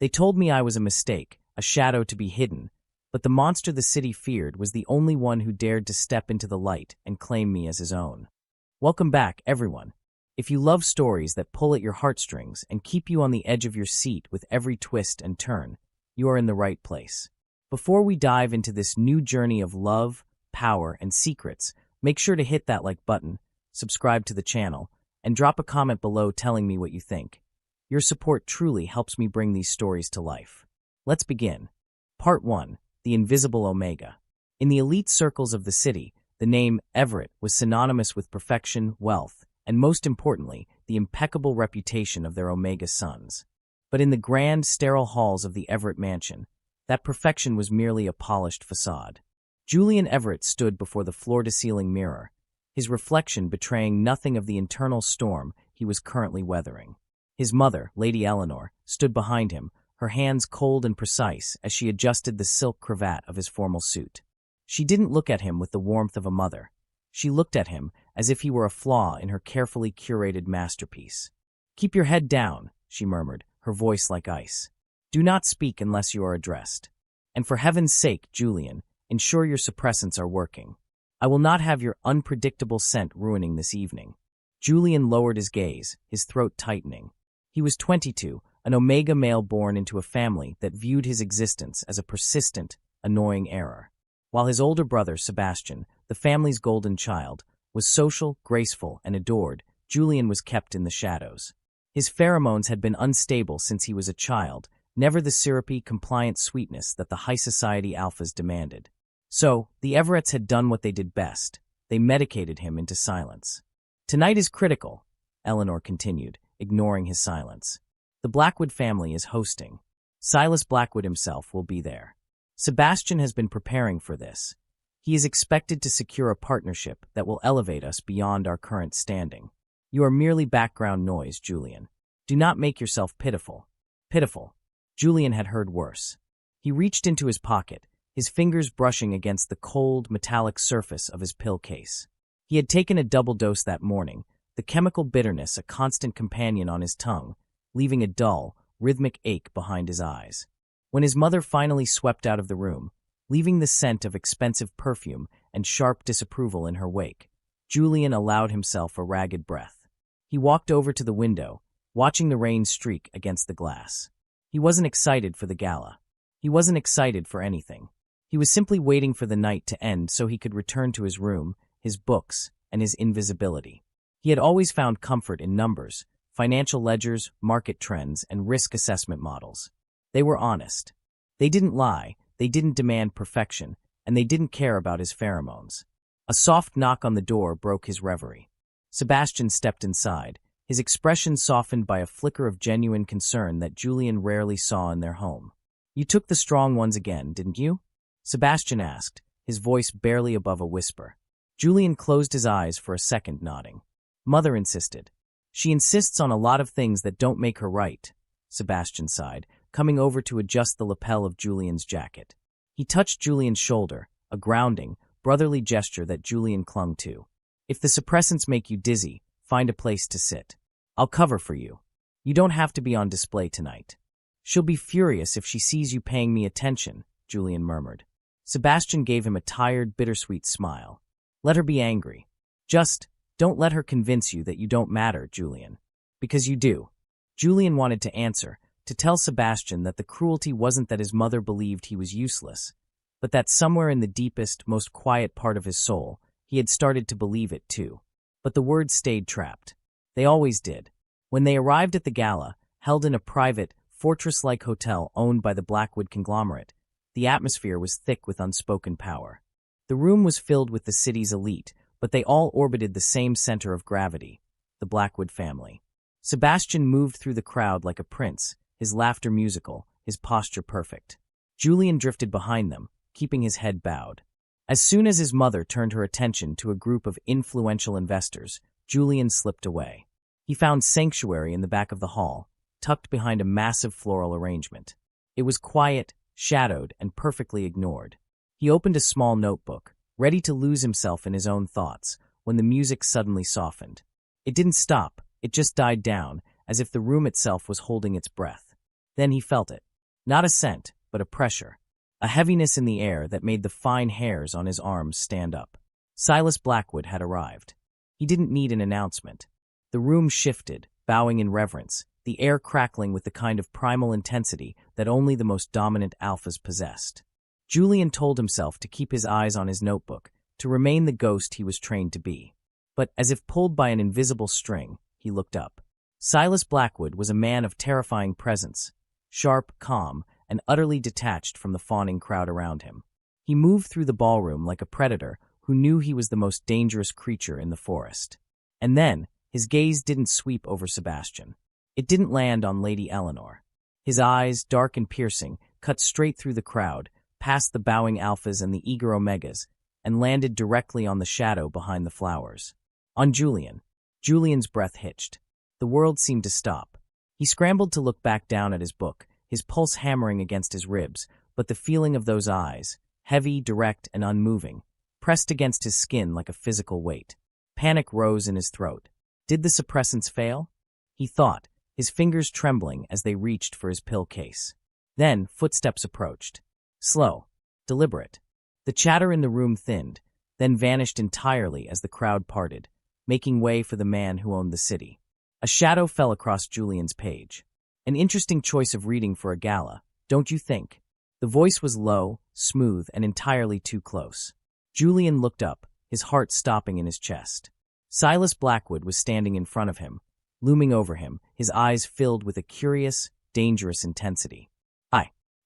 They told me I was a mistake, a shadow to be hidden, but the monster the city feared was the only one who dared to step into the light and claim me as his own. Welcome back, everyone. If you love stories that pull at your heartstrings and keep you on the edge of your seat with every twist and turn, you are in the right place. Before we dive into this new journey of love, power, and secrets, make sure to hit that like button, subscribe to the channel, and drop a comment below telling me what you think. Your support truly helps me bring these stories to life. Let's begin. Part 1. The Invisible Omega. In the elite circles of the city, the name Everett was synonymous with perfection, wealth, and most importantly, the impeccable reputation of their Omega sons. But in the grand, sterile halls of the Everett mansion, that perfection was merely a polished facade. Julian Everett stood before the floor-to-ceiling mirror, his reflection betraying nothing of the internal storm he was currently weathering. His mother, Lady Eleanor, stood behind him, her hands cold and precise as she adjusted the silk cravat of his formal suit. She didn't look at him with the warmth of a mother. She looked at him as if he were a flaw in her carefully curated masterpiece. "Keep your head down," she murmured, her voice like ice. "Do not speak unless you are addressed. And for heaven's sake, Julian, ensure your suppressants are working. I will not have your unpredictable scent ruining this evening." Julian lowered his gaze, his throat tightening. He was 22, an Omega male born into a family that viewed his existence as a persistent, annoying error. While his older brother, Sebastian, the family's golden child, was social, graceful, and adored, Julian was kept in the shadows. His pheromones had been unstable since he was a child, never the syrupy, compliant sweetness that the high society alphas demanded. So, the Everetts had done what they did best. They medicated him into silence. "Tonight is critical," Eleanor continued, ignoring his silence. "The Blackwood family is hosting. Silas Blackwood himself will be there. Sebastian has been preparing for this. He is expected to secure a partnership that will elevate us beyond our current standing. You are merely background noise, Julian. Do not make yourself pitiful." Pitiful. Julian had heard worse. He reached into his pocket, his fingers brushing against the cold, metallic surface of his pill case. He had taken a double dose that morning, the chemical bitterness a constant companion on his tongue, leaving a dull, rhythmic ache behind his eyes. When his mother finally swept out of the room, leaving the scent of expensive perfume and sharp disapproval in her wake, Julian allowed himself a ragged breath. He walked over to the window, watching the rain streak against the glass. He wasn't excited for the gala. He wasn't excited for anything. He was simply waiting for the night to end so he could return to his room, his books, and his invisibility. He had always found comfort in numbers, financial ledgers, market trends, and risk assessment models. They were honest. They didn't lie, they didn't demand perfection, and they didn't care about his pheromones. A soft knock on the door broke his reverie. Sebastian stepped inside, his expression softened by a flicker of genuine concern that Julian rarely saw in their home. "You took the strong ones again, didn't you?" Sebastian asked, his voice barely above a whisper. Julian closed his eyes for a second, nodding. "Mother insisted. She insists on a lot of things that don't make her right," Sebastian sighed, coming over to adjust the lapel of Julian's jacket. He touched Julian's shoulder, a grounding, brotherly gesture that Julian clung to. "If the suppressants make you dizzy, find a place to sit. I'll cover for you. You don't have to be on display tonight." "She'll be furious if she sees you paying me attention," Julian murmured. Sebastian gave him a tired, bittersweet smile. "Let her be angry. Just don't let her convince you that you don't matter, Julian. Because you do." Julian wanted to answer, to tell Sebastian that the cruelty wasn't that his mother believed he was useless, but that somewhere in the deepest, most quiet part of his soul, he had started to believe it too. But the words stayed trapped. They always did. When they arrived at the gala, held in a private, fortress-like hotel owned by the Blackwood conglomerate, the atmosphere was thick with unspoken power. The room was filled with the city's elite, but they all orbited the same center of gravity, the Blackwood family. Sebastian moved through the crowd like a prince, his laughter musical, his posture perfect. Julian drifted behind them, keeping his head bowed. As soon as his mother turned her attention to a group of influential investors, Julian slipped away. He found sanctuary in the back of the hall, tucked behind a massive floral arrangement. It was quiet, shadowed, and perfectly ignored. He opened a small notebook, ready to lose himself in his own thoughts, when the music suddenly softened. It didn't stop, it just died down, as if the room itself was holding its breath. Then he felt it. Not a scent, but a pressure. A heaviness in the air that made the fine hairs on his arms stand up. Silas Blackwood had arrived. He didn't need an announcement. The room shifted, bowing in reverence, the air crackling with the kind of primal intensity that only the most dominant alphas possessed. Julian told himself to keep his eyes on his notebook, to remain the ghost he was trained to be. But, as if pulled by an invisible string, he looked up. Silas Blackwood was a man of terrifying presence, sharp, calm, and utterly detached from the fawning crowd around him. He moved through the ballroom like a predator who knew he was the most dangerous creature in the forest. And then, his gaze didn't sweep over Sebastian. It didn't land on Lady Eleanor. His eyes, dark and piercing, cut straight through the crowd, past the bowing alphas and the eager omegas, and landed directly on the shadow behind the flowers. On Julian. Julian's breath hitched. The world seemed to stop. He scrambled to look back down at his book, his pulse hammering against his ribs, but the feeling of those eyes, heavy, direct, and unmoving, pressed against his skin like a physical weight. Panic rose in his throat. Did the suppressants fail? He thought, his fingers trembling as they reached for his pill case. Then footsteps approached. Slow, deliberate. The chatter in the room thinned, then vanished entirely as the crowd parted, making way for the man who owned the city. A shadow fell across Julian's page. An interesting choice of reading for a gala, don't you think? The voice was low, smooth, and entirely too close. Julian looked up, his heart stopping in his chest. Silas Blackwood was standing in front of him, looming over him, his eyes filled with a curious, dangerous intensity.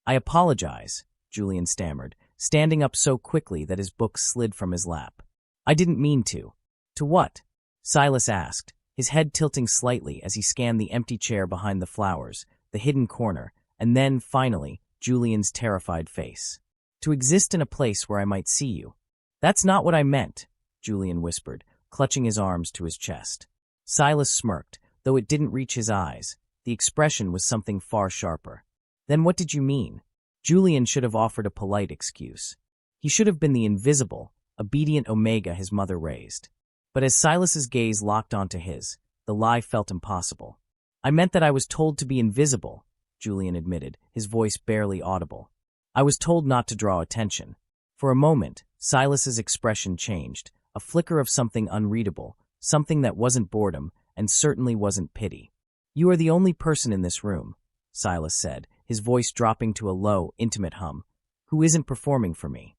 I apologize, Julian stammered, standing up so quickly that his book slid from his lap. I didn't mean to. To what? Silas asked, his head tilting slightly as he scanned the empty chair behind the flowers, the hidden corner, and then, finally, Julian's terrified face. To exist in a place where I might see you. That's not what I meant, Julian whispered, clutching his arms to his chest. Silas smirked, though it didn't reach his eyes. The expression was something far sharper. Then what did you mean? Julian should have offered a polite excuse. He should have been the invisible, obedient Omega his mother raised. But as Silas's gaze locked onto his, the lie felt impossible. I meant that I was told to be invisible, Julian admitted, his voice barely audible. I was told not to draw attention. For a moment, Silas's expression changed, a flicker of something unreadable, something that wasn't boredom, and certainly wasn't pity. You are the only person in this room, Silas said, his voice dropping to a low, intimate hum, who isn't performing for me.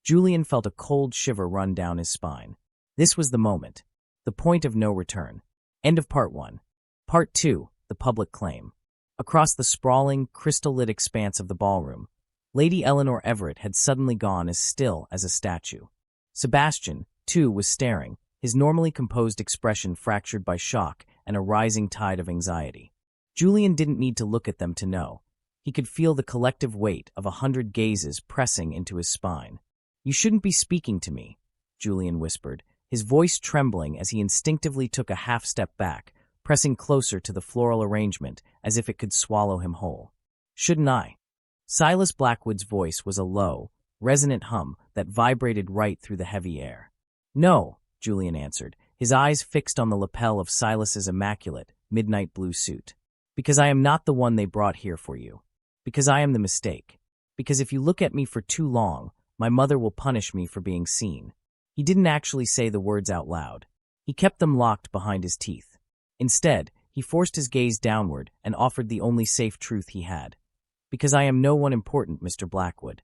Julian felt a cold shiver run down his spine. This was the moment. The point of no return. End of Part 1. Part 2, the public claim. Across the sprawling, crystal-lit expanse of the ballroom, Lady Eleanor Everett had suddenly gone as still as a statue. Sebastian, too, was staring, his normally composed expression fractured by shock and a rising tide of anxiety. Julian didn't need to look at them to know. He could feel the collective weight of 100 gazes pressing into his spine. You shouldn't be speaking to me, Julian whispered, his voice trembling as he instinctively took a half-step back, pressing closer to the floral arrangement as if it could swallow him whole. Shouldn't I? Silas Blackwood's voice was a low, resonant hum that vibrated right through the heavy air. No, Julian answered, his eyes fixed on the lapel of Silas's immaculate, midnight blue suit. Because I am not the one they brought here for you. Because I am the mistake. Because if you look at me for too long, my mother will punish me for being seen. He didn't actually say the words out loud. He kept them locked behind his teeth. Instead, he forced his gaze downward and offered the only safe truth he had. Because I am no one important, Mr. Blackwood.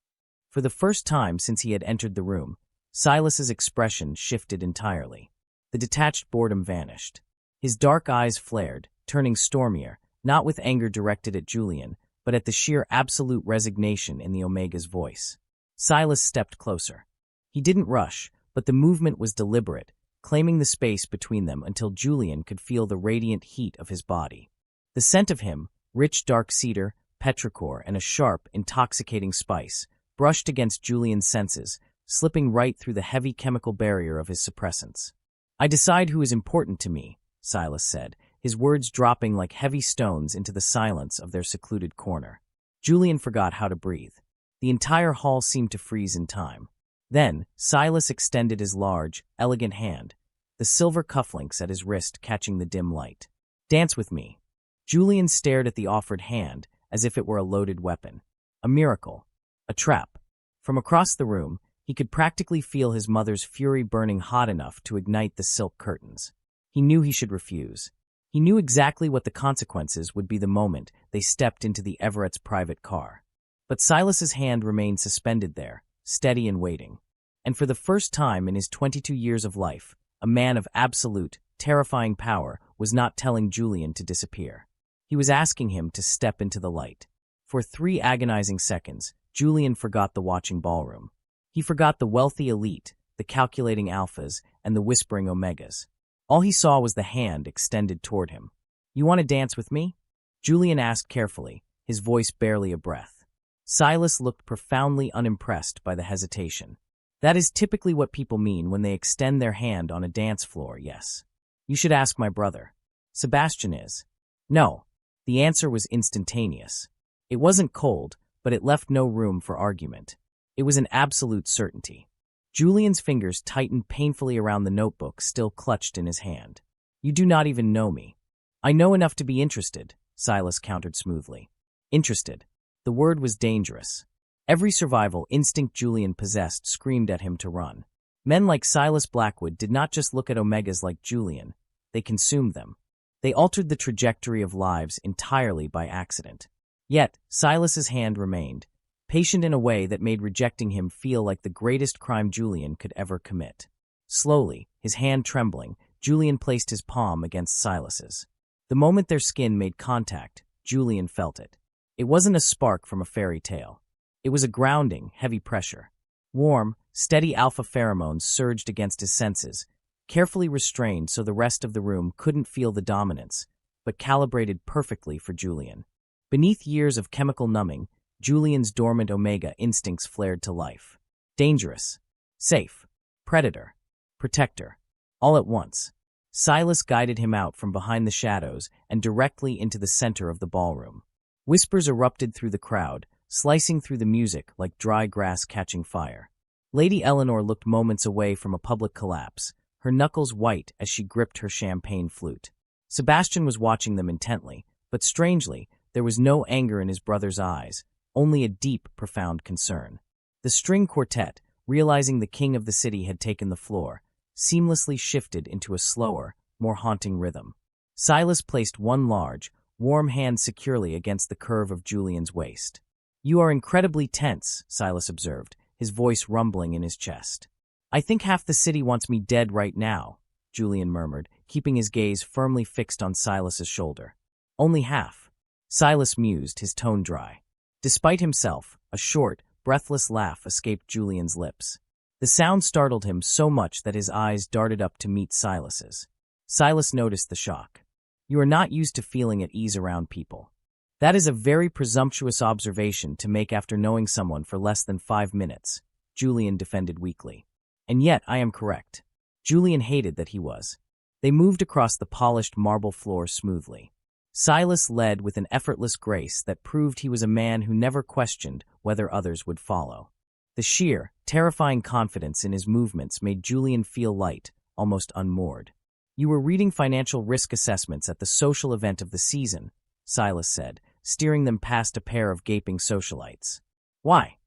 For the first time since he had entered the room, Silas's expression shifted entirely. The detached boredom vanished. His dark eyes flared, turning stormier, not with anger directed at Julian, but at the sheer absolute resignation in the Omega's voice. Silas stepped closer. He didn't rush, but the movement was deliberate, claiming the space between them until Julian could feel the radiant heat of his body. The scent of him, rich dark cedar, petrichor, and a sharp, intoxicating spice, brushed against Julian's senses, slipping right through the heavy chemical barrier of his suppressants. I decide who is important to me, Silas said, his words dropping like heavy stones into the silence of their secluded corner. Julian forgot how to breathe. The entire hall seemed to freeze in time. Then, Silas extended his large, elegant hand, the silver cufflinks at his wrist catching the dim light. Dance with me. Julian stared at the offered hand, as if it were a loaded weapon. A miracle. A trap. From across the room, he could practically feel his mother's fury burning hot enough to ignite the silk curtains. He knew he should refuse. He knew exactly what the consequences would be the moment they stepped into the Everett's private car. But Silas's hand remained suspended there, steady and waiting. And for the first time in his 22 years of life, a man of absolute, terrifying power was not telling Julian to disappear. He was asking him to step into the light. For 3 agonizing seconds, Julian forgot the watching ballroom. He forgot the wealthy elite, the calculating alphas, and the whispering omegas. All he saw was the hand extended toward him. "You want to dance with me?" Julian asked carefully, his voice barely a breath. Silas looked profoundly unimpressed by the hesitation. "That is typically what people mean when they extend their hand on a dance floor, yes. You should ask my brother. Sebastian is." "No." The answer was instantaneous. It wasn't cold, but it left no room for argument. It was an absolute certainty. Julian's fingers tightened painfully around the notebook still clutched in his hand. "You do not even know me." "I know enough to be interested," Silas countered smoothly. Interested. The word was dangerous. Every survival instinct Julian possessed screamed at him to run. Men like Silas Blackwood did not just look at omegas like Julian, they consumed them. They altered the trajectory of lives entirely by accident. Yet, Silas's hand remained, patient in a way that made rejecting him feel like the greatest crime Julian could ever commit. Slowly, his hand trembling, Julian placed his palm against Silas's. The moment their skin made contact, Julian felt it. It wasn't a spark from a fairy tale. It was a grounding, heavy pressure. Warm, steady alpha pheromones surged against his senses, carefully restrained so the rest of the room couldn't feel the dominance, but calibrated perfectly for Julian. Beneath years of chemical numbing, Julian's dormant omega instincts flared to life. Dangerous. Safe. Predator. Protector. All at once. Silas guided him out from behind the shadows and directly into the center of the ballroom. Whispers erupted through the crowd, slicing through the music like dry grass catching fire. Lady Eleanor looked moments away from a public collapse, her knuckles white as she gripped her champagne flute. Sebastian was watching them intently, but strangely, there was no anger in his brother's eyes, only a deep, profound concern. The string quartet, realizing the king of the city had taken the floor, seamlessly shifted into a slower, more haunting rhythm. Silas placed one large, warm hand securely against the curve of Julian's waist. "You are incredibly tense," Silas observed, his voice rumbling in his chest. "I think half the city wants me dead right now," Julian murmured, keeping his gaze firmly fixed on Silas's shoulder. "Only half." Silas mused, his tone dry. Despite himself, a short, breathless laugh escaped Julian's lips. The sound startled him so much that his eyes darted up to meet Silas's. Silas noticed the shock. "You are not used to feeling at ease around people." "That is a very presumptuous observation to make after knowing someone for less than 5 minutes," Julian defended weakly. "And yet I am correct." Julian hated that he was. They moved across the polished marble floor smoothly. Silas led with an effortless grace that proved he was a man who never questioned whether others would follow. The sheer, terrifying confidence in his movements made Julian feel light, almost unmoored. "You were reading financial risk assessments at the social event of the season," Silas said, steering them past a pair of gaping socialites. "Why?"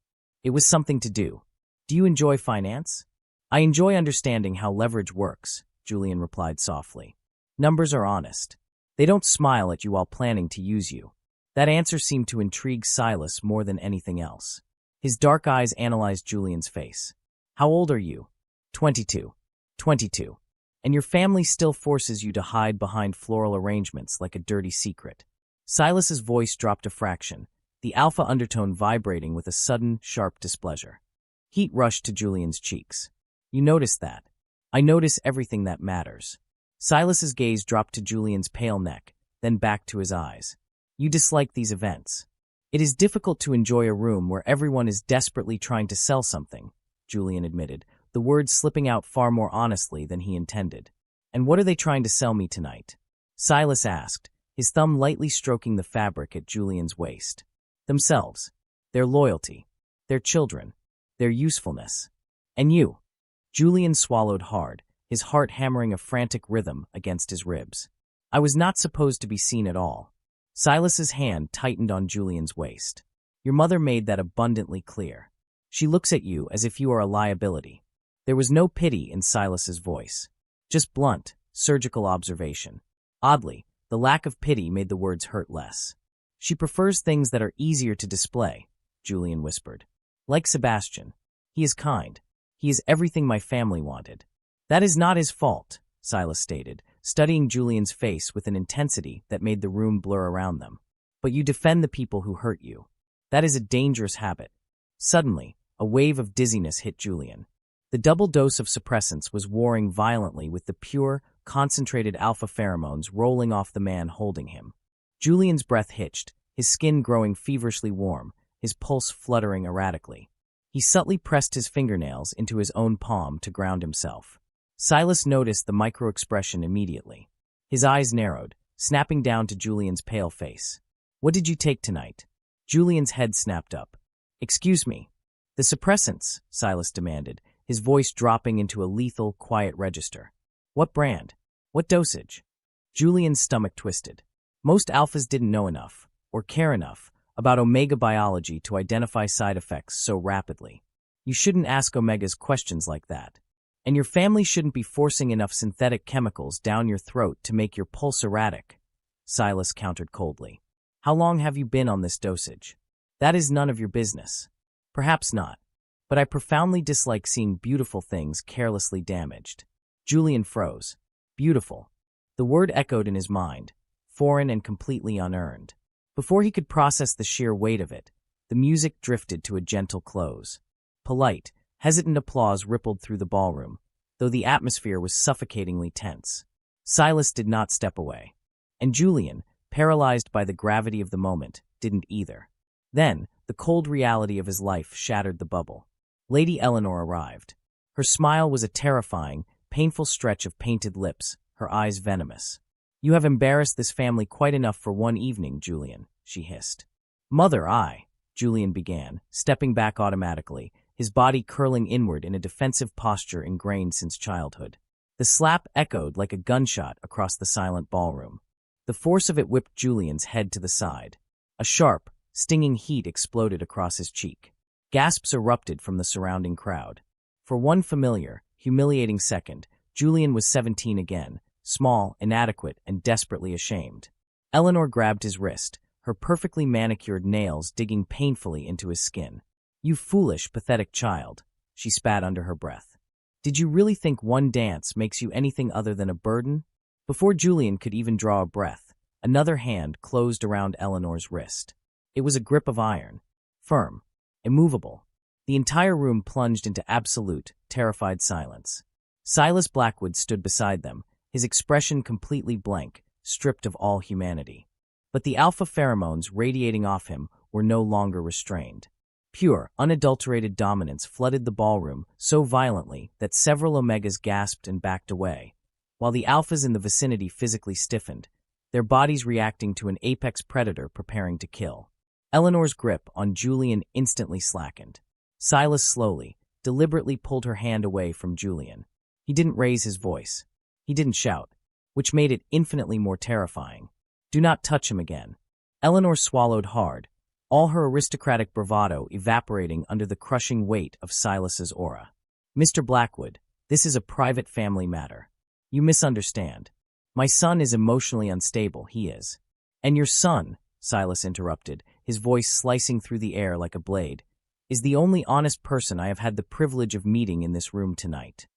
"It was something to do. Do you enjoy finance?" "I enjoy understanding how leverage works," Julian replied softly. "Numbers are honest. They don't smile at you while planning to use you." That answer seemed to intrigue Silas more than anything else. His dark eyes analyzed Julian's face. "How old are you?" 22. 22. "And your family still forces you to hide behind floral arrangements like a dirty secret." Silas's voice dropped a fraction, the alpha undertone vibrating with a sudden, sharp displeasure. Heat rushed to Julian's cheeks. "You notice that?" "I notice everything that matters." Silas's gaze dropped to Julian's pale neck, then back to his eyes. "You dislike these events." "It is difficult to enjoy a room where everyone is desperately trying to sell something," Julian admitted, the words slipping out far more honestly than he intended. "And what are they trying to sell me tonight?" Silas asked, his thumb lightly stroking the fabric at Julian's waist. "Themselves. Their loyalty. Their children. Their usefulness. And you." Julian swallowed hard, his heart hammering a frantic rhythm against his ribs. "I was not supposed to be seen at all." Silas's hand tightened on Julian's waist. Your mother made that abundantly clear. She looks at you as if you are a liability. There was no pity in Silas's voice. Just blunt, surgical observation. Oddly, the lack of pity made the words hurt less. She prefers things that are easier to display, Julian whispered. Like Sebastian. He is kind. He is everything my family wanted. That is not his fault, Silas stated, studying Julian's face with an intensity that made the room blur around them. But you defend the people who hurt you. That is a dangerous habit. Suddenly, a wave of dizziness hit Julian. The double dose of suppressants was warring violently with the pure, concentrated alpha pheromones rolling off the man holding him. Julian's breath hitched, his skin growing feverishly warm, his pulse fluttering erratically. He subtly pressed his fingernails into his own palm to ground himself. Silas noticed the micro-expression immediately. His eyes narrowed, snapping down to Julian's pale face. What did you take tonight? Julian's head snapped up. Excuse me. The suppressants, Silas demanded, his voice dropping into a lethal, quiet register. What brand? What dosage? Julian's stomach twisted. Most alphas didn't know enough, or care enough, about omega biology to identify side effects so rapidly. You shouldn't ask omegas questions like that. And your family shouldn't be forcing enough synthetic chemicals down your throat to make your pulse erratic, Silas countered coldly. How long have you been on this dosage? That is none of your business. Perhaps not, but I profoundly dislike seeing beautiful things carelessly damaged. Julian froze. Beautiful. The word echoed in his mind, foreign and completely unearned. Before he could process the sheer weight of it, the music drifted to a gentle close. Polite, hesitant applause rippled through the ballroom, though the atmosphere was suffocatingly tense. Silas did not step away. And Julian, paralyzed by the gravity of the moment, didn't either. Then, the cold reality of his life shattered the bubble. Lady Eleanor arrived. Her smile was a terrifying, painful stretch of painted lips, her eyes venomous. You have embarrassed this family quite enough for one evening, Julian, she hissed. Mother, Julian began, stepping back automatically, his body curling inward in a defensive posture ingrained since childhood. The slap echoed like a gunshot across the silent ballroom. The force of it whipped Julian's head to the side. A sharp, stinging heat exploded across his cheek. Gasps erupted from the surrounding crowd. For one familiar, humiliating second, Julian was 17 again, small, inadequate, and desperately ashamed. Eleanor grabbed his wrist, her perfectly manicured nails digging painfully into his skin. You foolish, pathetic child, she spat under her breath. Did you really think one dance makes you anything other than a burden? Before Julian could even draw a breath, another hand closed around Eleanor's wrist. It was a grip of iron, firm, immovable. The entire room plunged into absolute, terrified silence. Silas Blackwood stood beside them, his expression completely blank, stripped of all humanity. But the alpha pheromones radiating off him were no longer restrained. Pure, unadulterated dominance flooded the ballroom so violently that several omegas gasped and backed away, while the alphas in the vicinity physically stiffened, their bodies reacting to an apex predator preparing to kill. Eleanor's grip on Julian instantly slackened. Silas slowly, deliberately pulled her hand away from Julian. He didn't raise his voice. He didn't shout, which made it infinitely more terrifying. Do not touch him again. Eleanor swallowed hard, all her aristocratic bravado evaporating under the crushing weight of Silas's aura. Mr. Blackwood, this is a private family matter. You misunderstand. My son is emotionally unstable, he is. And your son, Silas interrupted, his voice slicing through the air like a blade, is the only honest person I have had the privilege of meeting in this room tonight.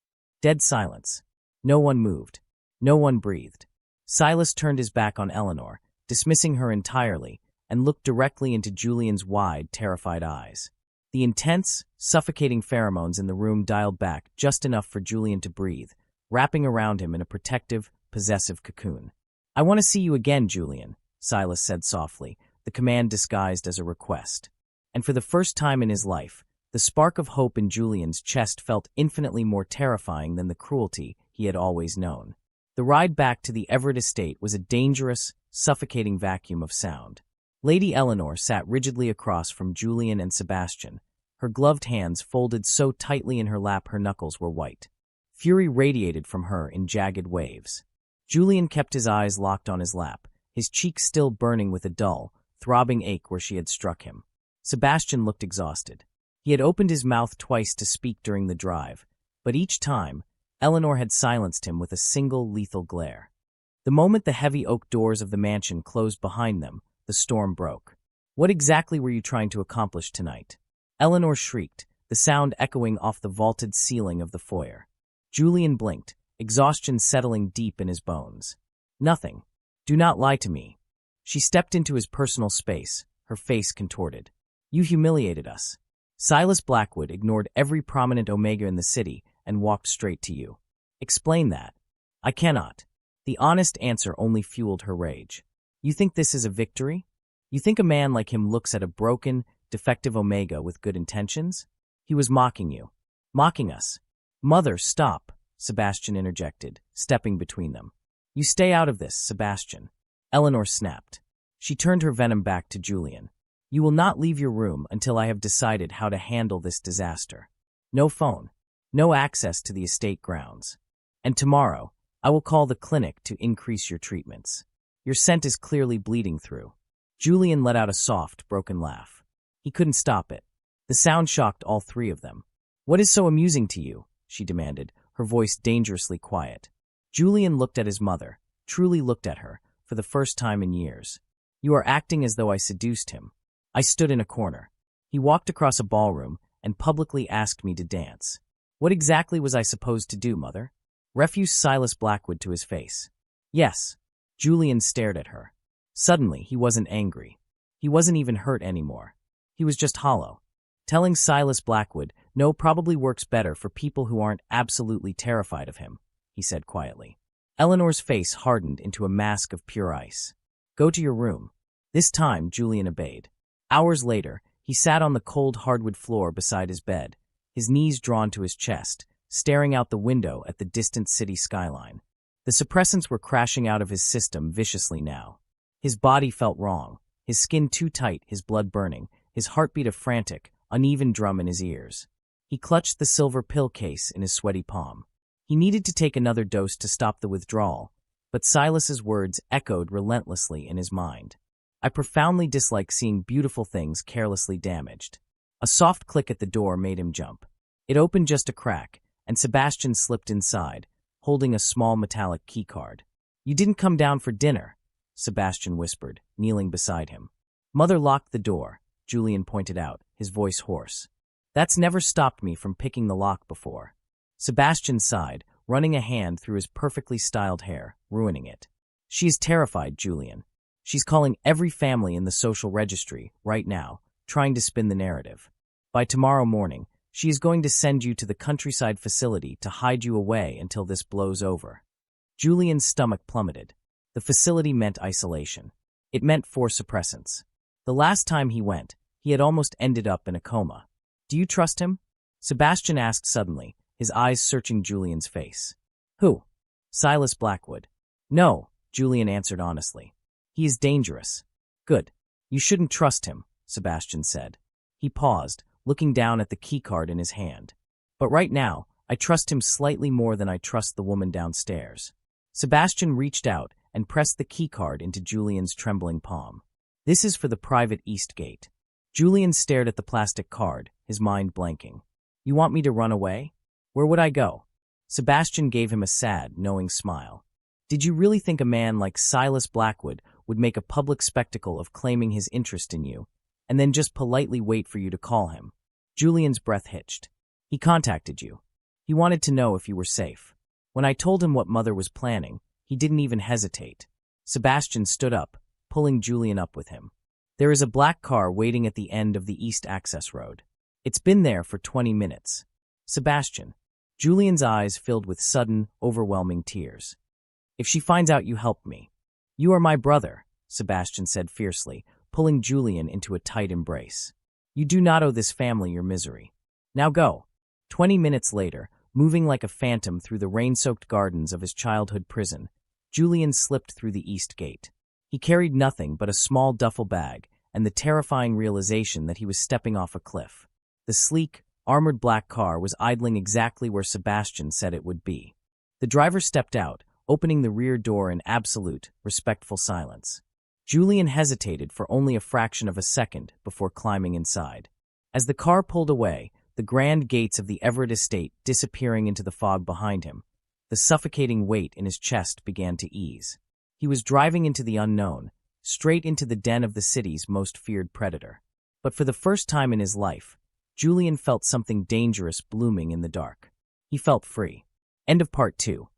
Dead silence. No one moved. No one breathed. Silas turned his back on Eleanor, dismissing her entirely, and looked directly into Julian's wide, terrified eyes. The intense, suffocating pheromones in the room dialed back just enough for Julian to breathe, wrapping around him in a protective, possessive cocoon. I want to see you again, Julian, Silas said softly, the command disguised as a request. And for the first time in his life, the spark of hope in Julian's chest felt infinitely more terrifying than the cruelty he had always known. The ride back to the Everett estate was a dangerous, suffocating vacuum of sound. Lady Eleanor sat rigidly across from Julian and Sebastian, her gloved hands folded so tightly in her lap her knuckles were white. Fury radiated from her in jagged waves. Julian kept his eyes locked on his lap, his cheek still burning with a dull, throbbing ache where she had struck him. Sebastian looked exhausted. He had opened his mouth twice to speak during the drive, but each time, Eleanor had silenced him with a single lethal glare. The moment the heavy oak doors of the mansion closed behind them, the storm broke. "What exactly were you trying to accomplish tonight?" Eleanor shrieked, the sound echoing off the vaulted ceiling of the foyer. Julian blinked, exhaustion settling deep in his bones. "Nothing. Do not lie to me." She stepped into his personal space, her face contorted. "You humiliated us." Silas Blackwood ignored every prominent Omega in the city and walked straight to you. "Explain that." "I cannot." The honest answer only fueled her rage. "You think this is a victory? You think a man like him looks at a broken, defective Omega with good intentions? He was mocking you. Mocking us." "Mother, stop," Sebastian interjected, stepping between them. "You stay out of this, Sebastian." Eleanor snapped. She turned her venom back to Julian. "You will not leave your room until I have decided how to handle this disaster. No phone, no access to the estate grounds. And tomorrow, I will call the clinic to increase your treatments. Your scent is clearly bleeding through." Julian let out a soft, broken laugh. He couldn't stop it. The sound shocked all three of them. "What is so amusing to you?" she demanded, her voice dangerously quiet. Julian looked at his mother, truly looked at her, for the first time in years. "You are acting as though I seduced him. I stood in a corner. He walked across a ballroom and publicly asked me to dance. What exactly was I supposed to do, Mother?" Refused Silas Blackwood to his face. "Yes." Julian stared at her. Suddenly, he wasn't angry. He wasn't even hurt anymore. He was just hollow. Telling Silas Blackwood no probably works better for people who aren't absolutely terrified of him, he said quietly. Eleanor's face hardened into a mask of pure ice. "Go to your room." This time, Julian obeyed. Hours later, he sat on the cold hardwood floor beside his bed, his knees drawn to his chest, staring out the window at the distant city skyline. The suppressants were crashing out of his system viciously now. His body felt wrong, his skin too tight, his blood burning, his heartbeat a frantic, uneven drum in his ears. He clutched the silver pill case in his sweaty palm. He needed to take another dose to stop the withdrawal, but Silas's words echoed relentlessly in his mind. "I profoundly dislike seeing beautiful things carelessly damaged." A soft click at the door made him jump. It opened just a crack, and Sebastian slipped inside, holding a small metallic keycard. "You didn't come down for dinner," Sebastian whispered, kneeling beside him. "Mother locked the door," Julian pointed out, his voice hoarse. "That's never stopped me from picking the lock before." Sebastian sighed, running a hand through his perfectly styled hair, ruining it. "She is terrified, Julian. She's calling every family in the social registry, right now, trying to spin the narrative. By tomorrow morning, she is going to send you to the countryside facility to hide you away until this blows over." Julian's stomach plummeted. The facility meant isolation. It meant 4 suppressants. The last time he went, he had almost ended up in a coma. "Do you trust him?" Sebastian asked suddenly, his eyes searching Julian's face. "Who?" "Silas Blackwood." "No," Julian answered honestly. "He is dangerous." "Good. You shouldn't trust him," Sebastian said. He paused, looking down at the keycard in his hand. "But right now, I trust him slightly more than I trust the woman downstairs." Sebastian reached out and pressed the keycard into Julian's trembling palm. "This is for the private East Gate." Julian stared at the plastic card, his mind blanking. "You want me to run away? Where would I go?" Sebastian gave him a sad, knowing smile. "Did you really think a man like Silas Blackwood would make a public spectacle of claiming his interest in you, and then just politely wait for you to call him?" Julian's breath hitched. "He contacted you. He wanted to know if you were safe. When I told him what Mother was planning, he didn't even hesitate." Sebastian stood up, pulling Julian up with him. "There is a black car waiting at the end of the East Access Road. It's been there for 20 minutes. Sebastian." Julian's eyes filled with sudden, overwhelming tears. "If she finds out you helped me." "You are my brother," Sebastian said fiercely, pulling Julian into a tight embrace. "You do not owe this family your misery. Now go." 20 minutes later, moving like a phantom through the rain-soaked gardens of his childhood prison, Julian slipped through the East Gate. He carried nothing but a small duffel bag and the terrifying realization that he was stepping off a cliff. The sleek, armored black car was idling exactly where Sebastian said it would be. The driver stepped out, opening the rear door in absolute, respectful silence. Julian hesitated for only a fraction of a second before climbing inside. As the car pulled away, the grand gates of the Everett estate disappearing into the fog behind him, the suffocating weight in his chest began to ease. He was driving into the unknown, straight into the den of the city's most feared predator. But for the first time in his life, Julian felt something dangerous blooming in the dark. He felt free. End of Part 2.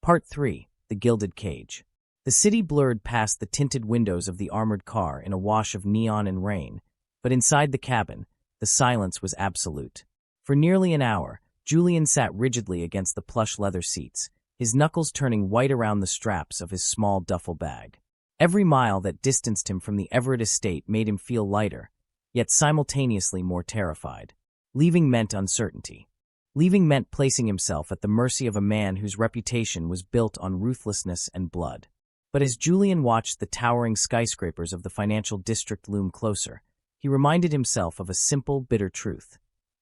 Part 3. The Gilded Cage. The city blurred past the tinted windows of the armored car in a wash of neon and rain, but inside the cabin, the silence was absolute. For nearly an hour, Julian sat rigidly against the plush leather seats, his knuckles turning white around the straps of his small duffel bag. Every mile that distanced him from the Everett estate made him feel lighter, yet simultaneously more terrified. Leaving meant uncertainty. Leaving meant placing himself at the mercy of a man whose reputation was built on ruthlessness and blood. But as Julian watched the towering skyscrapers of the financial district loom closer, he reminded himself of a simple, bitter truth.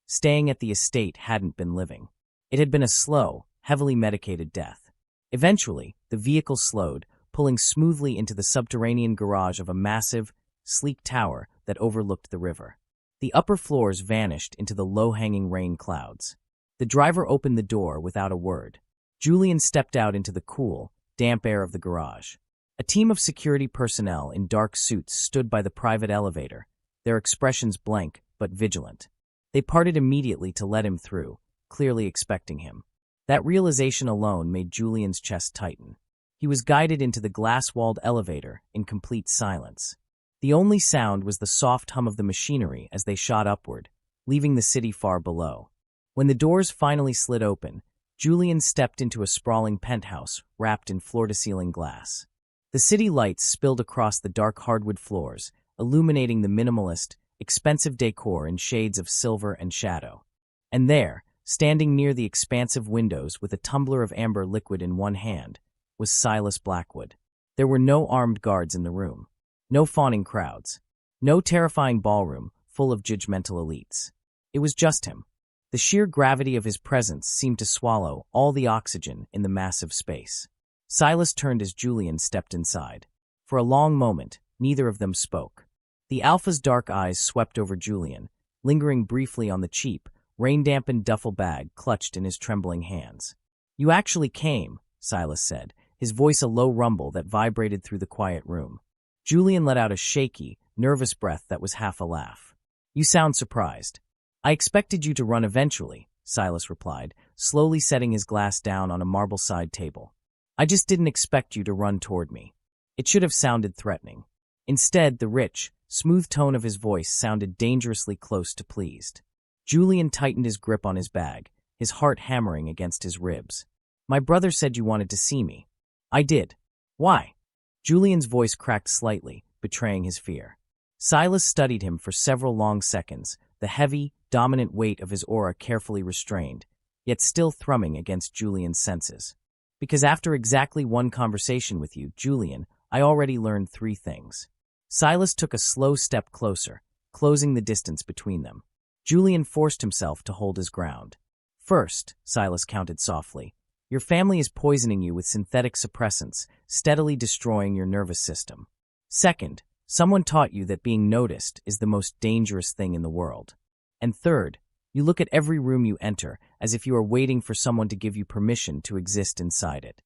Staying at the estate hadn't been living. It had been a slow, heavily medicated death. Eventually, the vehicle slowed, pulling smoothly into the subterranean garage of a massive, sleek tower that overlooked the river. The upper floors vanished into the low-hanging rain clouds. The driver opened the door without a word. Julian stepped out into the cool, damp air of the garage. A team of security personnel in dark suits stood by the private elevator, their expressions blank but vigilant. They parted immediately to let him through, clearly expecting him. That realization alone made Julian's chest tighten. He was guided into the glass-walled elevator in complete silence. The only sound was the soft hum of the machinery as they shot upward, leaving the city far below. When the doors finally slid open, Julian stepped into a sprawling penthouse wrapped in floor-to-ceiling glass. The city lights spilled across the dark hardwood floors, illuminating the minimalist, expensive decor in shades of silver and shadow. And there, standing near the expansive windows with a tumbler of amber liquid in one hand, was Silas Blackwood. There were no armed guards in the room, no fawning crowds, no terrifying ballroom full of judgmental elites. It was just him. The sheer gravity of his presence seemed to swallow all the oxygen in the massive space. Silas turned as Julian stepped inside. For a long moment, neither of them spoke. The Alpha's dark eyes swept over Julian, lingering briefly on the cheap, rain-dampened duffel bag clutched in his trembling hands. "You actually came," Silas said, his voice a low rumble that vibrated through the quiet room. Julian let out a shaky, nervous breath that was half a laugh. "You sound surprised." "I expected you to run eventually," Silas replied, slowly setting his glass down on a marble-side table. "I just didn't expect you to run toward me." It should have sounded threatening. Instead, the rich, smooth tone of his voice sounded dangerously close to pleased. Julian tightened his grip on his bag, his heart hammering against his ribs. "My brother said you wanted to see me." "I did." "Why?" Julian's voice cracked slightly, betraying his fear. Silas studied him for several long seconds, the heavy, dominant weight of his aura carefully restrained, yet still thrumming against Julian's senses. "Because after exactly one conversation with you, Julian, I already learned 3 things." Silas took a slow step closer, closing the distance between them. Julian forced himself to hold his ground. "First," Silas counted softly, "your family is poisoning you with synthetic suppressants, steadily destroying your nervous system. Second, someone taught you that being noticed is the most dangerous thing in the world. And third, you look at every room you enter as if you are waiting for someone to give you permission to exist inside it."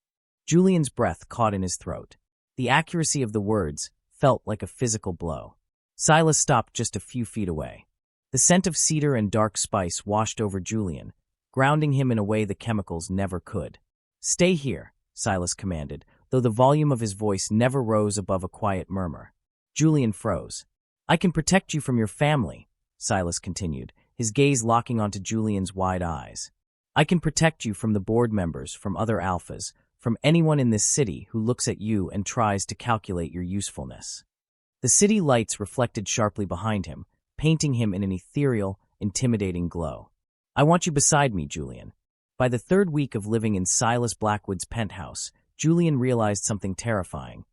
Julian's breath caught in his throat. The accuracy of the words felt like a physical blow. Silas stopped just a few feet away. The scent of cedar and dark spice washed over Julian, grounding him in a way the chemicals never could. "Stay here," Silas commanded, though the volume of his voice never rose above a quiet murmur. Julian froze. "I can protect you from your family," Silas continued, his gaze locking onto Julian's wide eyes. "I can protect you from the board members, from other alphas, from anyone in this city who looks at you and tries to calculate your usefulness." The city lights reflected sharply behind him, painting him in an ethereal, intimidating glow. "I want you beside me, Julian." By the 3rd week of living in Silas Blackwood's penthouse, Julian realized something terrifying.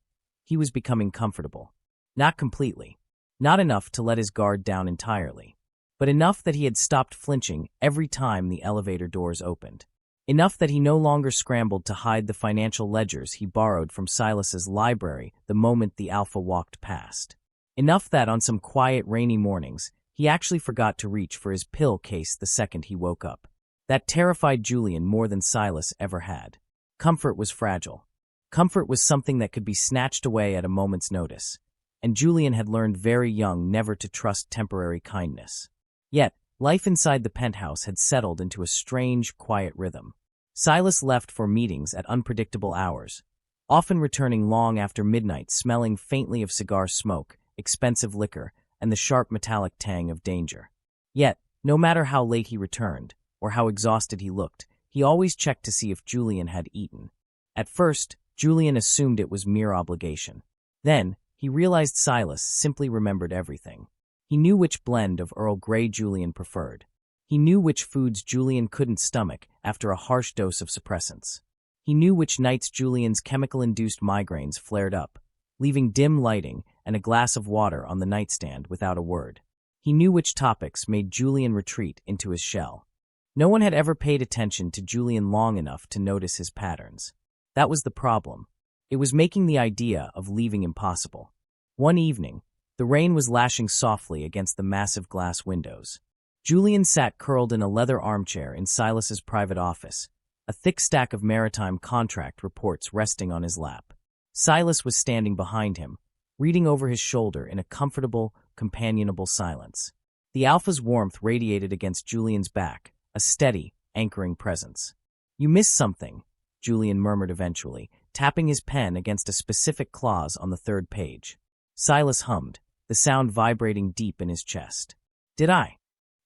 He was becoming comfortable. Not completely. Not enough to let his guard down entirely. But enough that he had stopped flinching every time the elevator doors opened. Enough that he no longer scrambled to hide the financial ledgers he borrowed from Silas's library the moment the Alpha walked past. Enough that on some quiet, rainy mornings, he actually forgot to reach for his pill case the second he woke up. That terrified Julian more than Silas ever had. Comfort was fragile. Comfort was something that could be snatched away at a moment's notice, and Julian had learned very young never to trust temporary kindness. Yet, life inside the penthouse had settled into a strange, quiet rhythm. Silas left for meetings at unpredictable hours, often returning long after midnight smelling faintly of cigar smoke, expensive liquor, and the sharp metallic tang of danger. Yet, no matter how late he returned, or how exhausted he looked, he always checked to see if Julian had eaten. At first, Julian assumed it was mere obligation. Then, he realized Silas simply remembered everything. He knew which blend of Earl Grey Julian preferred. He knew which foods Julian couldn't stomach after a harsh dose of suppressants. He knew which nights Julian's chemical-induced migraines flared up, leaving dim lighting and a glass of water on the nightstand without a word. He knew which topics made Julian retreat into his shell. No one had ever paid attention to Julian long enough to notice his patterns. That was the problem. It was making the idea of leaving impossible. One evening, the rain was lashing softly against the massive glass windows. Julian sat curled in a leather armchair in Silas's private office, a thick stack of maritime contract reports resting on his lap. Silas was standing behind him, reading over his shoulder in a comfortable, companionable silence. The Alpha's warmth radiated against Julian's back, a steady, anchoring presence. "You missed something," Julian murmured eventually, tapping his pen against a specific clause on the third page. Silas hummed, the sound vibrating deep in his chest. "Did I?"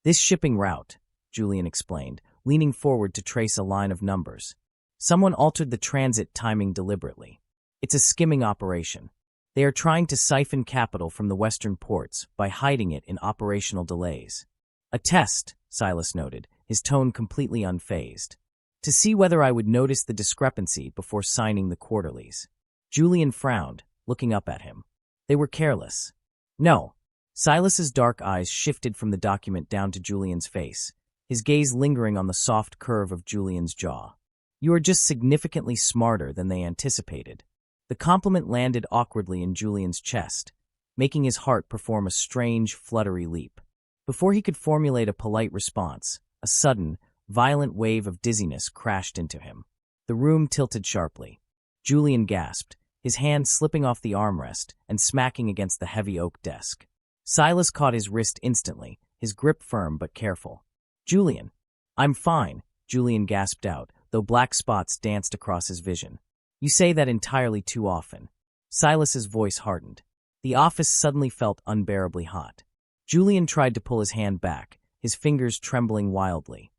"This shipping route," Julian explained, leaning forward to trace a line of numbers. "Someone altered the transit timing deliberately. It's a skimming operation. They are trying to siphon capital from the western ports by hiding it in operational delays." "A test," Silas noted, his tone completely unfazed. "To see whether I would notice the discrepancy before signing the quarterlies." Julian frowned, looking up at him. "They were careless." "No." Silas's dark eyes shifted from the document down to Julian's face, his gaze lingering on the soft curve of Julian's jaw. "You are just significantly smarter than they anticipated." The compliment landed awkwardly in Julian's chest, making his heart perform a strange, fluttery leap. Before he could formulate a polite response, a sudden, violent wave of dizziness crashed into him. The room tilted sharply. Julian gasped, his hand slipping off the armrest and smacking against the heavy oak desk. Silas caught his wrist instantly, his grip firm but careful. "Julian." "I'm fine," Julian gasped out, though black spots danced across his vision. "You say that entirely too often." Silas's voice hardened. The office suddenly felt unbearably hot. Julian tried to pull his hand back, his fingers trembling wildly.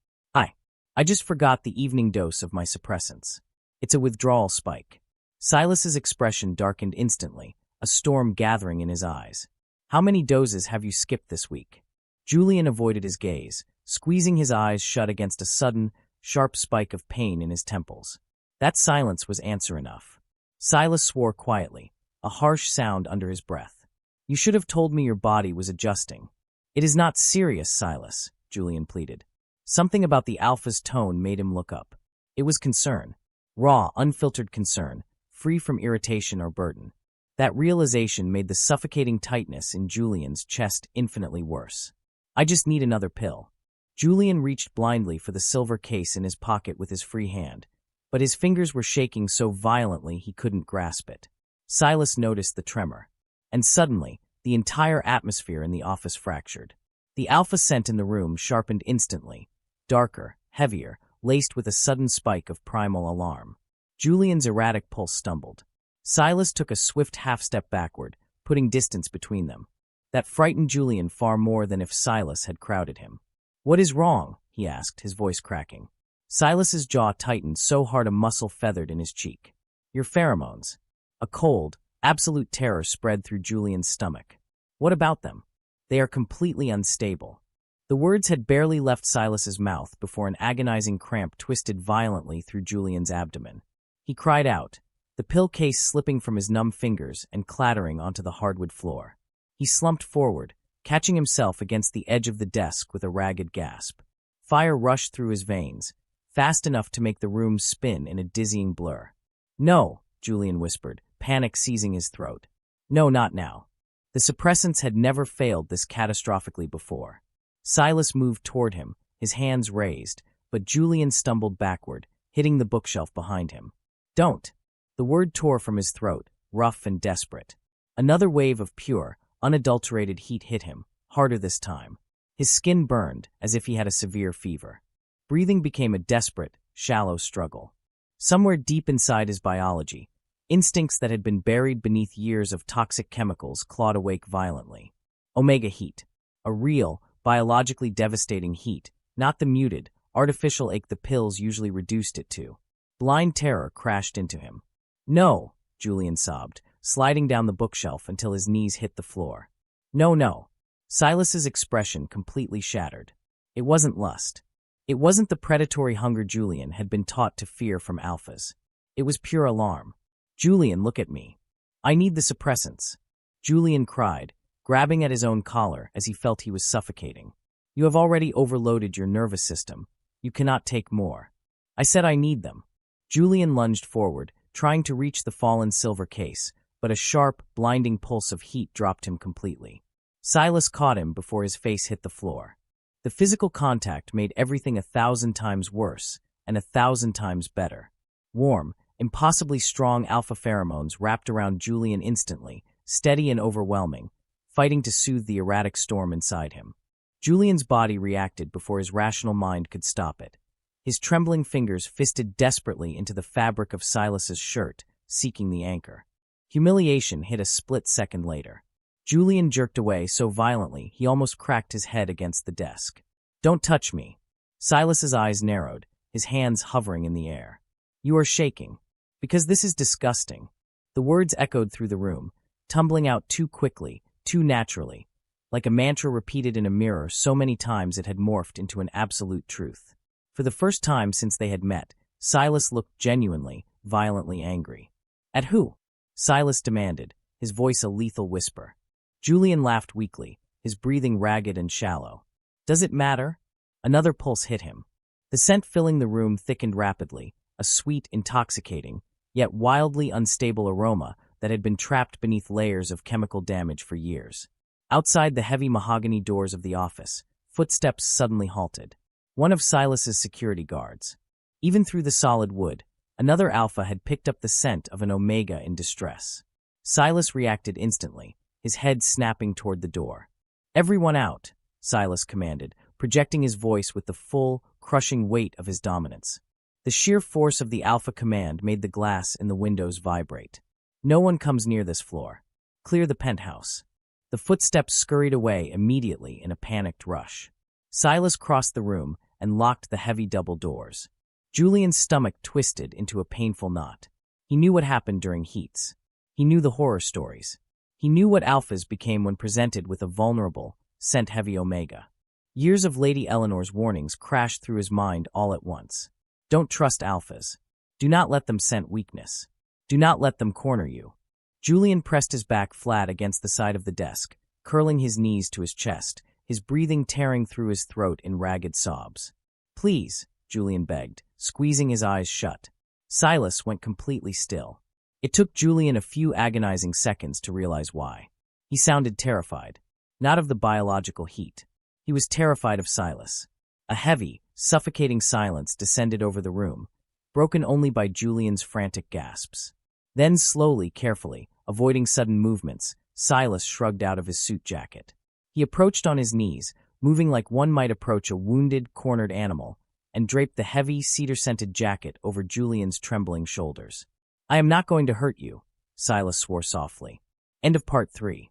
I just forgot the evening dose of my suppressants. It's a withdrawal spike." Silas's expression darkened instantly, a storm gathering in his eyes. "How many doses have you skipped this week?" Julian avoided his gaze, squeezing his eyes shut against a sudden, sharp spike of pain in his temples. That silence was answer enough. Silas swore quietly, a harsh sound under his breath. "You should have told me your body was adjusting." "It is not serious, Silas," Julian pleaded. Something about the Alpha's tone made him look up. It was concern. Raw, unfiltered concern, free from irritation or burden. That realization made the suffocating tightness in Julian's chest infinitely worse. "I just need another pill." Julian reached blindly for the silver case in his pocket with his free hand, but his fingers were shaking so violently he couldn't grasp it. Silas noticed the tremor. And suddenly, the entire atmosphere in the office fractured. The Alpha scent in the room sharpened instantly, darker, heavier, laced with a sudden spike of primal alarm. Julian's erratic pulse stumbled. Silas took a swift half-step backward, putting distance between them. That frightened Julian far more than if Silas had crowded him. "What is wrong?" he asked, his voice cracking. Silas's jaw tightened so hard a muscle feathered in his cheek. "Your pheromones." A cold, absolute terror spread through Julian's stomach. "What about them?" "They are completely unstable." The words had barely left Silas's mouth before an agonizing cramp twisted violently through Julian's abdomen. He cried out, the pill case slipping from his numb fingers and clattering onto the hardwood floor. He slumped forward, catching himself against the edge of the desk with a ragged gasp. Fire rushed through his veins, fast enough to make the room spin in a dizzying blur. "No," Julian whispered, panic seizing his throat. "No, not now." The suppressants had never failed this catastrophically before. Silas moved toward him, his hands raised, but Julian stumbled backward, hitting the bookshelf behind him. "Don't!" The word tore from his throat, rough and desperate. Another wave of pure, unadulterated heat hit him, harder this time. His skin burned, as if he had a severe fever. Breathing became a desperate, shallow struggle. Somewhere deep inside his biology, instincts that had been buried beneath years of toxic chemicals clawed awake violently. Omega heat. A real, biologically devastating heat, not the muted, artificial ache the pills usually reduced it to. Blind terror crashed into him. "No," Julian sobbed, sliding down the bookshelf until his knees hit the floor. "No, no." Silas's expression completely shattered. It wasn't lust. It wasn't the predatory hunger Julian had been taught to fear from alphas. It was pure alarm. "Julian, look at me. I need the suppressants." Julian cried, grabbing at his own collar as he felt he was suffocating. "You have already overloaded your nervous system. You cannot take more." "I said I need them." Julian lunged forward, trying to reach the fallen silver case, but a sharp, blinding pulse of heat dropped him completely. Silas caught him before his face hit the floor. The physical contact made everything 1,000 times worse and 1,000 times better. Warm, impossibly strong alpha pheromones wrapped around Julian instantly, steady and overwhelming, fighting to soothe the erratic storm inside him. Julian's body reacted before his rational mind could stop it. His trembling fingers fisted desperately into the fabric of Silas's shirt, seeking the anchor. Humiliation hit a split second later. Julian jerked away so violently he almost cracked his head against the desk. "Don't touch me." Silas's eyes narrowed, his hands hovering in the air. "You are shaking. Because this is disgusting." The words echoed through the room, tumbling out too quickly, too naturally, like a mantra repeated in a mirror so many times it had morphed into an absolute truth. For the first time since they had met, Silas looked genuinely, violently angry. "At who?" Silas demanded, his voice a lethal whisper. Julian laughed weakly, his breathing ragged and shallow. "Does it matter?" Another pulse hit him. The scent filling the room thickened rapidly, a sweet, intoxicating, yet wildly unstable aroma that had been trapped beneath layers of chemical damage for years. Outside the heavy mahogany doors of the office, footsteps suddenly halted. One of Silas's security guards. Even through the solid wood, another alpha had picked up the scent of an omega in distress. Silas reacted instantly, his head snapping toward the door. "Everyone out," Silas commanded, projecting his voice with the full, crushing weight of his dominance. The sheer force of the alpha command made the glass in the windows vibrate. "No one comes near this floor. Clear the penthouse." The footsteps scurried away immediately in a panicked rush. Silas crossed the room and locked the heavy double doors. Julian's stomach twisted into a painful knot. He knew what happened during heats. He knew the horror stories. He knew what alphas became when presented with a vulnerable, scent-heavy omega. Years of Lady Eleanor's warnings crashed through his mind all at once. Don't trust alphas. Do not let them scent weakness. Do not let them corner you. Julian pressed his back flat against the side of the desk, curling his knees to his chest, his breathing tearing through his throat in ragged sobs. "Please," Julian begged, squeezing his eyes shut. Silas went completely still. It took Julian a few agonizing seconds to realize why. He sounded terrified. Not of the biological heat. He was terrified of Silas. A heavy, suffocating silence descended over the room, broken only by Julian's frantic gasps. Then slowly, carefully, avoiding sudden movements, Silas shrugged out of his suit jacket. He approached on his knees, moving like one might approach a wounded, cornered animal, and draped the heavy, cedar-scented jacket over Julian's trembling shoulders. "I am not going to hurt you," Silas swore softly. End of Part 3.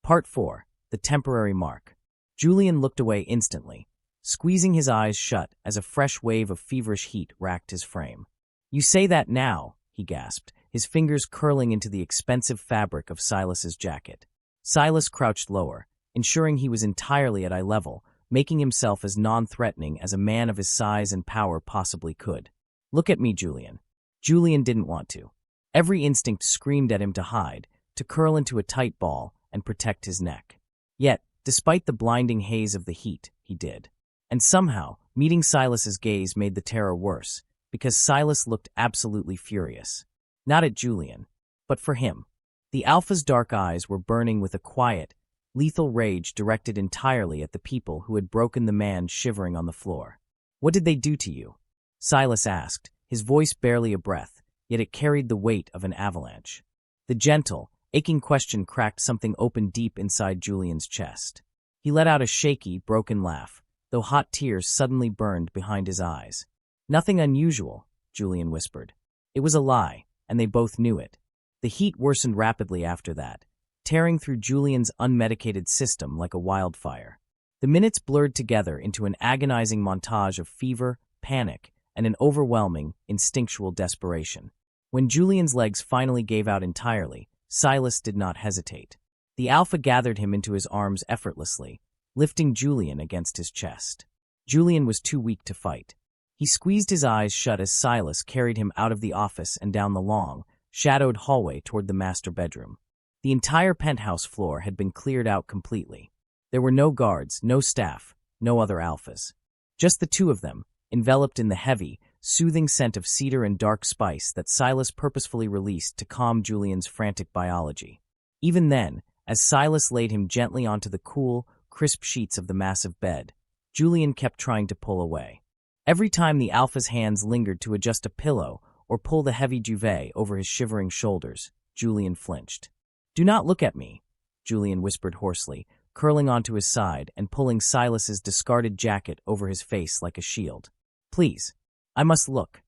Part 4. The Temporary Mark. Julian looked away instantly, squeezing his eyes shut as a fresh wave of feverish heat racked his frame. "You say that now," he gasped, his fingers curling into the expensive fabric of Silas's jacket. Silas crouched lower, ensuring he was entirely at eye level, making himself as non-threatening as a man of his size and power possibly could. "Look at me, Julian." Julian didn't want to. Every instinct screamed at him to hide, to curl into a tight ball and protect his neck. Yet, despite the blinding haze of the heat, he did. And somehow, meeting Silas's gaze made the terror worse, because Silas looked absolutely furious. Not at Julian, but for him. The Alpha's dark eyes were burning with a quiet, lethal rage directed entirely at the people who had broken the man shivering on the floor. "What did they do to you?" Silas asked, his voice barely a breath, yet it carried the weight of an avalanche. The gentle, aching question cracked something open deep inside Julian's chest. He let out a shaky, broken laugh, though hot tears suddenly burned behind his eyes. "Nothing unusual," Julian whispered. It was a lie, and they both knew it. The heat worsened rapidly after that, tearing through Julian's unmedicated system like a wildfire. The minutes blurred together into an agonizing montage of fever, panic, and an overwhelming, instinctual desperation. When Julian's legs finally gave out entirely, Silas did not hesitate. The Alpha gathered him into his arms effortlessly, lifting Julian against his chest. Julian was too weak to fight. He squeezed his eyes shut as Silas carried him out of the office and down the long, shadowed hallway toward the master bedroom. The entire penthouse floor had been cleared out completely. There were no guards, no staff, no other Alphas. Just the two of them, enveloped in the heavy, soothing scent of cedar and dark spice that Silas purposefully released to calm Julian's frantic biology. Even then, as Silas laid him gently onto the cool, crisp sheets of the massive bed, Julian kept trying to pull away. Every time the Alpha's hands lingered to adjust a pillow or pull the heavy duvet over his shivering shoulders, Julian flinched. "Do not look at me," Julian whispered hoarsely, curling onto his side and pulling Silas's discarded jacket over his face like a shield. "Please. I must look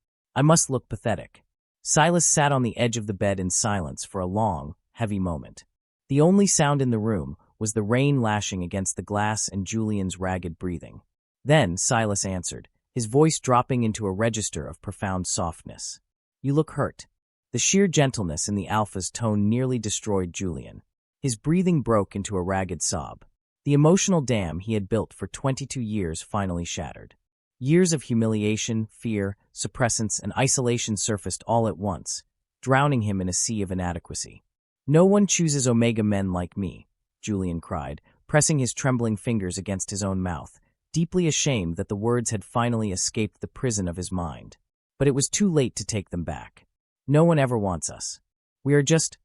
pathetic." Silas sat on the edge of the bed in silence for a long, heavy moment. The only sound in the room was the rain lashing against the glass and Julian's ragged breathing. Then Silas answered, his voice dropping into a register of profound softness. "You look hurt." The sheer gentleness in the Alpha's tone nearly destroyed Julian. His breathing broke into a ragged sob. The emotional dam he had built for 22 years finally shattered. Years of humiliation, fear, suppressance, and isolation surfaced all at once, drowning him in a sea of inadequacy. "No one chooses Omega men like me," Julian cried, pressing his trembling fingers against his own mouth, deeply ashamed that the words had finally escaped the prison of his mind. But it was too late to take them back. "No one ever wants us. We are just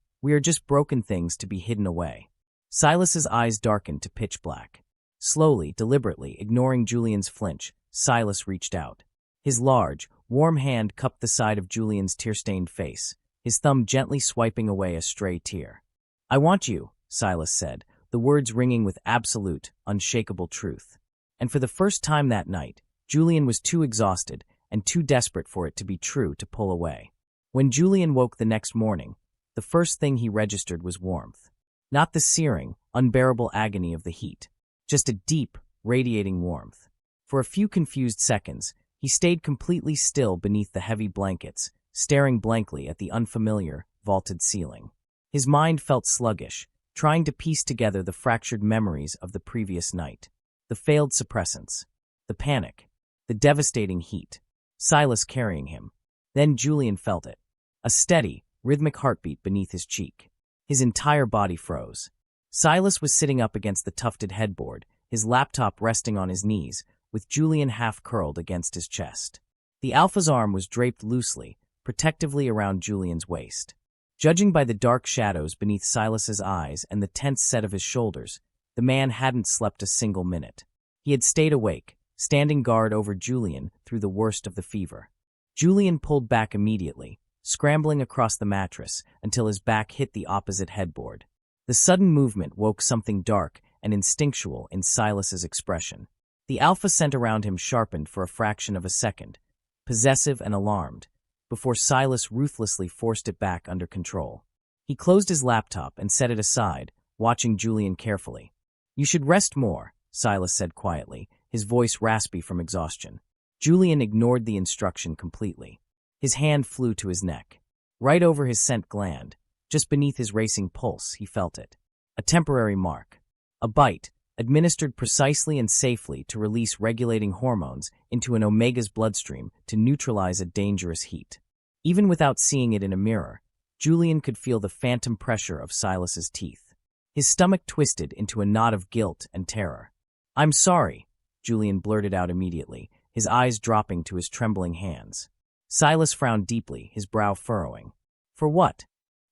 broken things to be hidden away." Silas's eyes darkened to pitch black. Slowly, deliberately, ignoring Julian's flinch, Silas reached out. His large, warm hand cupped the side of Julian's tear-stained face, his thumb gently swiping away a stray tear. "I want you," Silas said, the words ringing with absolute, unshakable truth. And for the first time that night, Julian was too exhausted and too desperate for it to be true to pull away. When Julian woke the next morning, the first thing he registered was warmth. Not the searing, unbearable agony of the heat, just a deep, radiating warmth. For a few confused seconds, he stayed completely still beneath the heavy blankets, staring blankly at the unfamiliar, vaulted ceiling. His mind felt sluggish, trying to piece together the fractured memories of the previous night. The failed suppressants, the panic, the devastating heat, Silas carrying him. Then Julian felt it, a steady, rhythmic heartbeat beneath his cheek. His entire body froze. Silas was sitting up against the tufted headboard, his laptop resting on his knees, with Julian half-curled against his chest. The Alpha's arm was draped loosely, protectively around Julian's waist. Judging by the dark shadows beneath Silas's eyes and the tense set of his shoulders, the man hadn't slept a single minute. He had stayed awake, standing guard over Julian through the worst of the fever. Julian pulled back immediately, scrambling across the mattress until his back hit the opposite headboard. The sudden movement woke something dark and instinctual in Silas's expression. The Alpha scent around him sharpened for a fraction of a second, possessive and alarmed, before Silas ruthlessly forced it back under control. He closed his laptop and set it aside, watching Julian carefully. "You should rest more," Silas said quietly, his voice raspy from exhaustion. Julian ignored the instruction completely. His hand flew to his neck. Right over his scent gland, just beneath his racing pulse, he felt it. A temporary mark. A bite, administered precisely and safely to release regulating hormones into an Omega's bloodstream to neutralize a dangerous heat. Even without seeing it in a mirror, Julian could feel the phantom pressure of Silas's teeth. His stomach twisted into a knot of guilt and terror. "I'm sorry," Julian blurted out immediately, his eyes dropping to his trembling hands. Silas frowned deeply, his brow furrowing. For what?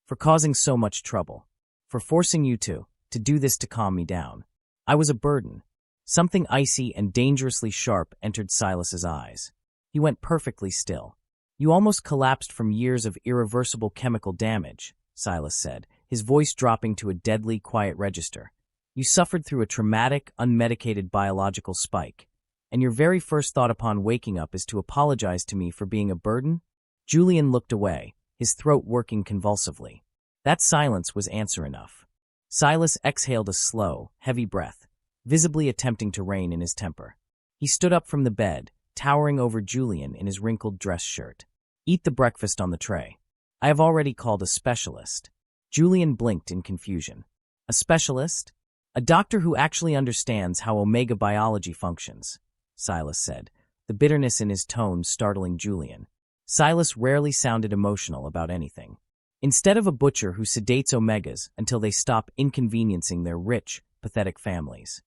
For causing so much trouble. For forcing you to do this to calm me down. I was a burden. Something icy and dangerously sharp entered Silas's eyes. He went perfectly still. You almost collapsed from years of irreversible chemical damage, Silas said, his voice dropping to a deadly, quiet register. You suffered through a traumatic, unmedicated biological spike, and your very first thought upon waking up is to apologize to me for being a burden? Julian looked away, his throat working convulsively. That silence was answer enough. Silas exhaled a slow, heavy breath, visibly attempting to rein in his temper. He stood up from the bed, towering over Julian in his wrinkled dress shirt. Eat the breakfast on the tray. I have already called a specialist. Julian blinked in confusion. A specialist? A doctor who actually understands how omega biology functions, Silas said, the bitterness in his tone startling Julian. Silas rarely sounded emotional about anything. Instead of a butcher who sedates omegas until they stop inconveniencing their rich, pathetic families.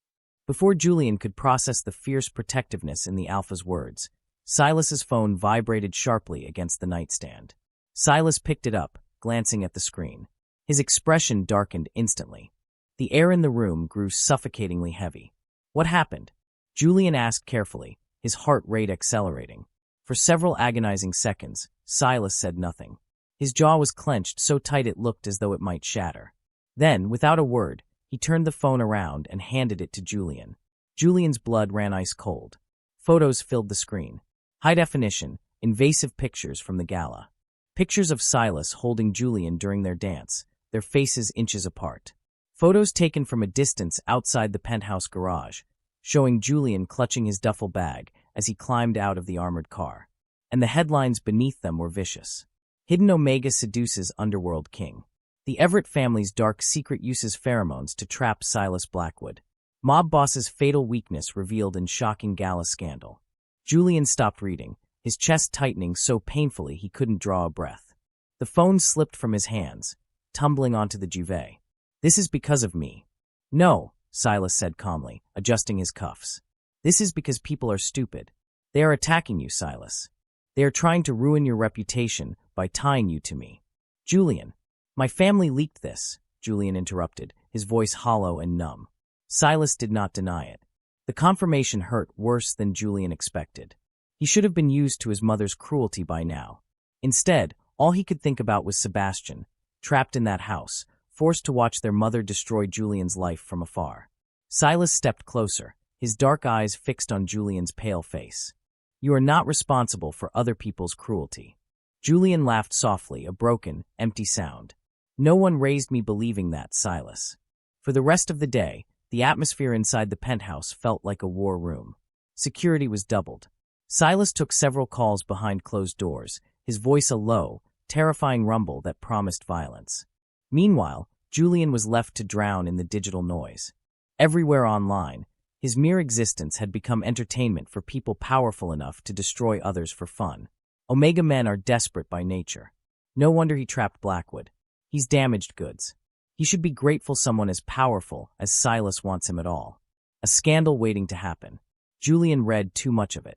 Before Julian could process the fierce protectiveness in the alpha's words, Silas's phone vibrated sharply against the nightstand. Silas picked it up, glancing at the screen. His expression darkened instantly. The air in the room grew suffocatingly heavy. What happened? Julian asked carefully, his heart rate accelerating. For several agonizing seconds, Silas said nothing. His jaw was clenched so tight it looked as though it might shatter. Then, without a word, he turned the phone around and handed it to Julian. Julian's blood ran ice cold. Photos filled the screen. High-definition, invasive pictures from the gala. Pictures of Silas holding Julian during their dance, their faces inches apart. Photos taken from a distance outside the penthouse garage, showing Julian clutching his duffel bag as he climbed out of the armored car. And the headlines beneath them were vicious. Hidden Omega seduces underworld king. The Everett family's dark secret uses pheromones to trap Silas Blackwood. Mob boss's fatal weakness revealed in shocking gala scandal. Julian stopped reading, his chest tightening so painfully he couldn't draw a breath. The phone slipped from his hands, tumbling onto the duvet. This is because of me. No, Silas said calmly, adjusting his cuffs. This is because people are stupid. They are attacking you, Silas. They are trying to ruin your reputation by tying you to me. Julian. My family leaked this, Julian interrupted, his voice hollow and numb. Silas did not deny it. The confirmation hurt worse than Julian expected. He should have been used to his mother's cruelty by now. Instead, all he could think about was Sebastian, trapped in that house, forced to watch their mother destroy Julian's life from afar. Silas stepped closer, his dark eyes fixed on Julian's pale face. You are not responsible for other people's cruelty. Julian laughed softly, a broken, empty sound. No one raised me believing that, Silas. For the rest of the day, the atmosphere inside the penthouse felt like a war room. Security was doubled. Silas took several calls behind closed doors, his voice a low, terrifying rumble that promised violence. Meanwhile, Julian was left to drown in the digital noise. Everywhere online, his mere existence had become entertainment for people powerful enough to destroy others for fun. Omega men are desperate by nature. No wonder he trapped Blackwood. He's damaged goods. He should be grateful someone as powerful as Silas wants him at all. A scandal waiting to happen. Julian read too much of it.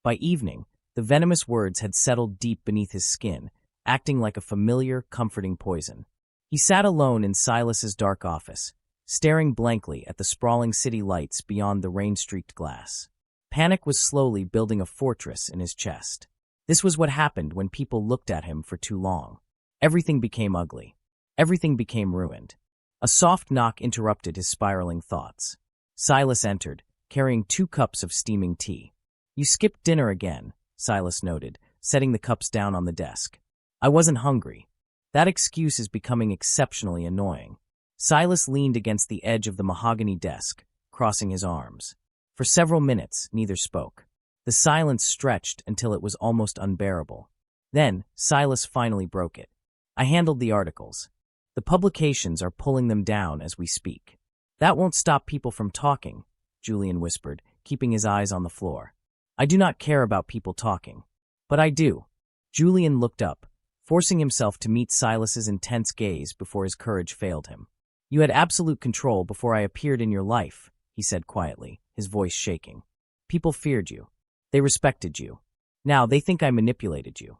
By evening, the venomous words had settled deep beneath his skin, acting like a familiar, comforting poison. He sat alone in Silas's dark office, staring blankly at the sprawling city lights beyond the rain-streaked glass. Panic was slowly building a fortress in his chest. This was what happened when people looked at him for too long. Everything became ugly. Everything became ruined. A soft knock interrupted his spiraling thoughts. Silas entered, carrying 2 cups of steaming tea. You skipped dinner again, Silas noted, setting the cups down on the desk. I wasn't hungry. That excuse is becoming exceptionally annoying. Silas leaned against the edge of the mahogany desk, crossing his arms. For several minutes, neither spoke. The silence stretched until it was almost unbearable. Then, Silas finally broke it. I handled the articles. The publications are pulling them down as we speak. That won't stop people from talking, Julian whispered, keeping his eyes on the floor. I do not care about people talking. But I do. Julian looked up, forcing himself to meet Silas's intense gaze before his courage failed him. You had absolute control before I appeared in your life, he said quietly, his voice shaking. People feared you. They respected you. Now they think I manipulated you.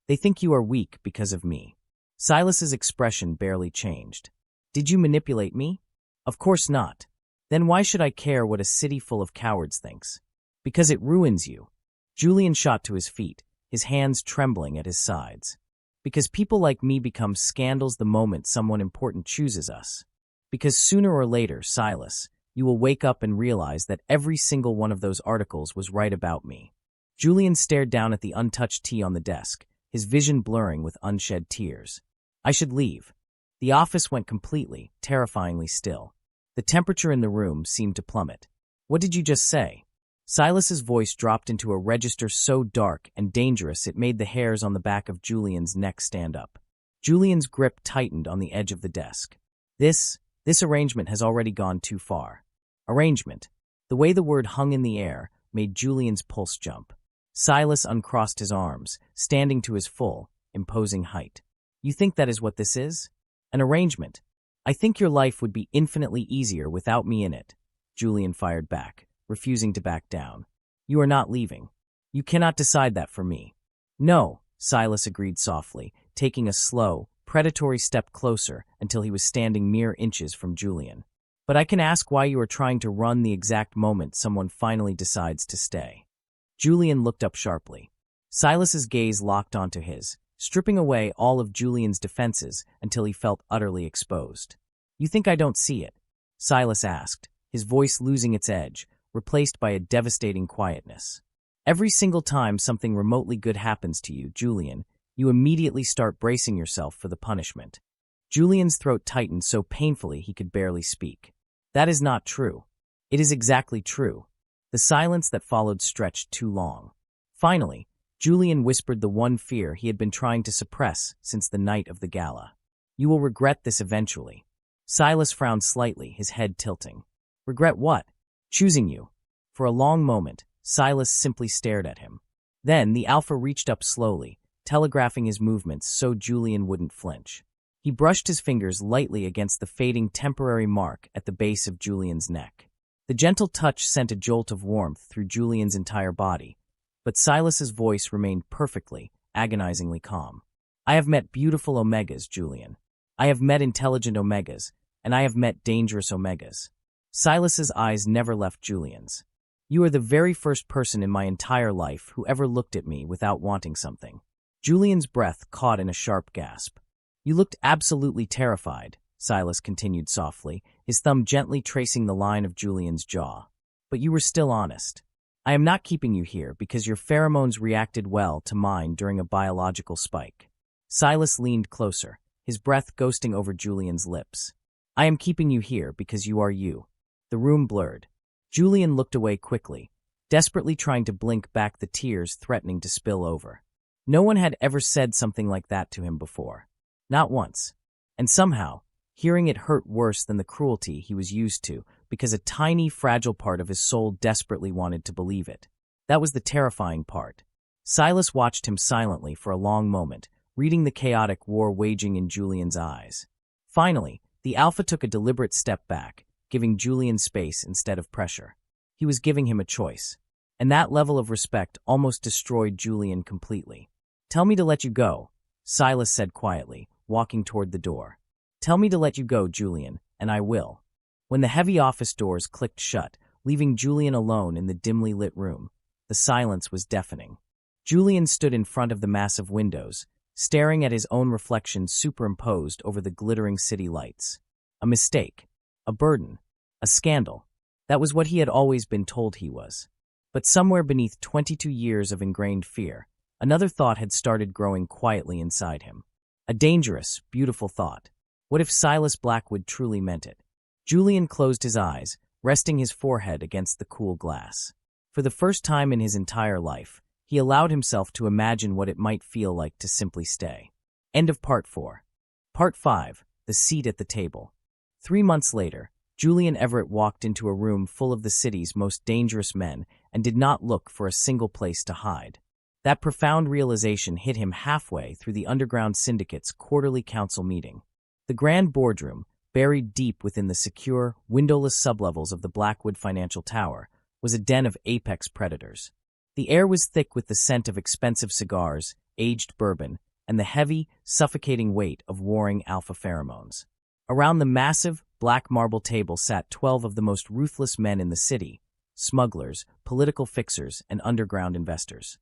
They think you are weak because of me. Silas's expression barely changed. Did you manipulate me? Of course not. Then why should I care what a city full of cowards thinks? Because it ruins you. Julian shot to his feet, his hands trembling at his sides. Because people like me become scandals the moment someone important chooses us. Because sooner or later, Silas, you will wake up and realize that every single one of those articles was right about me. Julian stared down at the untouched tea on the desk, his vision blurring with unshed tears. I should leave. The office went completely, terrifyingly still. The temperature in the room seemed to plummet. What did you just say? Silas's voice dropped into a register so dark and dangerous it made the hairs on the back of Julian's neck stand up. Julian's grip tightened on the edge of the desk. This arrangement has already gone too far. Arrangement. The way the word hung in the air made Julian's pulse jump. Silas uncrossed his arms, standing to his full, imposing height. You think that is what this is? An arrangement. I think your life would be infinitely easier without me in it. Julian fired back, refusing to back down. You are not leaving. You cannot decide that for me. No, Silas agreed softly, taking a slow, predatory step closer until he was standing mere inches from Julian. But I can ask why you are trying to run the exact moment someone finally decides to stay. Julian looked up sharply. Silas's gaze locked onto his, stripping away all of Julian's defenses until he felt utterly exposed. You think I don't see it? Silas asked, his voice losing its edge, replaced by a devastating quietness. Every single time something remotely good happens to you, Julian, you immediately start bracing yourself for the punishment. Julian's throat tightened so painfully he could barely speak. That is not true. It is exactly true. The silence that followed stretched too long. Finally, Julian whispered the one fear he had been trying to suppress since the night of the gala. You will regret this eventually. Silas frowned slightly, his head tilting. Regret what? Choosing you. For a long moment, Silas simply stared at him. Then the alpha reached up slowly, telegraphing his movements so Julian wouldn't flinch. He brushed his fingers lightly against the fading temporary mark at the base of Julian's neck. The gentle touch sent a jolt of warmth through Julian's entire body, but Silas's voice remained perfectly, agonizingly calm. I have met beautiful Omegas, Julian. I have met intelligent Omegas, and I have met dangerous Omegas. Silas's eyes never left Julian's. You are the very first person in my entire life who ever looked at me without wanting something. Julian's breath caught in a sharp gasp. You looked absolutely terrified, Silas continued softly, his thumb gently tracing the line of Julian's jaw. But you were still honest. I am not keeping you here because your pheromones reacted well to mine during a biological spike. Silas leaned closer, his breath ghosting over Julian's lips. I am keeping you here because you are you. The room blurred. Julian looked away quickly, desperately trying to blink back the tears threatening to spill over. No one had ever said something like that to him before. Not once. And somehow, hearing it hurt worse than the cruelty he was used to because a tiny, fragile part of his soul desperately wanted to believe it. That was the terrifying part. Silas watched him silently for a long moment, reading the chaotic war waging in Julian's eyes. Finally, the alpha took a deliberate step back, giving Julian space instead of pressure. He was giving him a choice. And that level of respect almost destroyed Julian completely. Tell me to let you go, Silas said quietly, walking toward the door. Tell me to let you go, Julian, and I will. When the heavy office doors clicked shut, leaving Julian alone in the dimly lit room, the silence was deafening. Julian stood in front of the massive windows, staring at his own reflection superimposed over the glittering city lights. A mistake. A burden. A scandal. That was what he had always been told he was. But somewhere beneath 22 years of ingrained fear, another thought had started growing quietly inside him. A dangerous, beautiful thought. What if Silas Blackwood truly meant it? Julian closed his eyes, resting his forehead against the cool glass. For the first time in his entire life, he allowed himself to imagine what it might feel like to simply stay. End of Part 4. Part 5. The Seat at the Table. 3 months later, Julian Everett walked into a room full of the city's most dangerous men and did not look for a single place to hide. That profound realization hit him halfway through the underground syndicate's quarterly council meeting. The grand boardroom, buried deep within the secure, windowless sublevels of the Blackwood Financial Tower, was a den of apex predators. The air was thick with the scent of expensive cigars, aged bourbon, and the heavy, suffocating weight of warring alpha pheromones. Around the massive, black marble table sat 12 of the most ruthless men in the city: smugglers, political fixers, and underground investors.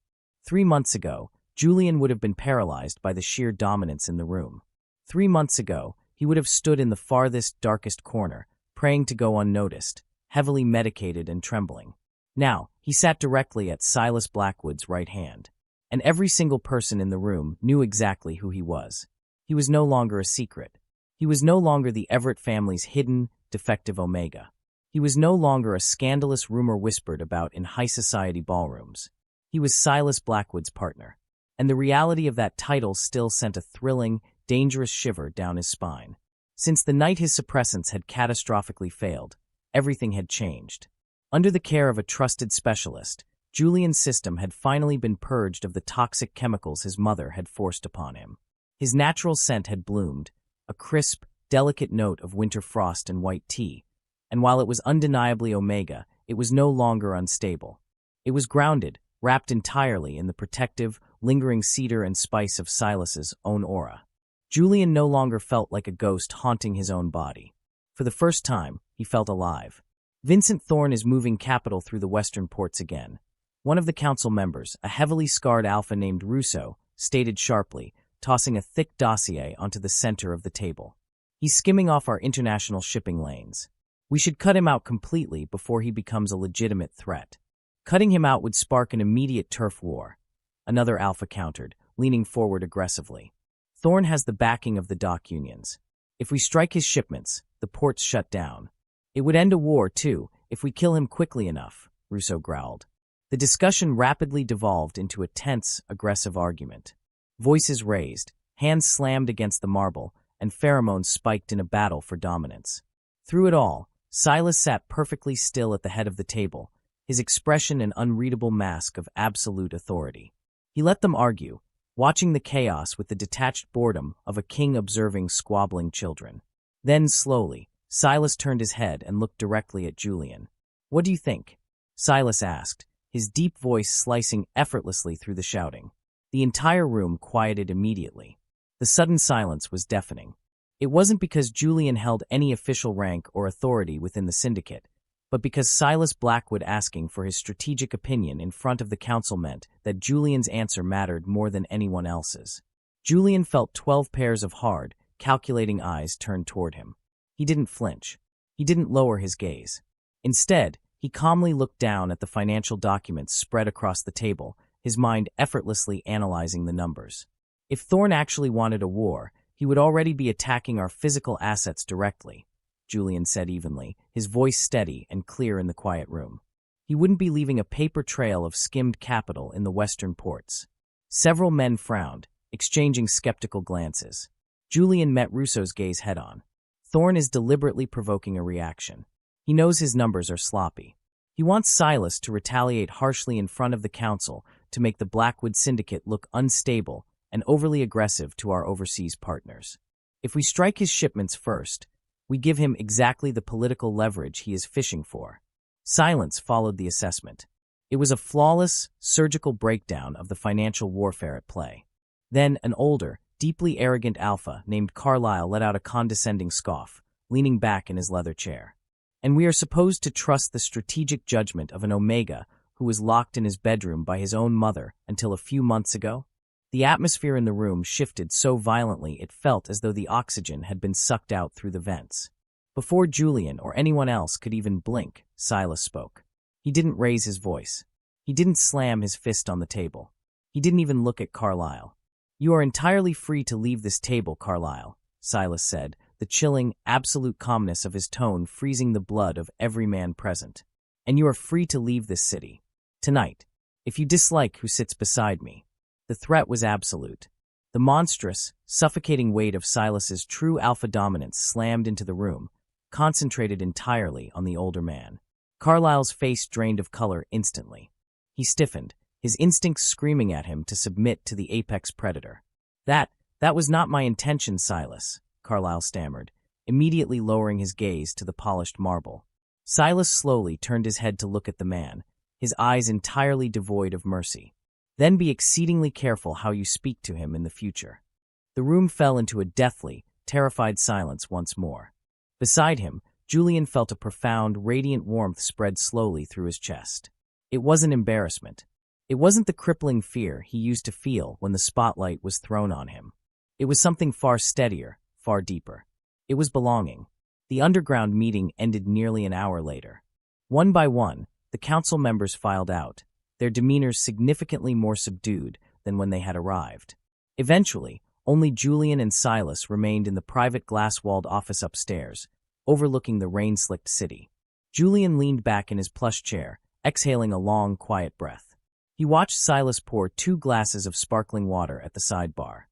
3 months ago, Julian would have been paralyzed by the sheer dominance in the room. 3 months ago, he would have stood in the farthest, darkest corner, praying to go unnoticed, heavily medicated and trembling. Now, he sat directly at Silas Blackwood's right hand, and every single person in the room knew exactly who he was. He was no longer a secret. He was no longer the Everett family's hidden, defective Omega. He was no longer a scandalous rumor whispered about in high society ballrooms. He was Silas Blackwood's partner, and the reality of that title still sent a thrilling, dangerous shiver down his spine. Since the night his suppressants had catastrophically failed, everything had changed. Under the care of a trusted specialist, Julian's system had finally been purged of the toxic chemicals his mother had forced upon him. His natural scent had bloomed, a crisp, delicate note of winter frost and white tea, and while it was undeniably Omega, it was no longer unstable. It was grounded, wrapped entirely in the protective, lingering cedar and spice of Silas's own aura. Julian no longer felt like a ghost haunting his own body. For the first time, he felt alive. Vincent Thorne is moving capital through the western ports again. One of the council members, a heavily scarred alpha named Russo, stated sharply, tossing a thick dossier onto the center of the table. He's skimming off our international shipping lanes. We should cut him out completely before he becomes a legitimate threat. Cutting him out would spark an immediate turf war. Another alpha countered, leaning forward aggressively. Thorne has the backing of the dock unions. If we strike his shipments, the ports shut down. It would end a war, too, if we kill him quickly enough, Russo growled. The discussion rapidly devolved into a tense, aggressive argument. Voices raised, hands slammed against the marble, and pheromones spiked in a battle for dominance. Through it all, Silas sat perfectly still at the head of the table, his expression an unreadable mask of absolute authority. He let them argue, watching the chaos with the detached boredom of a king observing squabbling children. Then, slowly, Silas turned his head and looked directly at Julian. "What do you think?" Silas asked, his deep voice slicing effortlessly through the shouting. The entire room quieted immediately. The sudden silence was deafening. It wasn't because Julian held any official rank or authority within the syndicate, but because Silas Blackwood asking for his strategic opinion in front of the council meant that Julian's answer mattered more than anyone else's. Julian felt 12 pairs of hard, calculating eyes turned toward him. He didn't flinch. He didn't lower his gaze. Instead, he calmly looked down at the financial documents spread across the table, his mind effortlessly analyzing the numbers. If Thorne actually wanted a war, he would already be attacking our physical assets directly, Julian said evenly, his voice steady and clear in the quiet room. He wouldn't be leaving a paper trail of skimmed capital in the western ports. Several men frowned, exchanging skeptical glances. Julian met Russo's gaze head-on. Thorne is deliberately provoking a reaction. He knows his numbers are sloppy. He wants Silas to retaliate harshly in front of the council to make the Blackwood Syndicate look unstable and overly aggressive to our overseas partners. If we strike his shipments first, we give him exactly the political leverage he is fishing for. Silence followed the assessment. It was a flawless, surgical breakdown of the financial warfare at play. Then an older, deeply arrogant alpha named Carlyle let out a condescending scoff, leaning back in his leather chair. And we are supposed to trust the strategic judgment of an Omega who was locked in his bedroom by his own mother until a few months ago? The atmosphere in the room shifted so violently it felt as though the oxygen had been sucked out through the vents. Before Julian or anyone else could even blink, Silas spoke. He didn't raise his voice. He didn't slam his fist on the table. He didn't even look at Carlyle. "You are entirely free to leave this table, Carlyle," Silas said, the chilling, absolute calmness of his tone freezing the blood of every man present. "And you are free to leave this city. Tonight, if you dislike who sits beside me." The threat was absolute. The monstrous, suffocating weight of Silas's true alpha dominance slammed into the room, concentrated entirely on the older man. Carlyle's face drained of color instantly. He stiffened, his instincts screaming at him to submit to the apex predator. That was not my intention, Silas," Carlyle stammered, immediately lowering his gaze to the polished marble. Silas slowly turned his head to look at the man, his eyes entirely devoid of mercy. Then be exceedingly careful how you speak to him in the future. The room fell into a deathly, terrified silence once more. Beside him, Julian felt a profound, radiant warmth spread slowly through his chest. It wasn't embarrassment. It wasn't the crippling fear he used to feel when the spotlight was thrown on him. It was something far steadier, far deeper. It was belonging. The underground meeting ended nearly an hour later. One by one, the council members filed out, their demeanors significantly more subdued than when they had arrived. Eventually, only Julian and Silas remained in the private glass-walled office upstairs, overlooking the rain-slicked city. Julian leaned back in his plush chair, exhaling a long, quiet breath. He watched Silas pour 2 glasses of sparkling water at the sidebar.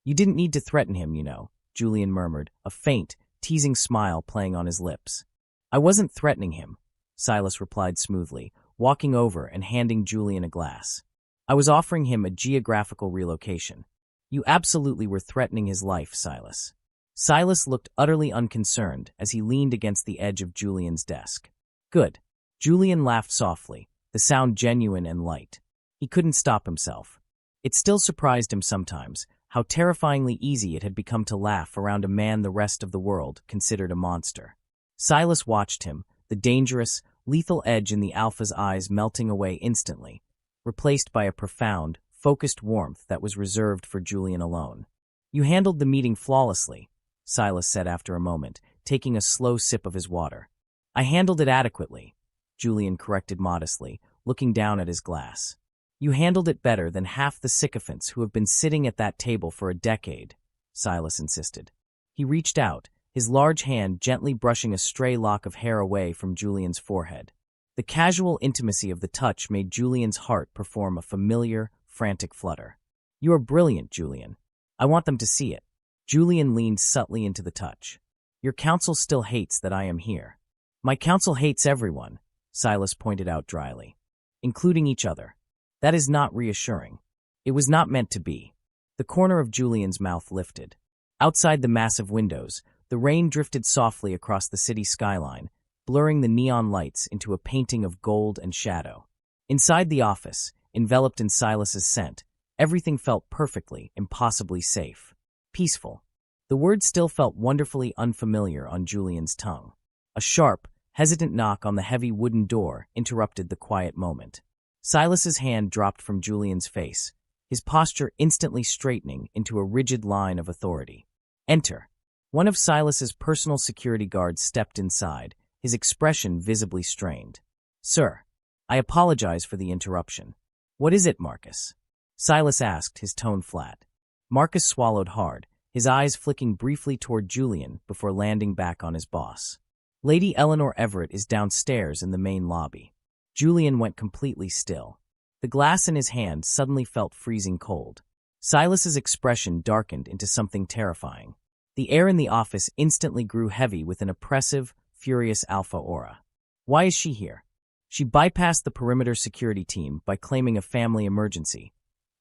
"You didn't need to threaten him, you know," Julian murmured, a faint, teasing smile playing on his lips. "I wasn't threatening him," Silas replied smoothly, walking over and handing Julian a glass. "I was offering him a geographical relocation." "You absolutely were threatening his life, Silas." Silas looked utterly unconcerned as he leaned against the edge of Julian's desk. "Good." Julian laughed softly, the sound genuine and light. He couldn't stop himself. It still surprised him sometimes how terrifyingly easy it had become to laugh around a man the rest of the world considered a monster. Silas watched him, the dangerous, lethal edge in the Alpha's eyes melting away instantly, replaced by a profound, focused warmth that was reserved for Julian alone. "You handled the meeting flawlessly," Silas said after a moment, taking a slow sip of his water. "I handled it adequately," Julian corrected modestly, looking down at his glass. "You handled it better than half the sycophants who have been sitting at that table for a decade," Silas insisted. He reached out, his large hand gently brushing a stray lock of hair away from Julian's forehead. The casual intimacy of the touch made Julian's heart perform a familiar, frantic flutter. "You are brilliant, Julian. I want them to see it." Julian leaned subtly into the touch. "Your council still hates that I am here." "My council hates everyone," Silas pointed out dryly, "including each other. That is not reassuring. It was not meant to be." The corner of Julian's mouth lifted. Outside the massive windows, the rain drifted softly across the city skyline, blurring the neon lights into a painting of gold and shadow. Inside the office, enveloped in Silas's scent, everything felt perfectly, impossibly safe. Peaceful. The word still felt wonderfully unfamiliar on Julian's tongue. A sharp, hesitant knock on the heavy wooden door interrupted the quiet moment. Silas's hand dropped from Julian's face, his posture instantly straightening into a rigid line of authority. "Enter." One of Silas's personal security guards stepped inside, his expression visibly strained. "Sir, I apologize for the interruption." "What is it, Marcus?" Silas asked, his tone flat. Marcus swallowed hard, his eyes flicking briefly toward Julian before landing back on his boss. "Lady Eleanor Everett is downstairs in the main lobby." Julian went completely still. The glass in his hand suddenly felt freezing cold. Silas's expression darkened into something terrifying. The air in the office instantly grew heavy with an oppressive, furious alpha aura. "Why is she here?" "She bypassed the perimeter security team by claiming a family emergency,"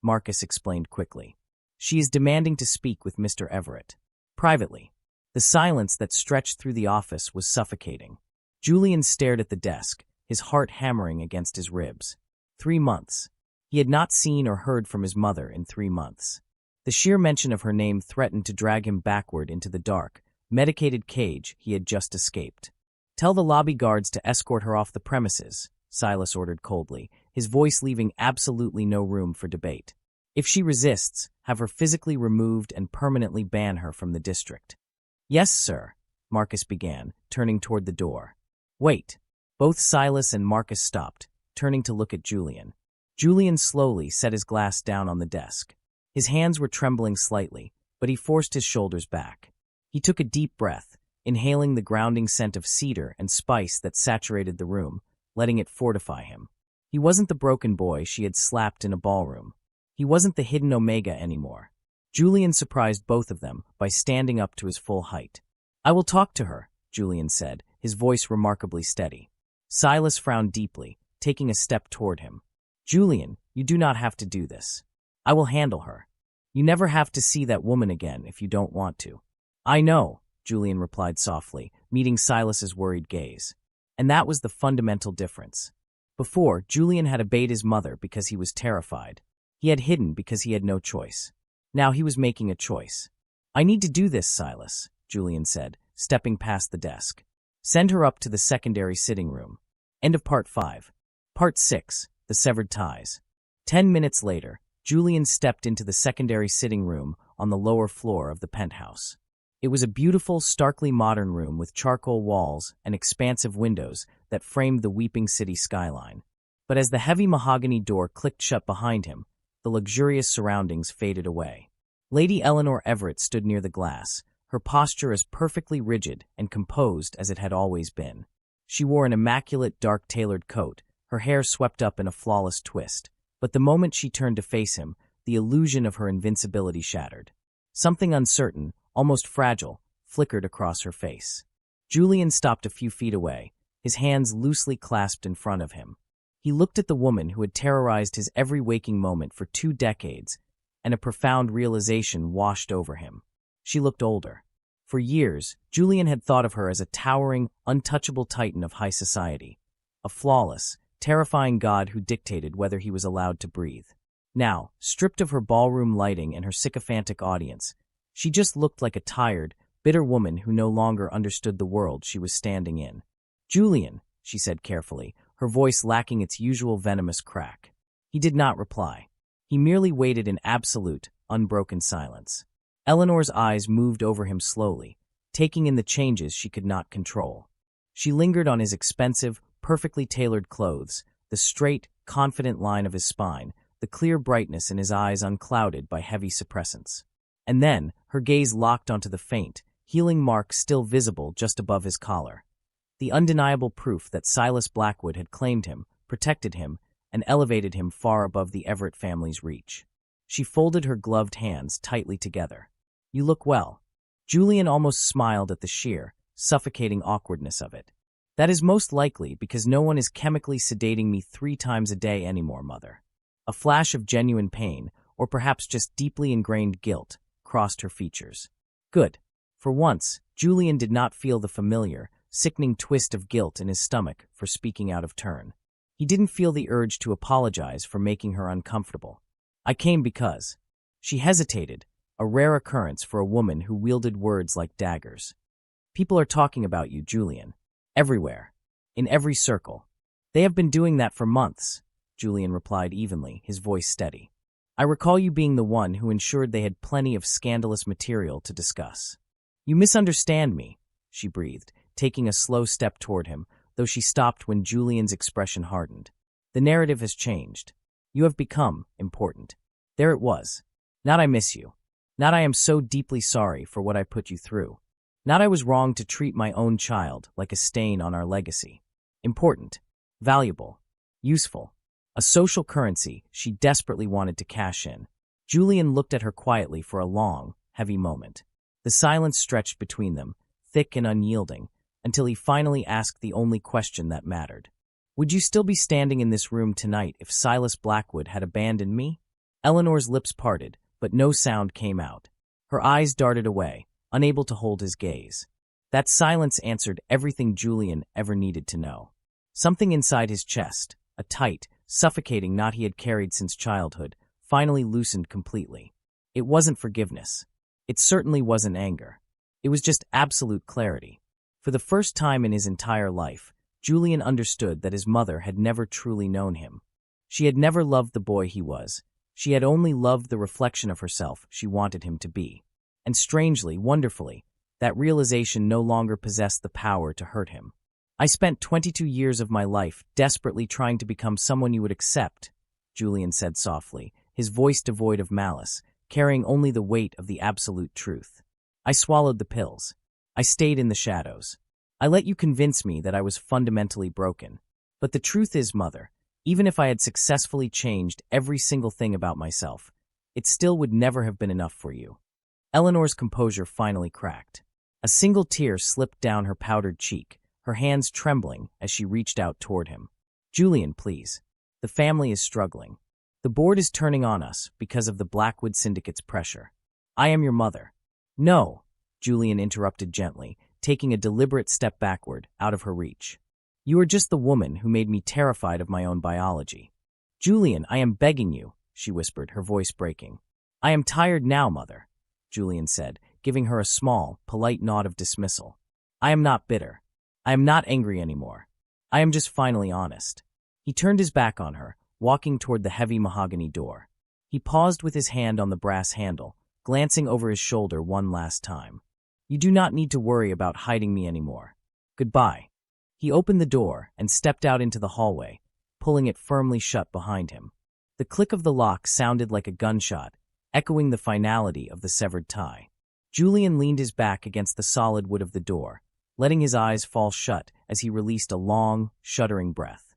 Marcus explained quickly. "She is demanding to speak with Mr. Everett. Privately." The silence that stretched through the office was suffocating. Julian stared at the desk, his heart hammering against his ribs. 3 months. He had not seen or heard from his mother in 3 months. The sheer mention of her name threatened to drag him backward into the dark, medicated cage he had just escaped. "Tell the lobby guards to escort her off the premises," Silas ordered coldly, his voice leaving absolutely no room for debate. "If she resists, have her physically removed and permanently ban her from the district." "Yes, sir," Marcus began, turning toward the door. "Wait." Both Silas and Marcus stopped, turning to look at Julian. Julian slowly set his glass down on the desk. His hands were trembling slightly, but he forced his shoulders back. He took a deep breath, inhaling the grounding scent of cedar and spice that saturated the room, letting it fortify him. He wasn't the broken boy she had slapped in a ballroom. He wasn't the hidden Omega anymore. Julian surprised both of them by standing up to his full height. "I will talk to her," Julian said, his voice remarkably steady. Silas frowned deeply, taking a step toward him. "Julian, you do not have to do this. I will handle her. You never have to see that woman again if you don't want to." "I know," Julian replied softly, meeting Silas's worried gaze. And that was the fundamental difference. Before, Julian had obeyed his mother because he was terrified. He had hidden because he had no choice. Now he was making a choice. "I need to do this, Silas," Julian said, stepping past the desk. "Send her up to the secondary sitting room." End of Part 5. Part 6. The Severed Ties. 10 minutes later, Julian stepped into the secondary sitting room on the lower floor of the penthouse. It was a beautiful, starkly modern room with charcoal walls and expansive windows that framed the weeping city skyline. But as the heavy mahogany door clicked shut behind him, the luxurious surroundings faded away. Lady Eleanor Everett stood near the glass, her posture as perfectly rigid and composed as it had always been. She wore an immaculate dark-tailored coat, her hair swept up in a flawless twist. But the moment she turned to face him, the illusion of her invincibility shattered. Something uncertain, almost fragile, flickered across her face. Julian stopped a few feet away, his hands loosely clasped in front of him. He looked at the woman who had terrorized his every waking moment for 2 decades, and a profound realization washed over him. She looked older. For years, Julian had thought of her as a towering, untouchable titan of high society, a flawless, terrifying god who dictated whether he was allowed to breathe. Now, stripped of her ballroom lighting and her sycophantic audience, she just looked like a tired, bitter woman who no longer understood the world she was standing in. "Julian," she said carefully, her voice lacking its usual venomous crack. He did not reply. He merely waited in absolute, unbroken silence. Eleanor's eyes moved over him slowly, taking in the changes she could not control. She lingered on his expensive, perfectly tailored clothes, the straight, confident line of his spine, the clear brightness in his eyes unclouded by heavy suppressants. And then, her gaze locked onto the faint, healing mark still visible just above his collar. The undeniable proof that Silas Blackwood had claimed him, protected him, and elevated him far above the Everett family's reach. She folded her gloved hands tightly together. "You look well." Julian almost smiled at the sheer, suffocating awkwardness of it. "That is most likely because no one is chemically sedating me 3 times a day anymore, Mother." A flash of genuine pain, or perhaps just deeply ingrained guilt, crossed her features. Good. For once, Julian did not feel the familiar, sickening twist of guilt in his stomach for speaking out of turn. He didn't feel the urge to apologize for making her uncomfortable. "I came because..." She hesitated, a rare occurrence for a woman who wielded words like daggers. "People are talking about you, Julian. Everywhere. In every circle. They have been doing that for months," Julian replied evenly, his voice steady. "I recall you being the one who ensured they had plenty of scandalous material to discuss." "You misunderstand me," she breathed, taking a slow step toward him, though she stopped when Julian's expression hardened. "The narrative has changed. You have become important." There it was. Not "I miss you." Not "I am so deeply sorry for what I put you through." Not "I was wrong to treat my own child like a stain on our legacy." Important. Valuable. Useful. A social currency she desperately wanted to cash in. Julian looked at her quietly for a long, heavy moment. The silence stretched between them, thick and unyielding, until he finally asked the only question that mattered. "Would you still be standing in this room tonight if Silas Blackwood had abandoned me?" Eleanor's lips parted, but no sound came out. Her eyes darted away, unable to hold his gaze. That silence answered everything Julian ever needed to know. Something inside his chest, a tight, suffocating knot he had carried since childhood, finally loosened completely. It wasn't forgiveness. It certainly wasn't anger. It was just absolute clarity. For the first time in his entire life, Julian understood that his mother had never truly known him. She had never loved the boy he was. She had only loved the reflection of herself she wanted him to be. And strangely, wonderfully, that realization no longer possessed the power to hurt him. "I spent 22 years of my life desperately trying to become someone you would accept," Julian said softly, his voice devoid of malice, carrying only the weight of the absolute truth. "I swallowed the pills. I stayed in the shadows. I let you convince me that I was fundamentally broken. But the truth is, Mother, even if I had successfully changed every single thing about myself, it still would never have been enough for you." Eleanor's composure finally cracked. A single tear slipped down her powdered cheek, her hands trembling as she reached out toward him. "Julian, please. The family is struggling. The board is turning on us because of the Blackwood Syndicate's pressure. I am your mother." "No," Julian interrupted gently, taking a deliberate step backward, out of her reach. You are just the woman who made me terrified of my own biology. Julian, I am begging you, she whispered, her voice breaking. I am tired now, mother, Julian said, giving her a small, polite nod of dismissal. I am not bitter. I am not angry anymore. I am just finally honest. He turned his back on her, walking toward the heavy mahogany door. He paused with his hand on the brass handle, glancing over his shoulder one last time. You do not need to worry about hiding me anymore. Goodbye. He opened the door and stepped out into the hallway, pulling it firmly shut behind him. The click of the lock sounded like a gunshot, echoing the finality of the severed tie. Julian leaned his back against the solid wood of the door, letting his eyes fall shut as he released a long, shuddering breath.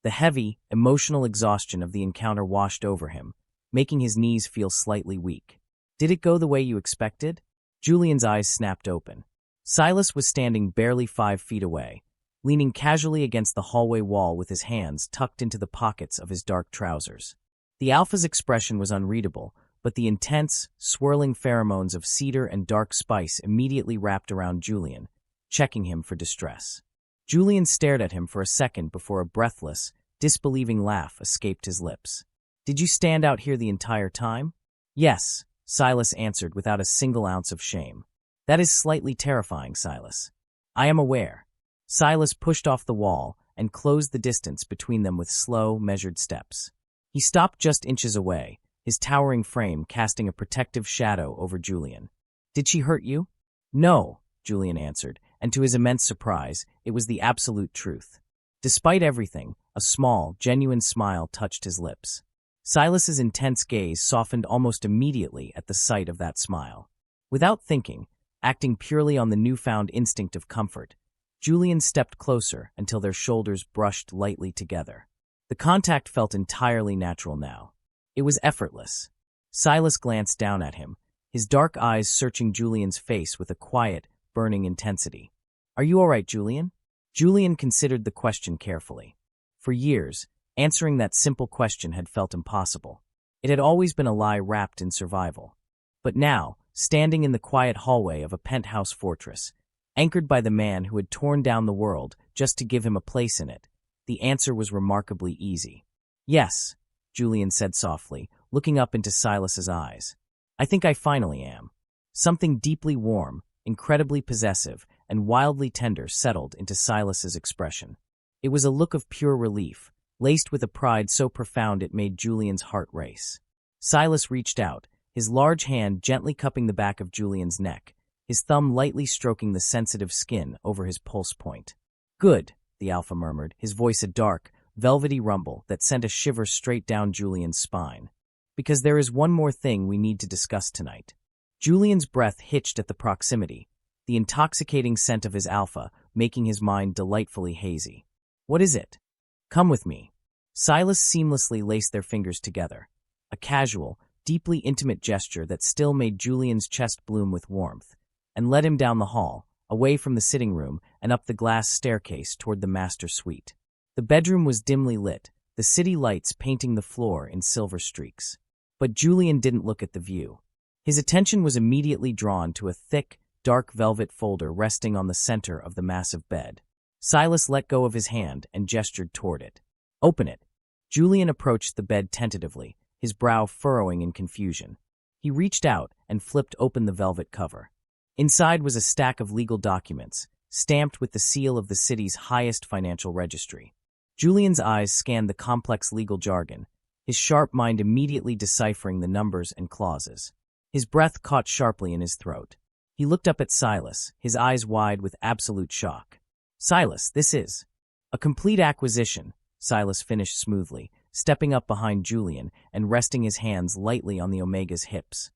The heavy, emotional exhaustion of the encounter washed over him, making his knees feel slightly weak. Did it go the way you expected? Julian's eyes snapped open. Silas was standing barely 5 feet away, leaning casually against the hallway wall with his hands tucked into the pockets of his dark trousers. The alpha's expression was unreadable, but the intense, swirling pheromones of cedar and dark spice immediately wrapped around Julian, checking him for distress. Julian stared at him for a second before a breathless, disbelieving laugh escaped his lips. Did you stand out here the entire time? Yes, Silas answered without a single ounce of shame. That is slightly terrifying, Silas. I am aware. Silas pushed off the wall and closed the distance between them with slow, measured steps. He stopped just inches away, his towering frame casting a protective shadow over Julian. Did she hurt you? No, Julian answered, and to his immense surprise, it was the absolute truth. Despite everything, a small, genuine smile touched his lips. Silas's intense gaze softened almost immediately at the sight of that smile. Without thinking, acting purely on the newfound instinct of comfort, Julian stepped closer until their shoulders brushed lightly together. The contact felt entirely natural now. It was effortless. Silas glanced down at him, his dark eyes searching Julian's face with a quiet, burning intensity. Are you all right, Julian? Julian considered the question carefully. For years, answering that simple question had felt impossible. It had always been a lie wrapped in survival. But now, standing in the quiet hallway of a penthouse fortress, anchored by the man who had torn down the world just to give him a place in it, the answer was remarkably easy. Yes, Julian said softly, looking up into Silas's eyes. I think I finally am. Something deeply warm, incredibly possessive, and wildly tender settled into Silas's expression. It was a look of pure relief, laced with a pride so profound it made Julian's heart race. Silas reached out, his large hand gently cupping the back of Julian's neck, his thumb lightly stroking the sensitive skin over his pulse point. Good, the alpha murmured, his voice a dark, velvety rumble that sent a shiver straight down Julian's spine. Because there is one more thing we need to discuss tonight. Julian's breath hitched at the proximity, the intoxicating scent of his alpha making his mind delightfully hazy. What is it? Come with me. Silas seamlessly laced their fingers together, a casual, deeply intimate gesture that still made Julian's chest bloom with warmth, and led him down the hall, away from the sitting room and up the glass staircase toward the master suite. The bedroom was dimly lit, the city lights painting the floor in silver streaks. But Julian didn't look at the view. His attention was immediately drawn to a thick, dark velvet folder resting on the center of the massive bed. Silas let go of his hand and gestured toward it. Open it. Julian approached the bed tentatively, his brow furrowing in confusion. He reached out and flipped open the velvet cover. Inside was a stack of legal documents, stamped with the seal of the city's highest financial registry. Julian's eyes scanned the complex legal jargon, his sharp mind immediately deciphering the numbers and clauses. His breath caught sharply in his throat. He looked up at Silas, his eyes wide with absolute shock. Silas, this is a complete acquisition, Silas finished smoothly, stepping up behind Julian and resting his hands lightly on the Omega's hips.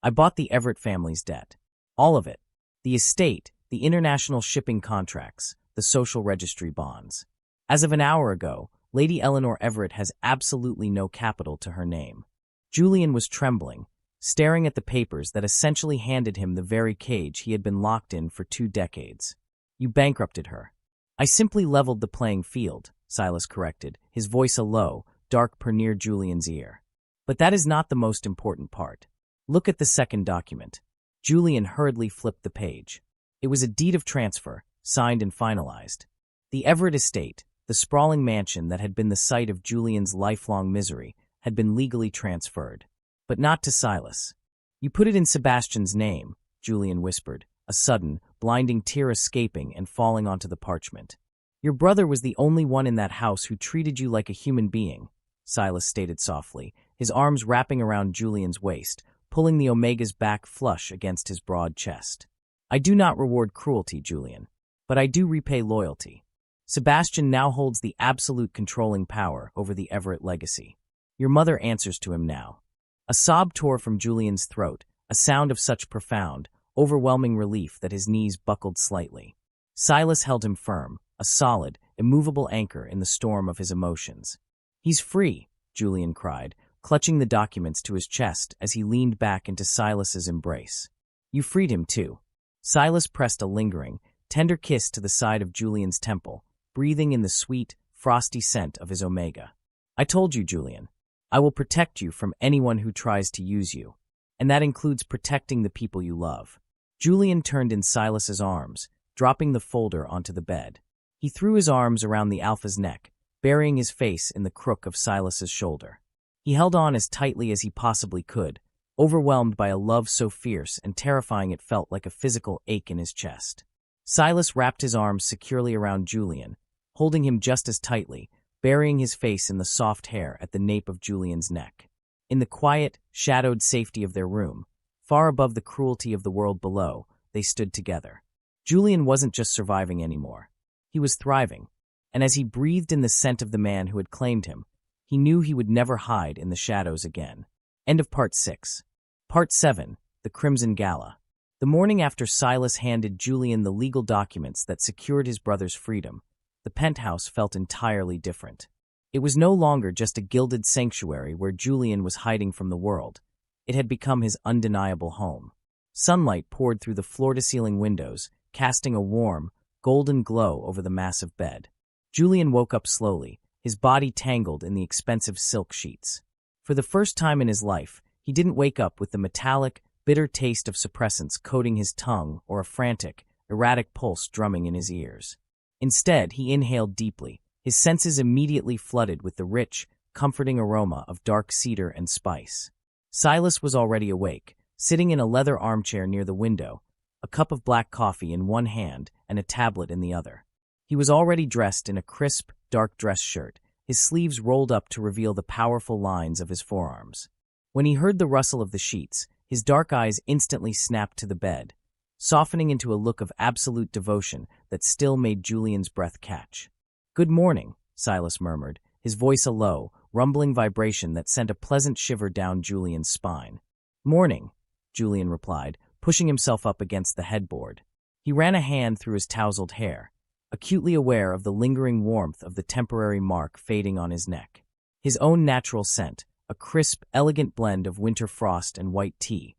I bought the Everett family's debt. All of it. The estate, the international shipping contracts, the social registry bonds. As of an hour ago, Lady Eleanor Everett has absolutely no capital to her name. Julian was trembling, staring at the papers that essentially handed him the very cage he had been locked in for 2 decades. You bankrupted her. I simply leveled the playing field, Silas corrected, his voice a low, dark purr near Julian's ear. But that is not the most important part. Look at the second document. Julian hurriedly flipped the page. It was a deed of transfer, signed and finalized. The Everett estate, the sprawling mansion that had been the site of Julian's lifelong misery, had been legally transferred. But not to Silas. "You put it in Sebastian's name," Julian whispered, a sudden, blinding tear escaping and falling onto the parchment. "Your brother was the only one in that house who treated you like a human being," Silas stated softly, his arms wrapping around Julian's waist, pulling the Omega's back flush against his broad chest. "I do not reward cruelty, Julian, but I do repay loyalty. Sebastian now holds the absolute controlling power over the Everett legacy. Your mother answers to him now." A sob tore from Julian's throat, a sound of such profound, overwhelming relief that his knees buckled slightly. Silas held him firm, a solid, immovable anchor in the storm of his emotions. "He's free," Julian cried, clutching the documents to his chest as he leaned back into Silas's embrace. "You freed him, too." Silas pressed a lingering, tender kiss to the side of Julian's temple, breathing in the sweet, frosty scent of his Omega. "I told you, Julian. I will protect you from anyone who tries to use you, and that includes protecting the people you love." Julian turned in Silas's arms, dropping the folder onto the bed. He threw his arms around the Alpha's neck, burying his face in the crook of Silas's shoulder. He held on as tightly as he possibly could, overwhelmed by a love so fierce and terrifying it felt like a physical ache in his chest. Silas wrapped his arms securely around Julian, holding him just as tightly, burying his face in the soft hair at the nape of Julian's neck. In the quiet, shadowed safety of their room, far above the cruelty of the world below, they stood together. Julian wasn't just surviving anymore. He was thriving, and as he breathed in the scent of the man who had claimed him, he knew he would never hide in the shadows again. End of Part 6. Part 7, The Crimson Gala. The morning after Silas handed Julian the legal documents that secured his brother's freedom, the penthouse felt entirely different. It was no longer just a gilded sanctuary where Julian was hiding from the world. It had become his undeniable home. Sunlight poured through the floor-to-ceiling windows, casting a warm, golden glow over the massive bed. Julian woke up slowly, his body tangled in the expensive silk sheets. For the first time in his life, he didn't wake up with the metallic, bitter taste of suppressants coating his tongue or a frantic, erratic pulse drumming in his ears. Instead, he inhaled deeply, his senses immediately flooded with the rich, comforting aroma of dark cedar and spice. Silas was already awake, sitting in a leather armchair near the window, a cup of black coffee in one hand and a tablet in the other. He was already dressed in a crisp, dark dress shirt, his sleeves rolled up to reveal the powerful lines of his forearms. When he heard the rustle of the sheets, his dark eyes instantly snapped to the bed, softening into a look of absolute devotion that still made Julian's breath catch. "Good morning," Silas murmured, his voice a low, rumbling vibration that sent a pleasant shiver down Julian's spine. "Morning," Julian replied, pushing himself up against the headboard. He ran a hand through his tousled hair, acutely aware of the lingering warmth of the temporary mark fading on his neck. His own natural scent, a crisp, elegant blend of winter frost and white tea,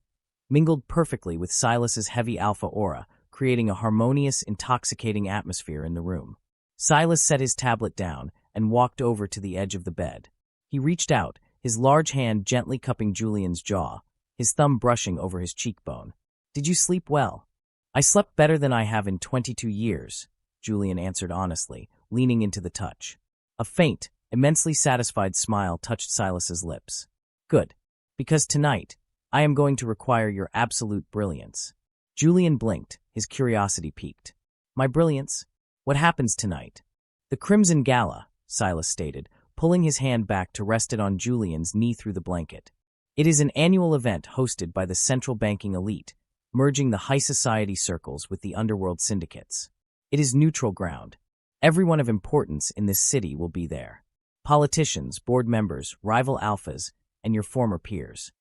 mingled perfectly with Silas's heavy alpha aura, creating a harmonious, intoxicating atmosphere in the room. Silas set his tablet down and walked over to the edge of the bed. He reached out, his large hand gently cupping Julian's jaw, his thumb brushing over his cheekbone. "Did you sleep well?" "I slept better than I have in 22 years, Julian answered honestly, leaning into the touch. A faint, immensely satisfied smile touched Silas's lips. "Good, because tonight, I am going to require your absolute brilliance." Julian blinked, his curiosity piqued. "My brilliance? What happens tonight?" "The Crimson Gala," Silas stated, pulling his hand back to rest it on Julian's knee through the blanket. "It is an annual event hosted by the central banking elite, merging the high society circles with the underworld syndicates. It is neutral ground. Everyone of importance in this city will be there. Politicians, board members, rival alphas, and your former peers."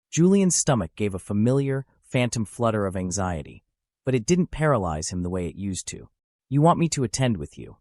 Julian's stomach gave a familiar, phantom flutter of anxiety, but it didn't paralyze him the way it used to. "You want me to attend with you?"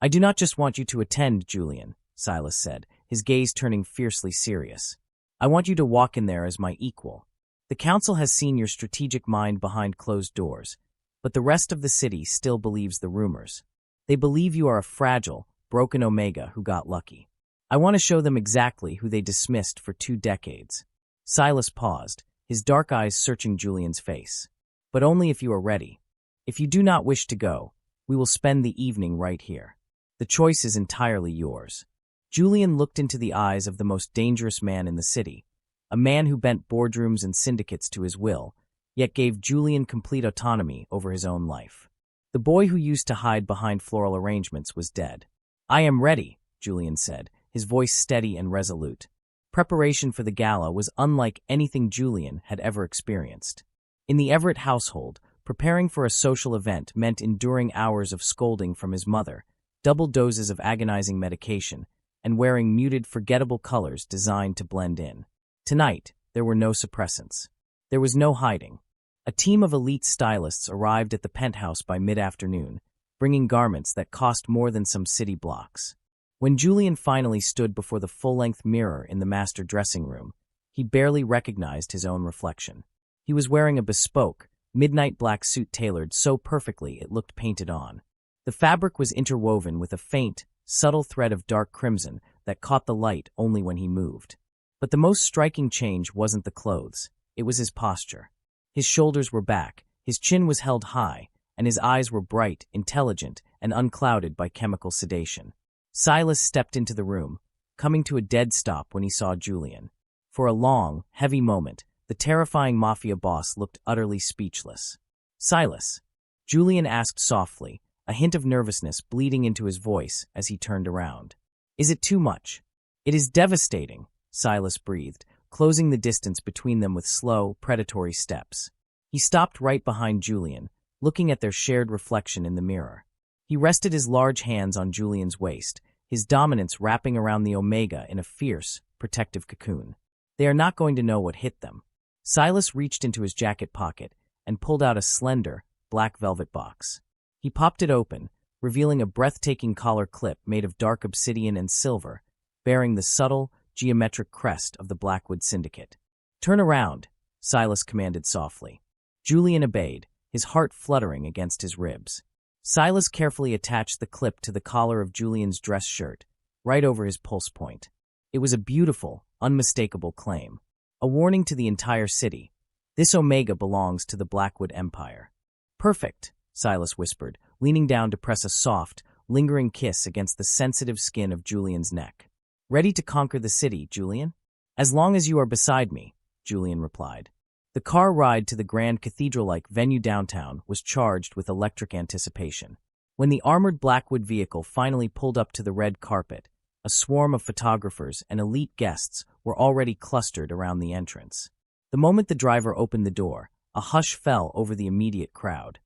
"I do not just want you to attend, Julian," Silas said, his gaze turning fiercely serious. "I want you to walk in there as my equal. The council has seen your strategic mind behind closed doors, but the rest of the city still believes the rumors. They believe you are a fragile, broken Omega who got lucky. I want to show them exactly who they dismissed for 2 decades. Silas paused, his dark eyes searching Julian's face. "But only if you are ready. If you do not wish to go, we will spend the evening right here." The choice is entirely yours. Julian looked into the eyes of the most dangerous man in the city, a man who bent boardrooms and syndicates to his will, yet gave Julian complete autonomy over his own life. The boy who used to hide behind floral arrangements was dead. "I am ready," Julian said, his voice steady and resolute. Preparation for the gala was unlike anything Julian had ever experienced. In the Everett household, preparing for a social event meant enduring hours of scolding from his mother, double doses of agonizing medication, and wearing muted, forgettable colors designed to blend in. Tonight, there were no suppressants. There was no hiding. A team of elite stylists arrived at the penthouse by mid-afternoon, bringing garments that cost more than some city blocks. When Julian finally stood before the full-length mirror in the master dressing room, he barely recognized his own reflection. He was wearing a bespoke, midnight black suit tailored so perfectly it looked painted on. The fabric was interwoven with a faint, subtle thread of dark crimson that caught the light only when he moved. But the most striking change wasn't the clothes, it was his posture. His shoulders were back, his chin was held high, and his eyes were bright, intelligent, and unclouded by chemical sedation. Silas stepped into the room, coming to a dead stop when he saw Julian. For a long, heavy moment, the terrifying Mafia boss looked utterly speechless. "Silas," Julian asked softly, a hint of nervousness bleeding into his voice as he turned around. "Is it too much?" "It is devastating," Silas breathed, closing the distance between them with slow, predatory steps. He stopped right behind Julian, looking at their shared reflection in the mirror. He rested his large hands on Julian's waist, his dominance wrapping around the Omega in a fierce, protective cocoon. They are not going to know what hit them. Silas reached into his jacket pocket and pulled out a slender, black velvet box. He popped it open, revealing a breathtaking collar clip made of dark obsidian and silver, bearing the subtle, geometric crest of the Blackwood Syndicate. "Turn around," Silas commanded softly. Julian obeyed, his heart fluttering against his ribs. Silas carefully attached the clip to the collar of Julian's dress shirt, right over his pulse point. It was a beautiful, unmistakable claim. A warning to the entire city. This Omega belongs to the Blackwood Empire. "Perfect," Silas whispered, leaning down to press a soft, lingering kiss against the sensitive skin of Julian's neck. "Ready to conquer the city, Julian?" "As long as you are beside me," Julian replied. The car ride to the grand cathedral-like venue downtown was charged with electric anticipation. When the armored Blackwood vehicle finally pulled up to the red carpet, a swarm of photographers and elite guests were already clustered around the entrance. The moment the driver opened the door, a hush fell over the immediate crowd.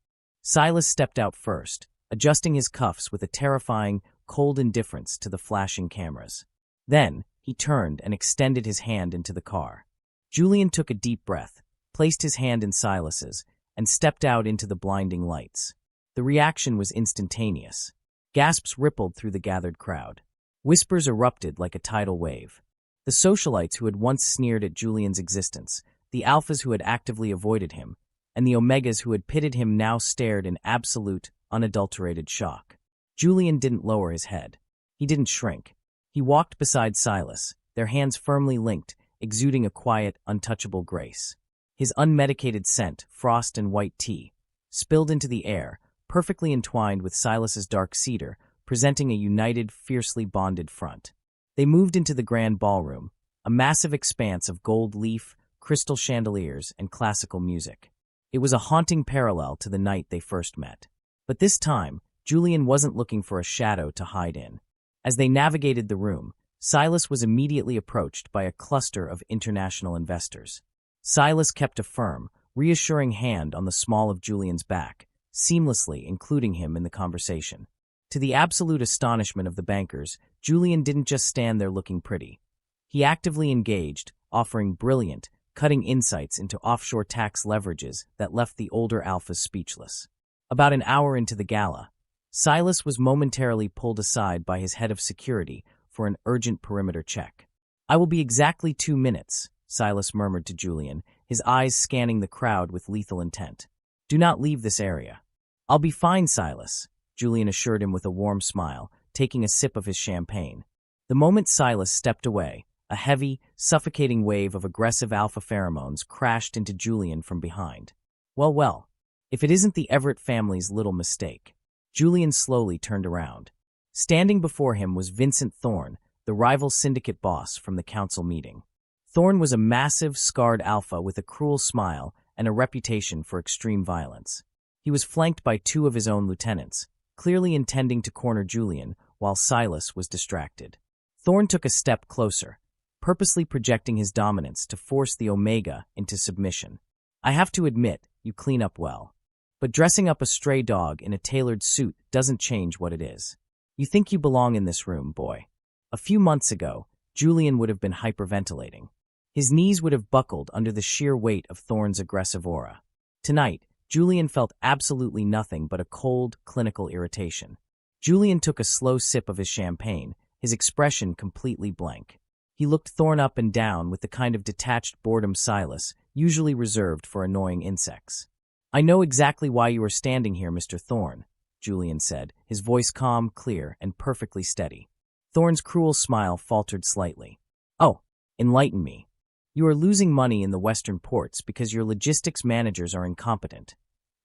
Silas stepped out first, adjusting his cuffs with a terrifying, cold indifference to the flashing cameras. Then, he turned and extended his hand into the car. Julian took a deep breath, placed his hand in Silas's, and stepped out into the blinding lights. The reaction was instantaneous. Gasps rippled through the gathered crowd. Whispers erupted like a tidal wave. The socialites who had once sneered at Julian's existence, the alphas who had actively avoided him, and the omegas who had pitted him now stared in absolute, unadulterated shock. Julian didn't lower his head. He didn't shrink. He walked beside Silas, their hands firmly linked, exuding a quiet, untouchable grace. His unmedicated scent, frost and white tea, spilled into the air, perfectly entwined with Silas's dark cedar, presenting a united, fiercely bonded front. They moved into the grand ballroom, a massive expanse of gold leaf, crystal chandeliers, and classical music. It was a haunting parallel to the night they first met. But this time, Julian wasn't looking for a shadow to hide in. As they navigated the room, Silas was immediately approached by a cluster of international investors. Silas kept a firm, reassuring hand on the small of Julian's back, seamlessly including him in the conversation. To the absolute astonishment of the bankers, Julian didn't just stand there looking pretty. He actively engaged, offering brilliant, cutting insights into offshore tax leverages that left the older alphas speechless. About an hour into the gala, Silas was momentarily pulled aside by his head of security for an urgent perimeter check. "I will be exactly 2 minutes," Silas murmured to Julian, his eyes scanning the crowd with lethal intent. "Do not leave this area." "I'll be fine, Silas," Julian assured him with a warm smile, taking a sip of his champagne. The moment Silas stepped away, a heavy, suffocating wave of aggressive alpha pheromones crashed into Julian from behind. Well, if it isn't the Everett family's little mistake. Julian slowly turned around. Standing before him was Vincent Thorne, the rival syndicate boss from the council meeting. Thorne was a massive, scarred alpha with a cruel smile and a reputation for extreme violence. He was flanked by two of his own lieutenants, clearly intending to corner Julian while Silas was distracted. Thorne took a step closer, purposely projecting his dominance to force the Omega into submission. I have to admit, you clean up well. But dressing up a stray dog in a tailored suit doesn't change what it is. You think you belong in this room, boy. A few months ago, Julian would have been hyperventilating. His knees would have buckled under the sheer weight of Thorne's aggressive aura. Tonight, Julian felt absolutely nothing but a cold, clinical irritation. Julian took a slow sip of his champagne, his expression completely blank. He looked Thorne up and down with the kind of detached boredom Silas usually reserved for annoying insects. "I know exactly why you are standing here, Mr. Thorne," Julian said, his voice calm, clear, and perfectly steady. Thorne's cruel smile faltered slightly. "Oh, enlighten me. You are losing money in the western ports because your logistics managers are incompetent,"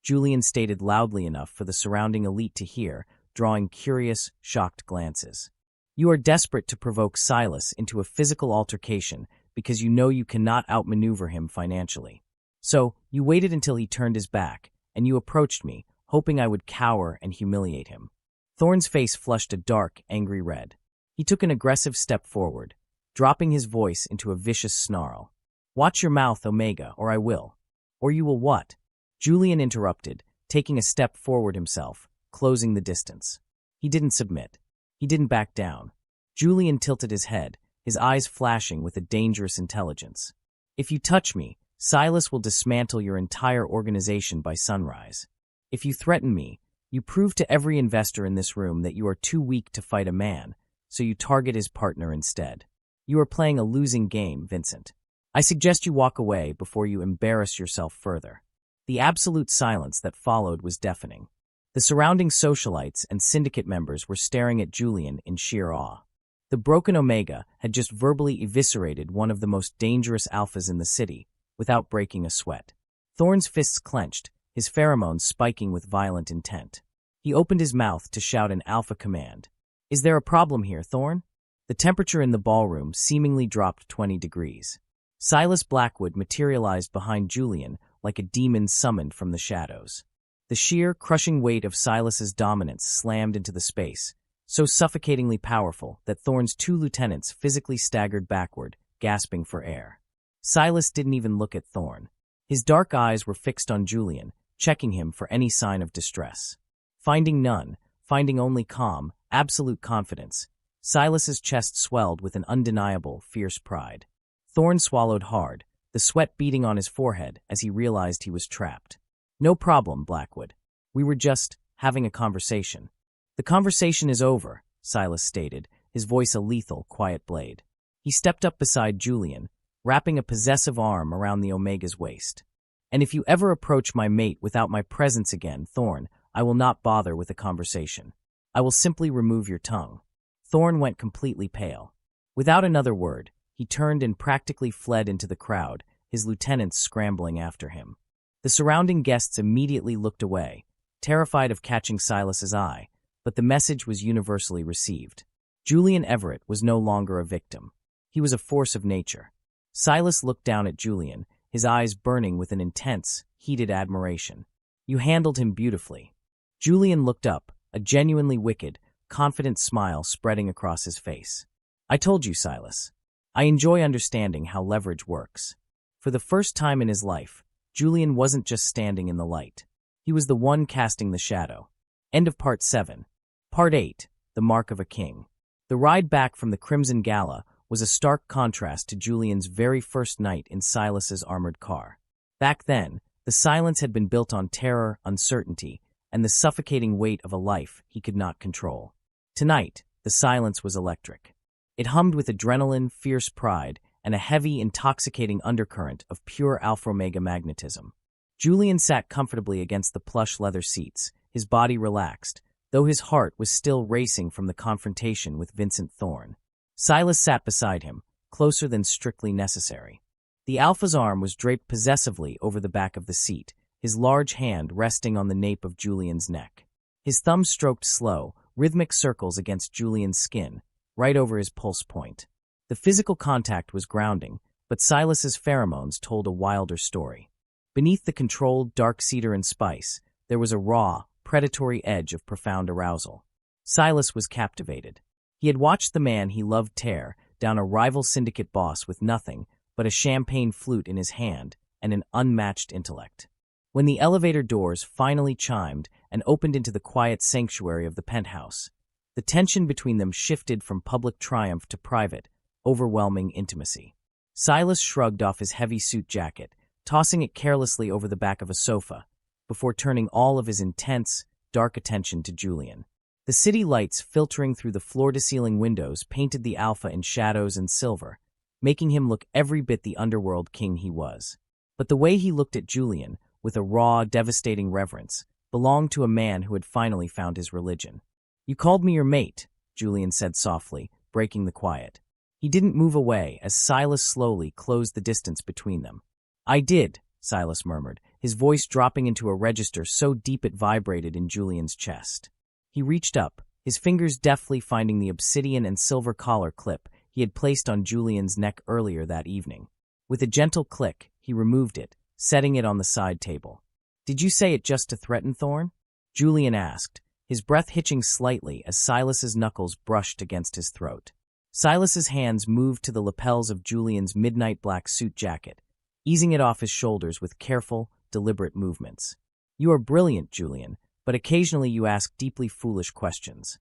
Julian stated loudly enough for the surrounding elite to hear, drawing curious, shocked glances. "You are desperate to provoke Silas into a physical altercation because you know you cannot outmaneuver him financially. So, you waited until he turned his back, and you approached me, hoping I would cower and humiliate him." Thorne's face flushed a dark, angry red. He took an aggressive step forward, dropping his voice into a vicious snarl. "Watch your mouth, Omega, or I will." "Or you will what?" Julian interrupted, taking a step forward himself, closing the distance. He didn't submit. He didn't back down. Julian tilted his head, his eyes flashing with a dangerous intelligence. "If you touch me, Silas will dismantle your entire organization by sunrise. If you threaten me, you prove to every investor in this room that you are too weak to fight a man, so you target his partner instead. You are playing a losing game, Vincent. I suggest you walk away before you embarrass yourself further." The absolute silence that followed was deafening. The surrounding socialites and syndicate members were staring at Julian in sheer awe. The broken Omega had just verbally eviscerated one of the most dangerous alphas in the city, without breaking a sweat. Thorne's fists clenched, his pheromones spiking with violent intent. He opened his mouth to shout an alpha command. "Is there a problem here, Thorne?" The temperature in the ballroom seemingly dropped 20 degrees. Silas Blackwood materialized behind Julian like a demon summoned from the shadows. The sheer, crushing weight of Silas's dominance slammed into the space, so suffocatingly powerful that Thorne's two lieutenants physically staggered backward, gasping for air. Silas didn't even look at Thorne. His dark eyes were fixed on Julian, checking him for any sign of distress. Finding none, finding only calm, absolute confidence, Silas's chest swelled with an undeniable, fierce pride. Thorne swallowed hard, the sweat beading on his forehead as he realized he was trapped. "No problem, Blackwood. We were just having a conversation." "The conversation is over," Silas stated, his voice a lethal, quiet blade. He stepped up beside Julian, wrapping a possessive arm around the Omega's waist. "And if you ever approach my mate without my presence again, Thorne, I will not bother with a conversation. I will simply remove your tongue." Thorne went completely pale. Without another word, he turned and practically fled into the crowd, his lieutenants scrambling after him. The surrounding guests immediately looked away, terrified of catching Silas's eye, but the message was universally received. Julian Everett was no longer a victim. He was a force of nature. Silas looked down at Julian, his eyes burning with an intense, heated admiration. "You handled him beautifully." Julian looked up, a genuinely wicked, confident smile spreading across his face. "I told you, Silas. I enjoy understanding how leverage works." For the first time in his life, Julian wasn't just standing in the light. He was the one casting the shadow. End of Part 7. Part 8, The Mark of a King. The ride back from the Crimson Gala was a stark contrast to Julian's very first night in Silas's armored car. Back then, the silence had been built on terror, uncertainty, and the suffocating weight of a life he could not control. Tonight, the silence was electric. It hummed with adrenaline, fierce pride, and a heavy, intoxicating undercurrent of pure Alpha-Omega magnetism. Julian sat comfortably against the plush leather seats, his body relaxed, though his heart was still racing from the confrontation with Vincent Thorne. Silas sat beside him, closer than strictly necessary. The Alpha's arm was draped possessively over the back of the seat, his large hand resting on the nape of Julian's neck. His thumb stroked slow, rhythmic circles against Julian's skin, right over his pulse point. The physical contact was grounding, but Silas's pheromones told a wilder story. Beneath the controlled dark cedar and spice, there was a raw, predatory edge of profound arousal. Silas was captivated. He had watched the man he loved tear down a rival syndicate boss with nothing but a champagne flute in his hand and an unmatched intellect. When the elevator doors finally chimed and opened into the quiet sanctuary of the penthouse, the tension between them shifted from public triumph to private, overwhelming intimacy. Silas shrugged off his heavy suit jacket, tossing it carelessly over the back of a sofa, before turning all of his intense, dark attention to Julian. The city lights filtering through the floor-to-ceiling windows painted the Alpha in shadows and silver, making him look every bit the underworld king he was. But the way he looked at Julian, with a raw, devastating reverence, belonged to a man who had finally found his religion. "You called me your mate," Julian said softly, breaking the quiet. He didn't move away as Silas slowly closed the distance between them. "I did," Silas murmured, his voice dropping into a register so deep it vibrated in Julian's chest. He reached up, his fingers deftly finding the obsidian and silver collar clip he had placed on Julian's neck earlier that evening. With a gentle click, he removed it, setting it on the side table. "Did you say it just to threaten Thorn?" Julian asked, his breath hitching slightly as Silas's knuckles brushed against his throat. Silas's hands moved to the lapels of Julian's midnight black suit jacket, easing it off his shoulders with careful, deliberate movements. "You are brilliant, Julian, but occasionally you ask deeply foolish questions."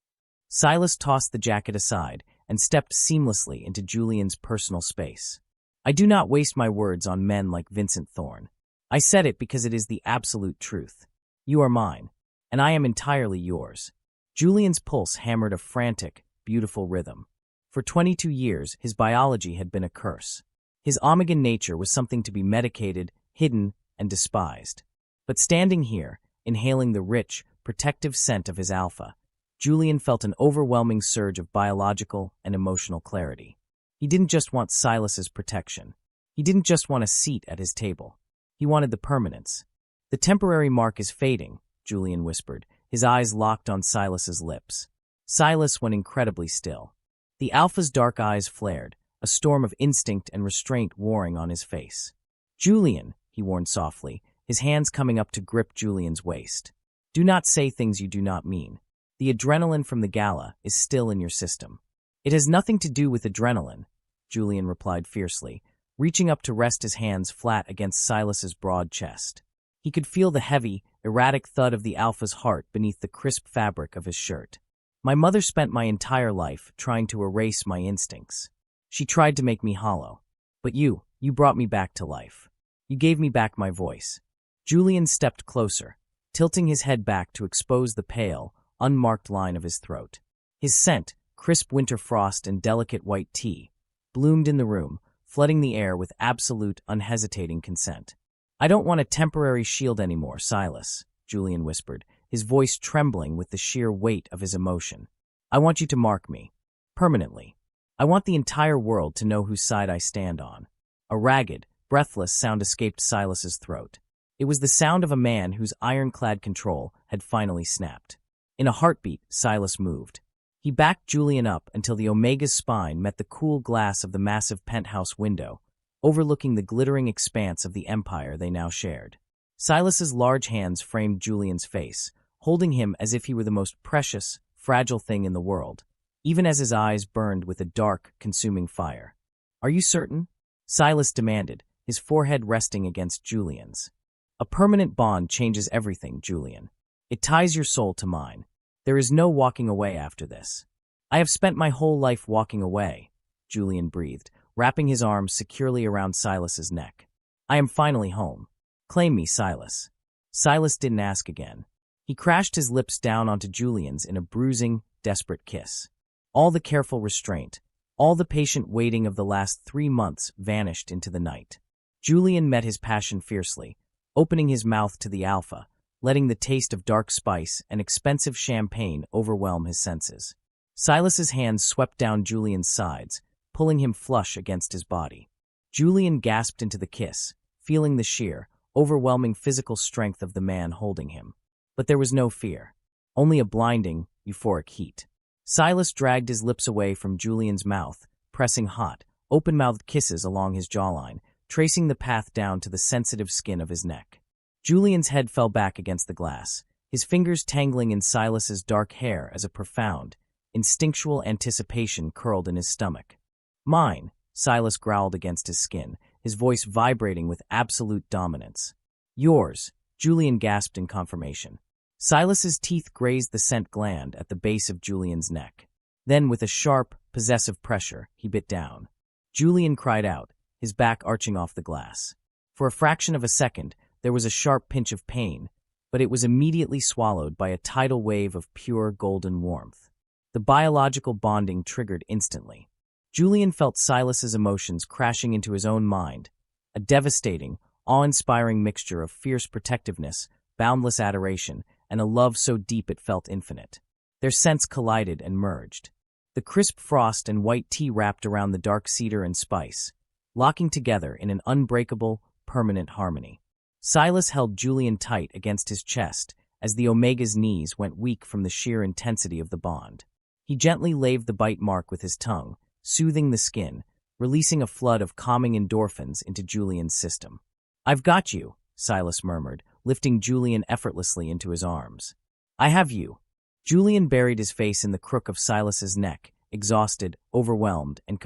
Silas tossed the jacket aside and stepped seamlessly into Julian's personal space. "I do not waste my words on men like Vincent Thorn. I said it because it is the absolute truth. You are mine, and I am entirely yours." Julian's pulse hammered a frantic, beautiful rhythm. For 22 years, his biology had been a curse. His Omegan nature was something to be medicated, hidden, and despised. But standing here, inhaling the rich, protective scent of his Alpha, Julian felt an overwhelming surge of biological and emotional clarity. He didn't just want Silas's protection. He didn't just want a seat at his table. He wanted the permanence. "The temporary mark is fading," Julian whispered, his eyes locked on Silas's lips. Silas went incredibly still. The Alpha's dark eyes flared, a storm of instinct and restraint warring on his face. "Julian," he warned softly, his hands coming up to grip Julian's waist. "Do not say things you do not mean. The adrenaline from the gala is still in your system." "It has nothing to do with adrenaline," Julian replied fiercely, reaching up to rest his hands flat against Silas's broad chest. He could feel the heavy, erratic thud of the Alpha's heart beneath the crisp fabric of his shirt. "My mother spent my entire life trying to erase my instincts. She tried to make me hollow. But you brought me back to life. You gave me back my voice." Julian stepped closer, tilting his head back to expose the pale, unmarked line of his throat. His scent, crisp winter frost and delicate white tea, bloomed in the room, flooding the air with absolute, unhesitating consent. "I don't want a temporary shield anymore, Silas," Julian whispered, his voice trembling with the sheer weight of his emotion. "I want you to mark me. Permanently. I want the entire world to know whose side I stand on." A ragged, breathless sound escaped Silas's throat. It was the sound of a man whose ironclad control had finally snapped. In a heartbeat, Silas moved. He backed Julian up until the Omega's spine met the cool glass of the massive penthouse window, overlooking the glittering expanse of the empire they now shared. Silas's large hands framed Julian's face, holding him as if he were the most precious, fragile thing in the world, even as his eyes burned with a dark, consuming fire. "Are you certain?" Silas demanded, his forehead resting against Julian's. "A permanent bond changes everything, Julian. It ties your soul to mine. There is no walking away after this." "I have spent my whole life walking away," Julian breathed, wrapping his arms securely around Silas's neck. "I am finally home. Claim me, Silas." Silas didn't ask again. He crashed his lips down onto Julian's in a bruising, desperate kiss. All the careful restraint, all the patient waiting of the last 3 months vanished into the night. Julian met his passion fiercely, opening his mouth to the Alpha, letting the taste of dark spice and expensive champagne overwhelm his senses. Silas's hands swept down Julian's sides, pulling him flush against his body. Julian gasped into the kiss, feeling the sheer, overwhelming physical strength of the man holding him. But there was no fear, only a blinding, euphoric heat. Silas dragged his lips away from Julian's mouth, pressing hot, open-mouthed kisses along his jawline, tracing the path down to the sensitive skin of his neck. Julian's head fell back against the glass, his fingers tangling in Silas's dark hair as a profound, instinctual anticipation curled in his stomach. "Mine," Silas growled against his skin, his voice vibrating with absolute dominance. "Yours," Julian gasped in confirmation. Silas's teeth grazed the scent gland at the base of Julian's neck. Then, with a sharp, possessive pressure, he bit down. Julian cried out, his back arching off the glass. For a fraction of a second, there was a sharp pinch of pain, but it was immediately swallowed by a tidal wave of pure golden warmth. The biological bonding triggered instantly. Julian felt Silas's emotions crashing into his own mind, a devastating, awe-inspiring mixture of fierce protectiveness, boundless adoration, and a love so deep it felt infinite. Their scents collided and merged. The crisp frost and white tea wrapped around the dark cedar and spice, locking together in an unbreakable, permanent harmony. Silas held Julian tight against his chest as the Omega's knees went weak from the sheer intensity of the bond. He gently laved the bite mark with his tongue, soothing the skin, releasing a flood of calming endorphins into Julian's system. "I've got you," Silas murmured, lifting Julian effortlessly into his arms. "I have you." Julian buried his face in the crook of Silas's neck, exhausted, overwhelmed, and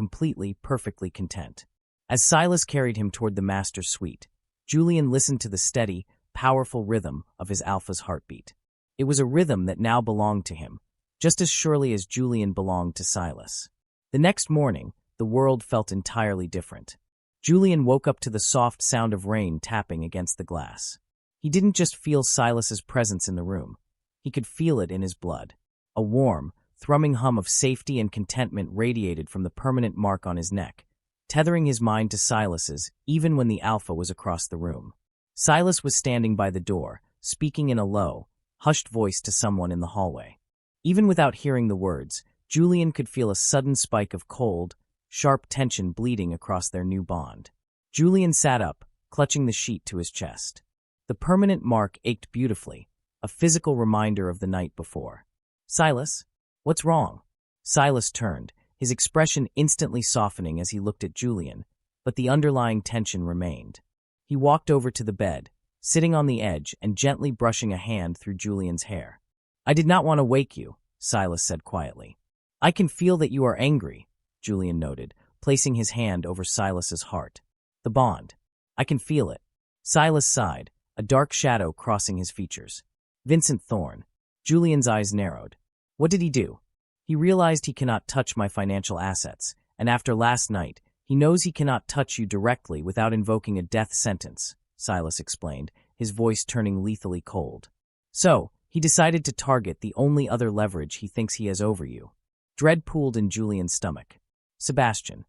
perfectly content. As Silas carried him toward the master's suite, Julian listened to the steady, powerful rhythm of his alpha's heartbeat. It was a rhythm that now belonged to him, just as surely as Julian belonged to Silas. The next morning, the world felt entirely different. Julian woke up to the soft sound of rain tapping against the glass. He didn't just feel Silas's presence in the room. He could feel it in his blood. A warm, thrumming hum of safety and contentment radiated from the permanent mark on his neck, tethering his mind to Silas's even when the alpha was across the room. Silas was standing by the door, speaking in a low, hushed voice to someone in the hallway. Even without hearing the words, Julian could feel a sudden spike of cold, sharp tension bleeding across their new bond. Julian sat up, clutching the sheet to his chest. The permanent mark ached beautifully, a physical reminder of the night before. "Silas, what's wrong?" Silas turned, his expression instantly softening as he looked at Julian, but the underlying tension remained. He walked over to the bed, sitting on the edge and gently brushing a hand through Julian's hair. "I did not want to wake you," Silas said quietly. "I can feel that you are angry," Julian noted, placing his hand over Silas's heart. "The bond. I can feel it." Silas sighed, a dark shadow crossing his features. "Vincent Thorne." Julian's eyes narrowed. "What did he do?" "He realized he cannot touch my financial assets, and after last night, he knows he cannot touch you directly without invoking a death sentence," Silas explained, his voice turning lethally cold. "So, he decided to target the only other leverage he thinks he has over you." Dread pooled in Julian's stomach. "Sebastian."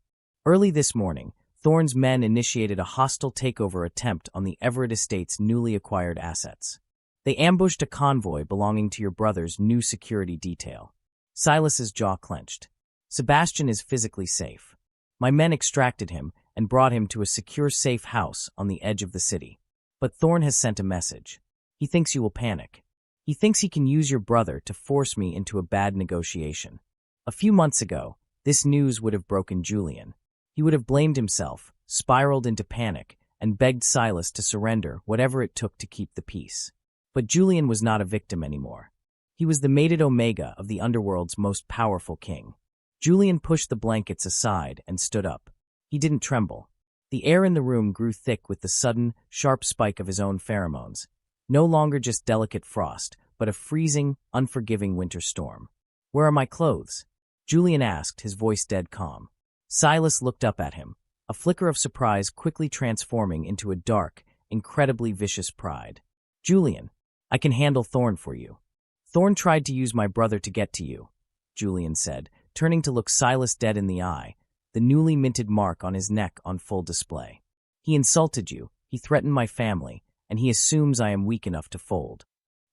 Early this morning, Thorne's men initiated a hostile takeover attempt on the Everett Estate's newly acquired assets. They ambushed a convoy belonging to your brother's new security detail. Silas's jaw clenched. "Sebastian is physically safe. My men extracted him and brought him to a secure safe house on the edge of the city. But Thorne has sent a message. He thinks you will panic. He thinks he can use your brother to force me into a bad negotiation." A few months ago, this news would have broken Julian. He would have blamed himself, spiraled into panic, and begged Silas to surrender whatever it took to keep the peace. But Julian was not a victim anymore. He was the mated Omega of the underworld's most powerful king. Julian pushed the blankets aside and stood up. He didn't tremble. The air in the room grew thick with the sudden, sharp spike of his own pheromones. No longer just delicate frost, but a freezing, unforgiving winter storm. "Where are my clothes?" Julian asked, his voice dead calm. Silas looked up at him, a flicker of surprise quickly transforming into a dark, incredibly vicious pride. "Julian, I can handle Thorne for you." "Thorne tried to use my brother to get to you," Julian said, turning to look Silas dead in the eye, the newly minted mark on his neck on full display. "He insulted you, he threatened my family, and he assumes I am weak enough to fold."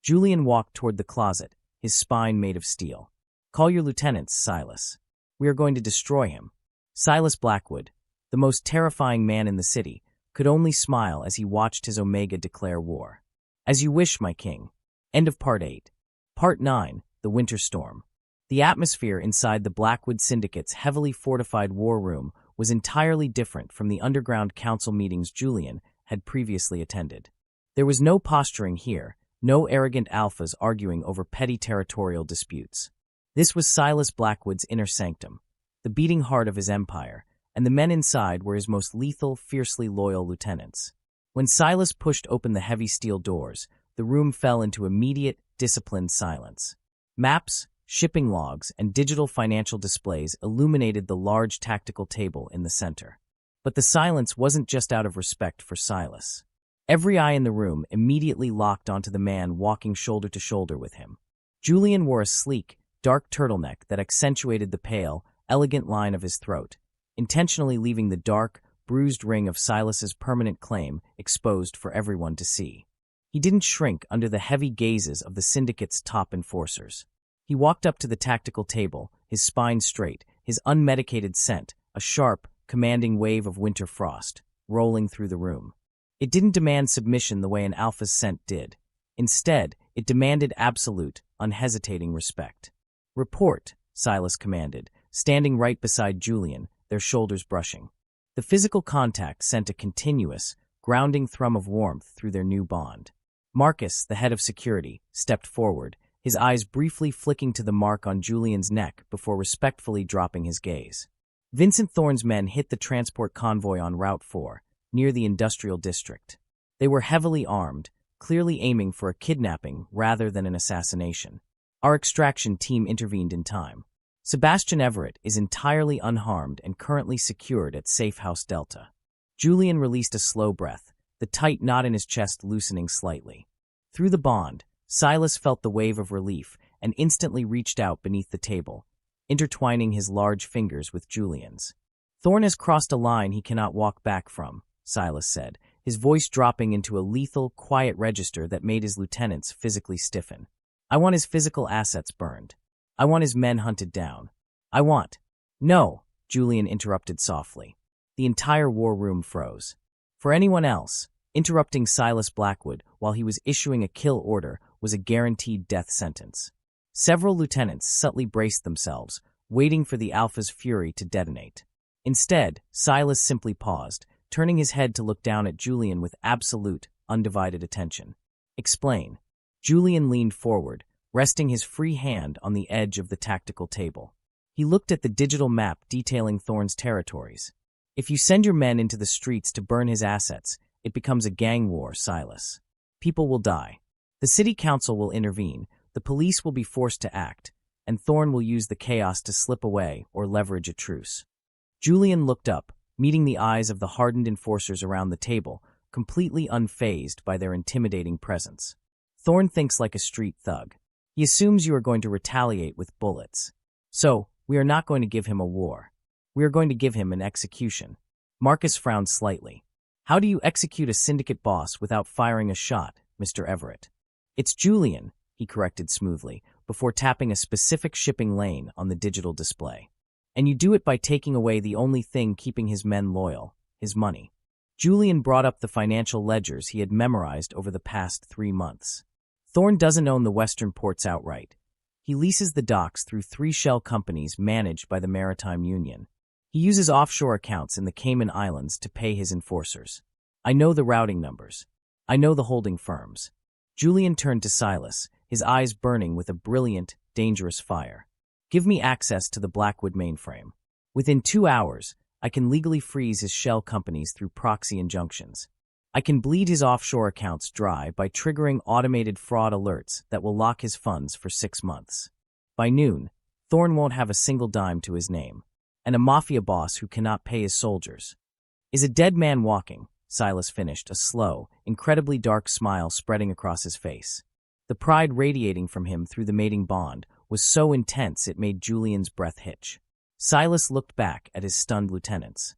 Julian walked toward the closet, his spine made of steel. "Call your lieutenants, Silas. We are going to destroy him." Silas Blackwood, the most terrifying man in the city, could only smile as he watched his Omega declare war. "As you wish, my king." End of Part 8. Part 9, the winter storm. The atmosphere inside the Blackwood Syndicate's heavily fortified war room was entirely different from the underground council meetings Julian had previously attended. There was no posturing here, no arrogant alphas arguing over petty territorial disputes. This was Silas Blackwood's inner sanctum, the beating heart of his empire, and the men inside were his most lethal, fiercely loyal lieutenants. When Silas pushed open the heavy steel doors, the room fell into immediate, disciplined silence. Maps, shipping logs, and digital financial displays illuminated the large tactical table in the center. But the silence wasn't just out of respect for Silas. Every eye in the room immediately locked onto the man walking shoulder to shoulder with him. Julian wore a sleek, dark turtleneck that accentuated the pale, elegant line of his throat, intentionally leaving the dark, bruised ring of Silas's permanent claim exposed for everyone to see. He didn't shrink under the heavy gazes of the syndicate's top enforcers. He walked up to the tactical table, his spine straight, his unmedicated scent, a sharp, commanding wave of winter frost, rolling through the room. It didn't demand submission the way an alpha's scent did. Instead, it demanded absolute, unhesitating respect. "Report," Silas commanded, standing right beside Julian, their shoulders brushing. The physical contact sent a continuous, grounding thrum of warmth through their new bond. Marcus, the head of security, stepped forward, his eyes briefly flicking to the mark on Julian's neck before respectfully dropping his gaze. Vincent Thorne's men hit the transport convoy on Route 4, near the industrial district. They were heavily armed, clearly aiming for a kidnapping rather than an assassination. Our extraction team intervened in time. Sebastian Everett is entirely unharmed and currently secured at Safe House Delta. Julian released a slow breath, the tight knot in his chest loosening slightly. Through the bond, Silas felt the wave of relief and instantly reached out beneath the table, intertwining his large fingers with Julian's. "Thorne has crossed a line he cannot walk back from," Silas said, his voice dropping into a lethal, quiet register that made his lieutenants physically stiffen. "I want his physical assets burned. I want his men hunted down. I want—" "No," Julian interrupted softly. The entire war room froze. For anyone else, interrupting Silas Blackwood while he was issuing a kill order was a guaranteed death sentence. Several lieutenants subtly braced themselves, waiting for the Alpha's fury to detonate. Instead, Silas simply paused, turning his head to look down at Julian with absolute, undivided attention. "Explain." Julian leaned forward, resting his free hand on the edge of the tactical table. He looked at the digital map detailing Thorne's territories. "If you send your men into the streets to burn his assets, it becomes a gang war, Silas. People will die. The city council will intervene, the police will be forced to act, and Thorne will use the chaos to slip away or leverage a truce." Julian looked up, meeting the eyes of the hardened enforcers around the table, completely unfazed by their intimidating presence. "Thorne thinks like a street thug. He assumes you are going to retaliate with bullets. So, we are not going to give him a war. We are going to give him an execution." Marcus frowned slightly. "How do you execute a syndicate boss without firing a shot, Mr. Everett?" "It's Julian," he corrected smoothly, before tapping a specific shipping lane on the digital display. "And you do it by taking away the only thing keeping his men loyal, his money." Julian brought up the financial ledgers he had memorized over the past 3 months. "Thorne doesn't own the western ports outright. He leases the docks through 3 shell companies managed by the Maritime Union. He uses offshore accounts in the Cayman Islands to pay his enforcers. I know the routing numbers. I know the holding firms." Julian turned to Silas, his eyes burning with a brilliant, dangerous fire. "Give me access to the Blackwood mainframe. Within 2 hours, I can legally freeze his shell companies through proxy injunctions. I can bleed his offshore accounts dry by triggering automated fraud alerts that will lock his funds for 6 months. By noon, Thorne won't have a single dime to his name, and a Mafia boss who cannot pay his soldiers is a dead man walking," Silas finished, a slow, incredibly dark smile spreading across his face. The pride radiating from him through the mating bond was so intense it made Julian's breath hitch. Silas looked back at his stunned lieutenants.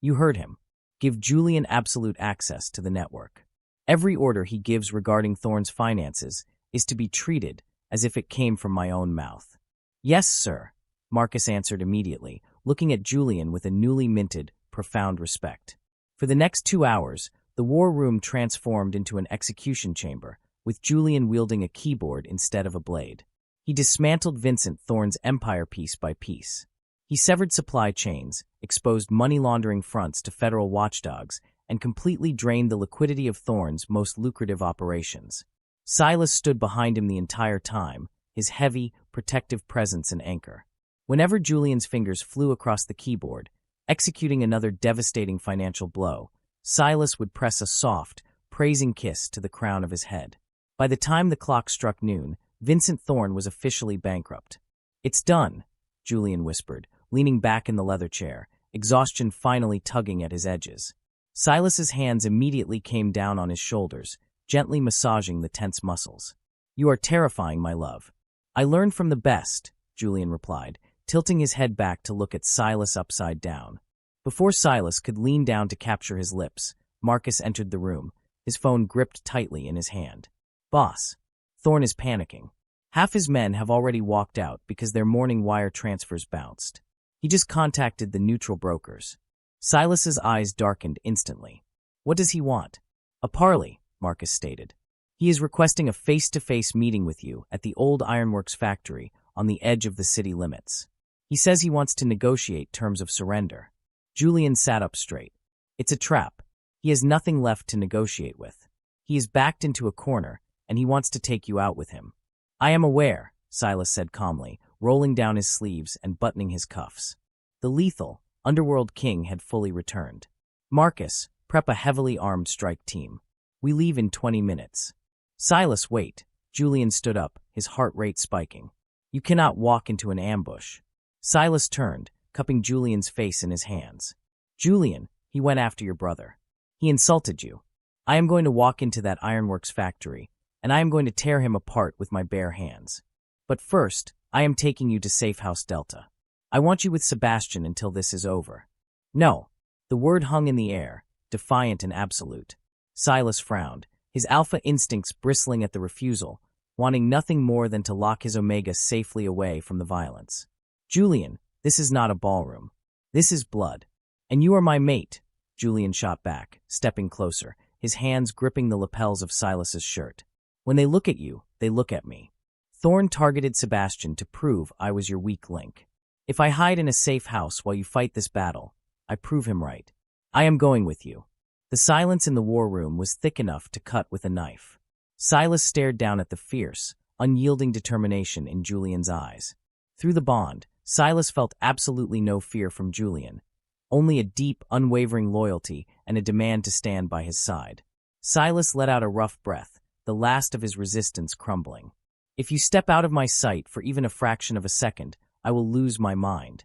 "You heard him. Give Julian absolute access to the network. Every order he gives regarding Thorne's finances is to be treated as if it came from my own mouth." "Yes, sir," Marcus answered immediately, looking at Julian with a newly minted, profound respect. For the next 2 hours, the war room transformed into an execution chamber, with Julian wielding a keyboard instead of a blade. He dismantled Vincent Thorne's empire piece by piece. He severed supply chains, exposed money laundering fronts to federal watchdogs, and completely drained the liquidity of Thorne's most lucrative operations. Silas stood behind him the entire time, his heavy, protective presence an anchor. Whenever Julian's fingers flew across the keyboard, executing another devastating financial blow, Silas would press a soft, praising kiss to the crown of his head. By the time the clock struck noon, Vincent Thorne was officially bankrupt. "It's done," Julian whispered, leaning back in the leather chair, exhaustion finally tugging at his edges. Silas's hands immediately came down on his shoulders, gently massaging the tense muscles. "You are terrifying, my love." "I learned from the best," Julian replied, tilting his head back to look at Silas upside down. Before Silas could lean down to capture his lips, Marcus entered the room, his phone gripped tightly in his hand. "Boss, Thorne is panicking. Half his men have already walked out because their morning wire transfers bounced. He just contacted the neutral brokers." Silas's eyes darkened instantly. "What does he want?" "A parley," Marcus stated. "He is requesting a face-to-face meeting with you at the old ironworks factory on the edge of the city limits. He says he wants to negotiate terms of surrender." Julian sat up straight. "It's a trap. He has nothing left to negotiate with. He is backed into a corner, and he wants to take you out with him." "I am aware," Silas said calmly, rolling down his sleeves and buttoning his cuffs. The lethal, underworld king had fully returned. "Marcus, prep a heavily armed strike team. We leave in 20 minutes. "Silas, wait." Julian stood up, his heart rate spiking. "You cannot walk into an ambush." Silas turned, cupping Julian's face in his hands. "Julian, he went after your brother. He insulted you. I am going to walk into that ironworks factory, and I am going to tear him apart with my bare hands. But first, I am taking you to Safe House Delta. I want you with Sebastian until this is over." "No." The word hung in the air, defiant and absolute. Silas frowned, his alpha instincts bristling at the refusal, wanting nothing more than to lock his Omega safely away from the violence. "Julian, this is not a ballroom. This is blood. And you are my mate," Julian shot back, stepping closer, his hands gripping the lapels of Silas's shirt. "When they look at you, they look at me. Thorne targeted Sebastian to prove I was your weak link. If I hide in a safe house while you fight this battle, I prove him right. I am going with you." The silence in the war room was thick enough to cut with a knife. Silas stared down at the fierce, unyielding determination in Julian's eyes. Through the bond, Silas felt absolutely no fear from Julian, only a deep, unwavering loyalty and a demand to stand by his side. Silas let out a rough breath, the last of his resistance crumbling. "If you step out of my sight for even a fraction of a second, I will lose my mind."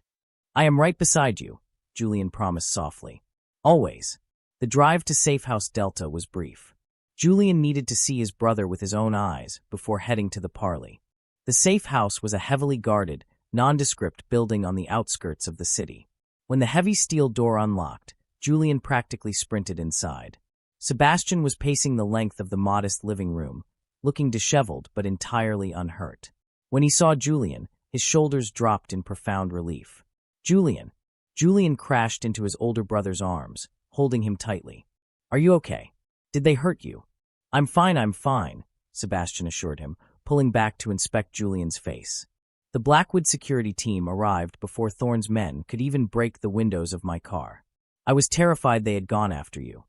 "I am right beside you," Julian promised softly. "Always." The drive to Safe House Delta was brief. Julian needed to see his brother with his own eyes before heading to the parley. The safe house was a heavily guarded, nondescript building on the outskirts of the city. When the heavy steel door unlocked, Julian practically sprinted inside. Sebastian was pacing the length of the modest living room, looking disheveled but entirely unhurt. When he saw Julian, his shoulders dropped in profound relief. "Julian." Julian crashed into his older brother's arms, holding him tightly. "Are you okay? Did they hurt you?" I'm fine," Sebastian assured him, pulling back to inspect Julian's face. "The Blackwood security team arrived before Thorne's men could even break the windows of my car. I was terrified they had gone after you."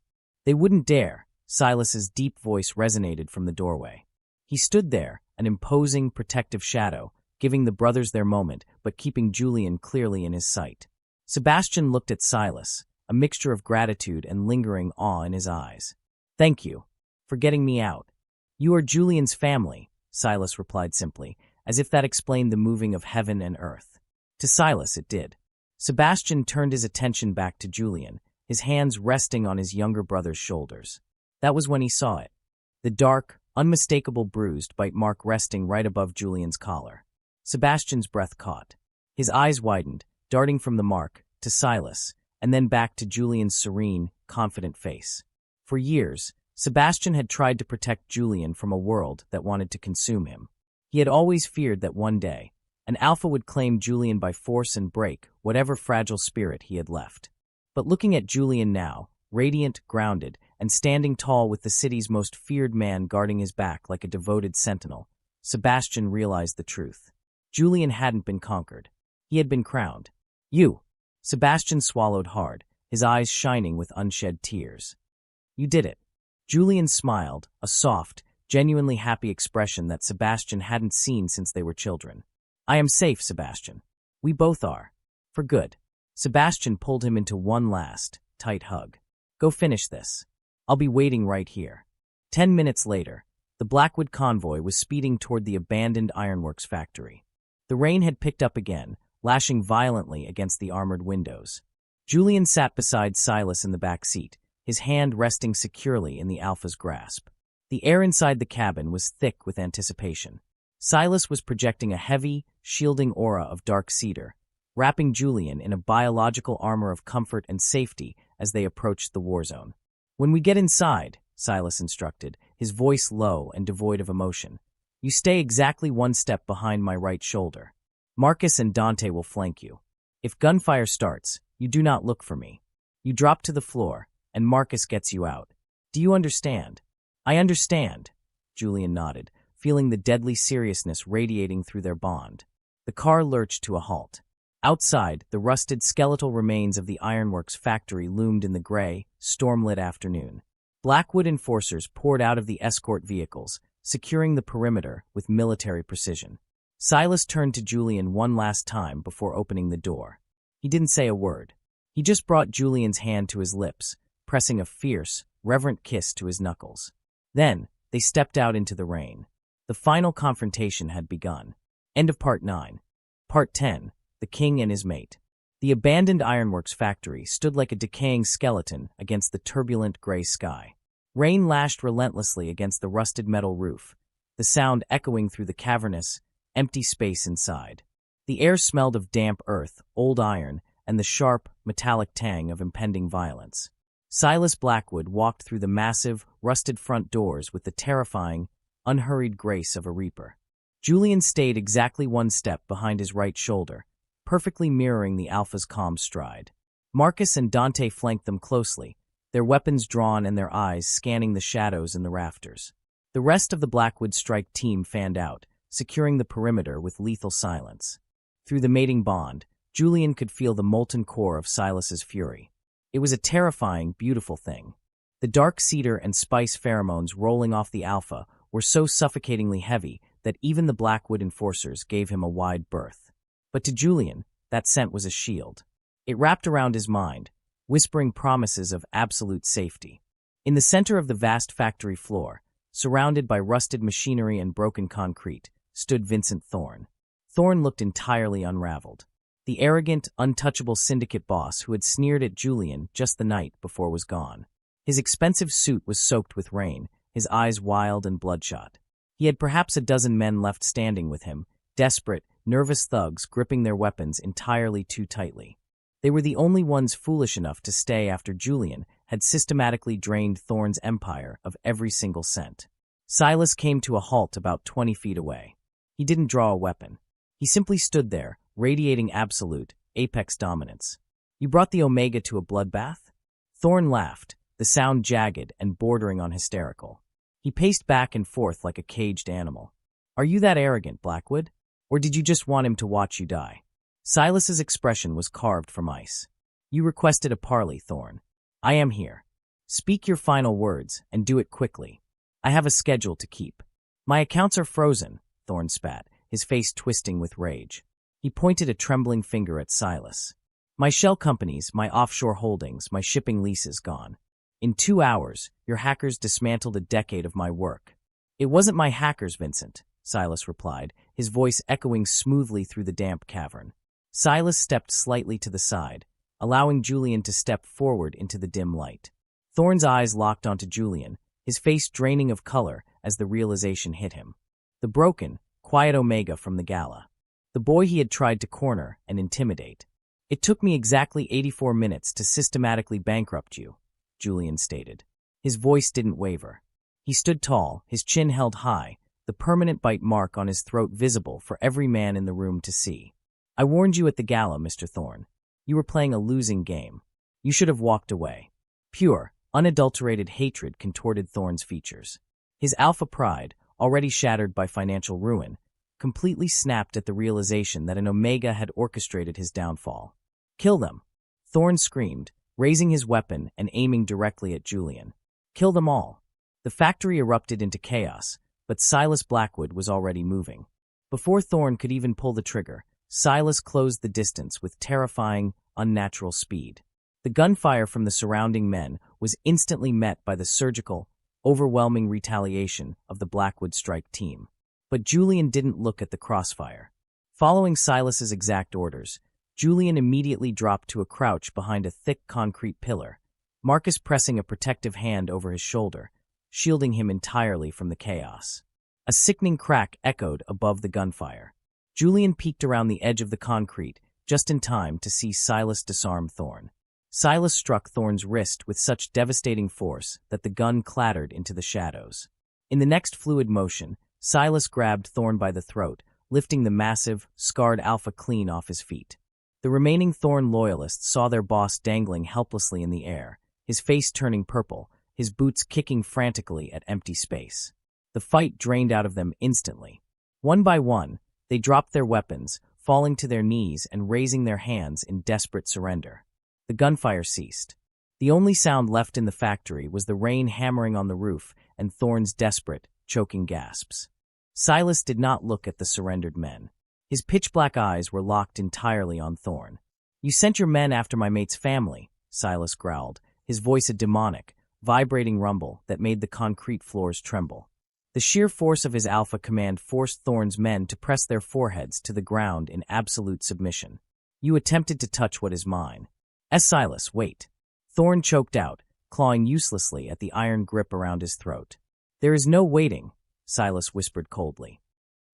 "They wouldn't dare," Silas's deep voice resonated from the doorway. He stood there, an imposing, protective shadow, giving the brothers their moment, but keeping Julian clearly in his sight. Sebastian looked at Silas, a mixture of gratitude and lingering awe in his eyes. "Thank you for getting me out." "You are Julian's family," Silas replied simply, as if that explained the moving of heaven and earth. To Silas it did. Sebastian turned his attention back to Julian, his hands resting on his younger brother's shoulders. That was when he saw it. The dark, unmistakable bruised bite mark resting right above Julian's collar. Sebastian's breath caught. His eyes widened, darting from the mark to Silas, and then back to Julian's serene, confident face. For years, Sebastian had tried to protect Julian from a world that wanted to consume him. He had always feared that one day, an alpha would claim Julian by force and break whatever fragile spirit he had left. But looking at Julian now, radiant, grounded, and standing tall with the city's most feared man guarding his back like a devoted sentinel, Sebastian realized the truth. Julian hadn't been conquered. He had been crowned. You. Sebastian swallowed hard, his eyes shining with unshed tears. You did it. Julian smiled, a soft, genuinely happy expression that Sebastian hadn't seen since they were children. I am safe, Sebastian. We both are. For good. Sebastian pulled him into one last, tight hug. Go finish this. I'll be waiting right here. 10 minutes later, the Blackwood convoy was speeding toward the abandoned ironworks factory. The rain had picked up again, lashing violently against the armored windows. Julian sat beside Silas in the back seat, his hand resting securely in the Alpha's grasp. The air inside the cabin was thick with anticipation. Silas was projecting a heavy, shielding aura of dark cedar, wrapping Julian in a biological armor of comfort and safety as they approached the war zone. When we get inside, Silas instructed, his voice low and devoid of emotion, you stay exactly one step behind my right shoulder. Marcus and Dante will flank you. If gunfire starts, you do not look for me. You drop to the floor, and Marcus gets you out. Do you understand? I understand, Julian nodded, feeling the deadly seriousness radiating through their bond. The car lurched to a halt. Outside, the rusted skeletal remains of the ironworks factory loomed in the gray, storm-lit afternoon. Blackwood enforcers poured out of the escort vehicles, securing the perimeter with military precision. Silas turned to Julian one last time before opening the door. He didn't say a word. He just brought Julian's hand to his lips, pressing a fierce, reverent kiss to his knuckles. Then, they stepped out into the rain. The final confrontation had begun. End of Part 9. Part 10. The King and His Mate. The abandoned ironworks factory stood like a decaying skeleton against the turbulent gray sky. Rain lashed relentlessly against the rusted metal roof, the sound echoing through the cavernous, empty space inside. The air smelled of damp earth, old iron, and the sharp, metallic tang of impending violence. Silas Blackwood walked through the massive, rusted front doors with the terrifying, unhurried grace of a reaper. Julian stayed exactly one step behind his right shoulder, perfectly mirroring the Alpha's calm stride. Marcus and Dante flanked them closely, their weapons drawn and their eyes scanning the shadows in the rafters. The rest of the Blackwood strike team fanned out, securing the perimeter with lethal silence. Through the mating bond, Julian could feel the molten core of Silas's fury. It was a terrifying, beautiful thing. The dark cedar and spice pheromones rolling off the Alpha were so suffocatingly heavy that even the Blackwood enforcers gave him a wide berth. But to Julian, that scent was a shield. It wrapped around his mind, whispering promises of absolute safety. In the center of the vast factory floor, surrounded by rusted machinery and broken concrete, stood Vincent Thorne. Thorne looked entirely unraveled. The arrogant, untouchable syndicate boss who had sneered at Julian just the night before was gone. His expensive suit was soaked with rain, his eyes wild and bloodshot. He had perhaps a dozen men left standing with him, desperate, nervous thugs gripping their weapons entirely too tightly. They were the only ones foolish enough to stay after Julian had systematically drained Thorne's empire of every single cent. Silas came to a halt about 20 feet away. He didn't draw a weapon. He simply stood there, radiating absolute, apex dominance. You brought the Omega to a bloodbath? Thorne laughed, the sound jagged and bordering on hysterical. He paced back and forth like a caged animal. Are you that arrogant, Blackwood? Or did you just want him to watch you die? Silas's expression was carved from ice. You requested a parley, Thorne. I am here. Speak your final words, and do it quickly. I have a schedule to keep. My accounts are frozen, Thorne spat, his face twisting with rage. He pointed a trembling finger at Silas. My shell companies, my offshore holdings, my shipping leases gone. In 2 hours, your hackers dismantled a decade of my work. It wasn't my hackers, Vincent, Silas replied, his voice echoing smoothly through the damp cavern. Silas stepped slightly to the side, allowing Julian to step forward into the dim light. Thorne's eyes locked onto Julian, his face draining of color as the realization hit him. The broken, quiet Omega from the gala. The boy he had tried to corner and intimidate. It took me exactly 84 minutes to systematically bankrupt you, Julian stated. His voice didn't waver. He stood tall, his chin held high, the permanent bite mark on his throat visible for every man in the room to see. I warned you at the gala, Mr. Thorne. You were playing a losing game. You should have walked away. Pure, unadulterated hatred contorted Thorne's features. His alpha pride, already shattered by financial ruin, completely snapped at the realization that an Omega had orchestrated his downfall. "Kill them!" Thorne screamed, raising his weapon and aiming directly at Julian. "Kill them all!" The factory erupted into chaos, but Silas Blackwood was already moving. Before Thorne could even pull the trigger, Silas closed the distance with terrifying, unnatural speed. The gunfire from the surrounding men was instantly met by the surgical, overwhelming retaliation of the Blackwood strike team. But Julian didn't look at the crossfire. Following Silas's exact orders, Julian immediately dropped to a crouch behind a thick concrete pillar, Marcus pressing a protective hand over his shoulder, shielding him entirely from the chaos. A sickening crack echoed above the gunfire. Julian peeked around the edge of the concrete just in time to see Silas disarm Thorne. Silas struck Thorne's wrist with such devastating force that the gun clattered into the shadows. In the next fluid motion, Silas grabbed Thorne by the throat, lifting the massive, scarred Alpha clean off his feet. The remaining Thorne loyalists saw their boss dangling helplessly in the air, his face turning purple, his boots kicking frantically at empty space. The fight drained out of them instantly. One by one, they dropped their weapons, falling to their knees and raising their hands in desperate surrender. The gunfire ceased. The only sound left in the factory was the rain hammering on the roof and Thorne's desperate, choking gasps. Silas did not look at the surrendered men. His pitch-black eyes were locked entirely on Thorne. "You sent your men after my mate's family," Silas growled, his voice a demonic, vibrating rumble that made the concrete floors tremble. The sheer force of his alpha command forced Thorne's men to press their foreheads to the ground in absolute submission. "You attempted to touch what is mine." Silas, wait." Thorne choked out, clawing uselessly at the iron grip around his throat. "There is no waiting," Silas whispered coldly.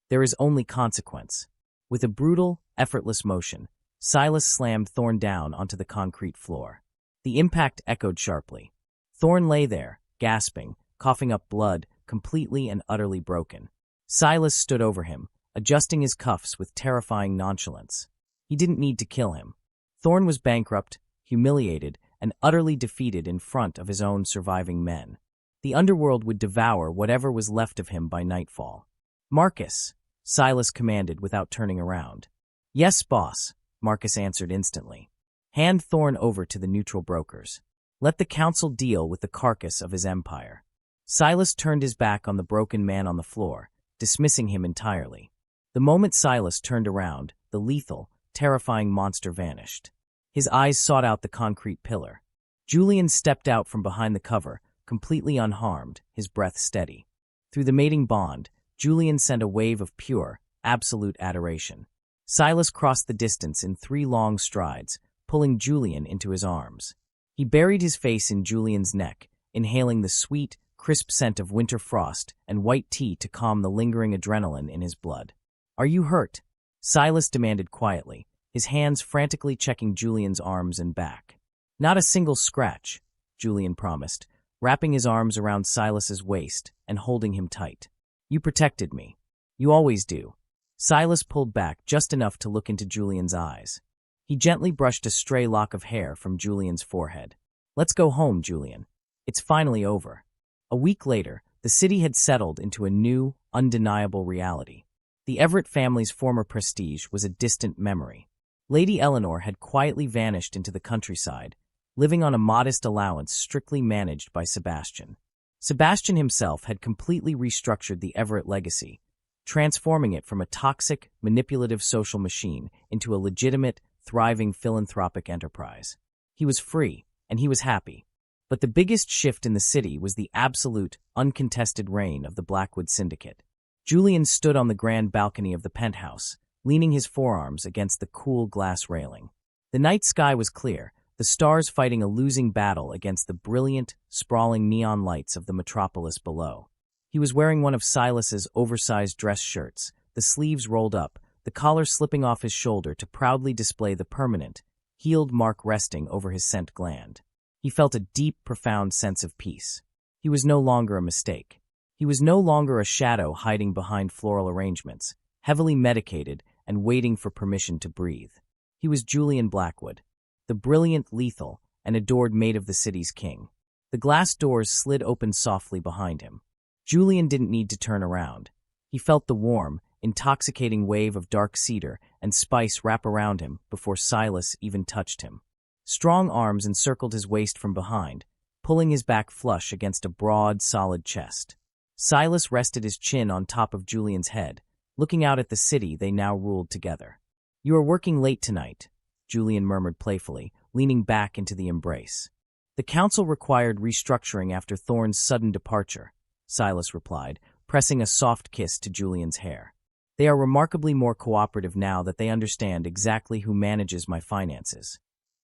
"There is only consequence." With a brutal, effortless motion, Silas slammed Thorne down onto the concrete floor. The impact echoed sharply. Thorne lay there, gasping, coughing up blood, completely and utterly broken. Silas stood over him, adjusting his cuffs with terrifying nonchalance. He didn't need to kill him. Thorne was bankrupt, humiliated, and utterly defeated in front of his own surviving men. The underworld would devour whatever was left of him by nightfall. "Marcus," Silas commanded without turning around. "Yes, boss," Marcus answered instantly. "Hand Thorne over to the neutral brokers. Let the council deal with the carcass of his empire." Silas turned his back on the broken man on the floor, dismissing him entirely. The moment Silas turned around, the lethal, terrifying monster vanished. His eyes sought out the concrete pillar. Julian stepped out from behind the cover, completely unharmed, his breath steady. Through the mating bond, Julian sent a wave of pure, absolute adoration. Silas crossed the distance in 3 long strides, pulling Julian into his arms. He buried his face in Julian's neck, inhaling the sweet, crisp scent of winter frost and white tea to calm the lingering adrenaline in his blood. "Are you hurt?" Silas demanded quietly, his hands frantically checking Julian's arms and back. "Not a single scratch," Julian promised, wrapping his arms around Silas's waist and holding him tight. "You protected me. You always do." Silas pulled back just enough to look into Julian's eyes. He gently brushed a stray lock of hair from Julian's forehead. "Let's go home, Julian. It's finally over." A week later, the city had settled into a new, undeniable reality. The Everett family's former prestige was a distant memory. Lady Eleanor had quietly vanished into the countryside, living on a modest allowance strictly managed by Sebastian. Sebastian himself had completely restructured the Everett legacy, transforming it from a toxic, manipulative social machine into a legitimate, thriving philanthropic enterprise. He was free, and he was happy. But the biggest shift in the city was the absolute, uncontested reign of the Blackwood Syndicate. Julian stood on the grand balcony of the penthouse, leaning his forearms against the cool glass railing. The night sky was clear, the stars fighting a losing battle against the brilliant, sprawling neon lights of the metropolis below. He was wearing one of Silas's oversized dress shirts, the sleeves rolled up, the collar slipping off his shoulder to proudly display the permanent, healed mark resting over his scent gland. He felt a deep, profound sense of peace. He was no longer a mistake. He was no longer a shadow hiding behind floral arrangements, heavily medicated and waiting for permission to breathe. He was Julian Blackwood, the brilliant, lethal, and adored mate of the city's king. The glass doors slid open softly behind him. Julian didn't need to turn around. He felt the warm, intoxicating wave of dark cedar and spice wrap around him before Silas even touched him. Strong arms encircled his waist from behind, pulling his back flush against a broad, solid chest. Silas rested his chin on top of Julian's head, looking out at the city they now ruled together. "You are working late tonight," Julian murmured playfully, leaning back into the embrace. "The council required restructuring after Thorn's sudden departure," Silas replied, pressing a soft kiss to Julian's hair. "They are remarkably more cooperative now that they understand exactly who manages my finances."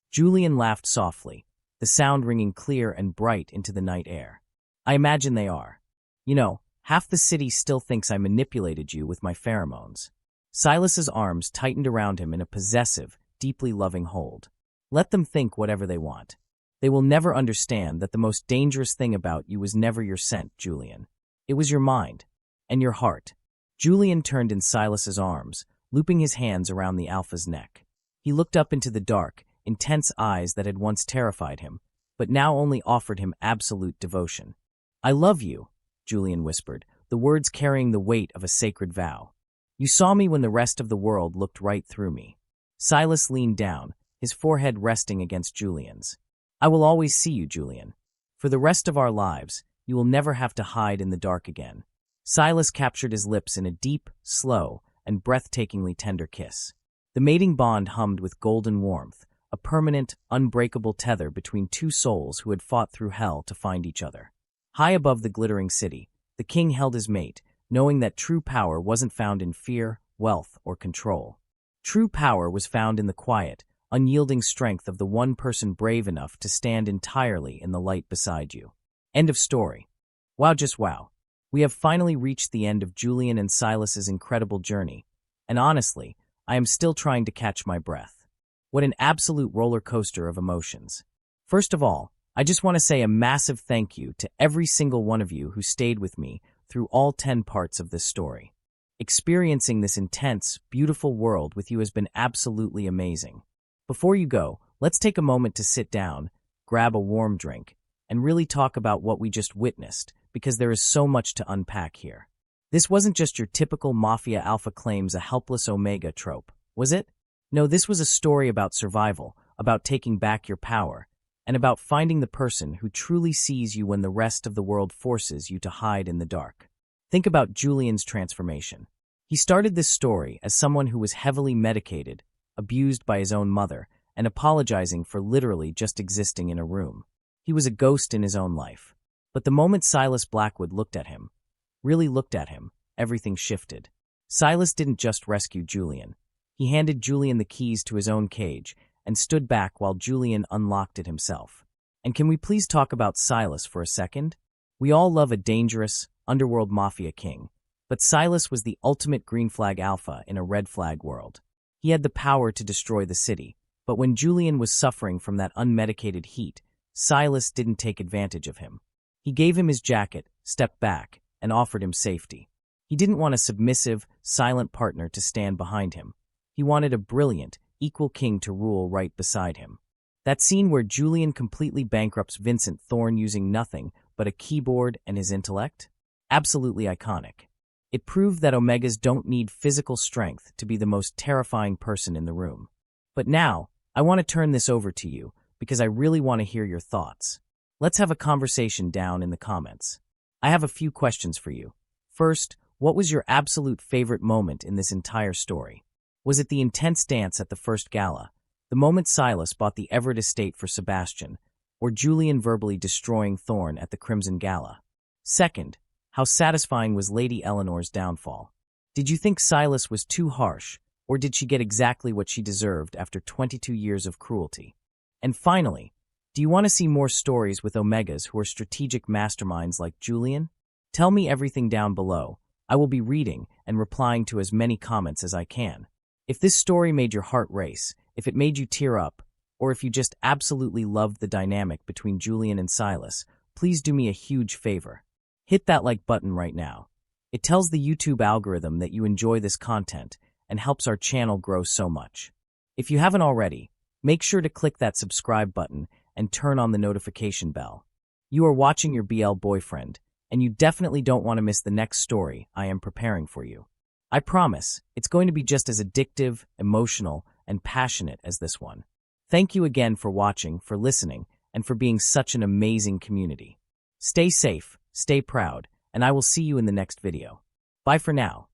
Julian laughed softly, the sound ringing clear and bright into the night air. "I imagine they are. You know, half the city still thinks I manipulated you with my pheromones." Silas's arms tightened around him in a possessive, deeply loving hold. "Let them think whatever they want. They will never understand that the most dangerous thing about you was never your scent, Julian. It was your mind. And your heart." Julian turned in Silas's arms, looping his hands around the alpha's neck. He looked up into the dark, intense eyes that had once terrified him, but now only offered him absolute devotion. "I love you," Julian whispered, the words carrying the weight of a sacred vow. "You saw me when the rest of the world looked right through me." Silas leaned down, his forehead resting against Julian's. "I will always see you, Julian. For the rest of our lives, you will never have to hide in the dark again." Silas captured his lips in a deep, slow, and breathtakingly tender kiss. The mating bond hummed with golden warmth, a permanent, unbreakable tether between two souls who had fought through hell to find each other. High above the glittering city, the king held his mate, knowing that true power wasn't found in fear, wealth, or control. True power was found in the quiet, unyielding strength of the one person brave enough to stand entirely in the light beside you. End of story. Wow, just wow. We have finally reached the end of Julian and Silas's incredible journey, and honestly, I am still trying to catch my breath. What an absolute roller coaster of emotions. First of all, I just want to say a massive thank you to every single one of you who stayed with me through all 10 parts of this story. Experiencing this intense, beautiful world with you has been absolutely amazing. Before you go, let's take a moment to sit down, grab a warm drink, and really talk about what we just witnessed, because there is so much to unpack here. This wasn't just your typical Mafia alpha claims a helpless Omega trope, was it? No, this was a story about survival, about taking back your power, and about finding the person who truly sees you when the rest of the world forces you to hide in the dark. Think about Julian's transformation. He started this story as someone who was heavily medicated, abused by his own mother, and apologizing for literally just existing in a room. He was a ghost in his own life. But the moment Silas Blackwood looked at him, really looked at him, everything shifted. Silas didn't just rescue Julian. He handed Julian the keys to his own cage and stood back while Julian unlocked it himself. And can we please talk about Silas for a second? We all love a dangerous, underworld mafia king, but Silas was the ultimate green flag alpha in a red flag world. He had the power to destroy the city, but when Julian was suffering from that unmedicated heat, Silas didn't take advantage of him. He gave him his jacket, stepped back, and offered him safety. He didn't want a submissive, silent partner to stand behind him. He wanted a brilliant, equal king to rule right beside him. That scene where Julian completely bankrupts Vincent Thorne using nothing but a keyboard and his intellect? Absolutely iconic. It proved that Omegas don't need physical strength to be the most terrifying person in the room. But now, I want to turn this over to you, because I really want to hear your thoughts. Let's have a conversation down in the comments. I have a few questions for you. First, what was your absolute favorite moment in this entire story? Was it the intense dance at the first gala, the moment Silas bought the Everett estate for Sebastian, or Julian verbally destroying Thorne at the Crimson Gala? Second, how satisfying was Lady Eleanor's downfall? Did you think Silas was too harsh, or did she get exactly what she deserved after 22 years of cruelty? And finally, do you want to see more stories with Omegas who are strategic masterminds like Julian? Tell me everything down below. I will be reading and replying to as many comments as I can. If this story made your heart race, if it made you tear up, or if you just absolutely loved the dynamic between Julian and Silas, please do me a huge favor. Hit that like button right now. It tells the YouTube algorithm that you enjoy this content and helps our channel grow so much. If you haven't already, make sure to click that subscribe button and turn on the notification bell. You are watching your BL boyfriend, and you definitely don't want to miss the next story I am preparing for you. I promise, it's going to be just as addictive, emotional, and passionate as this one. Thank you again for watching, for listening, and for being such an amazing community. Stay safe, stay proud, and I will see you in the next video. Bye for now.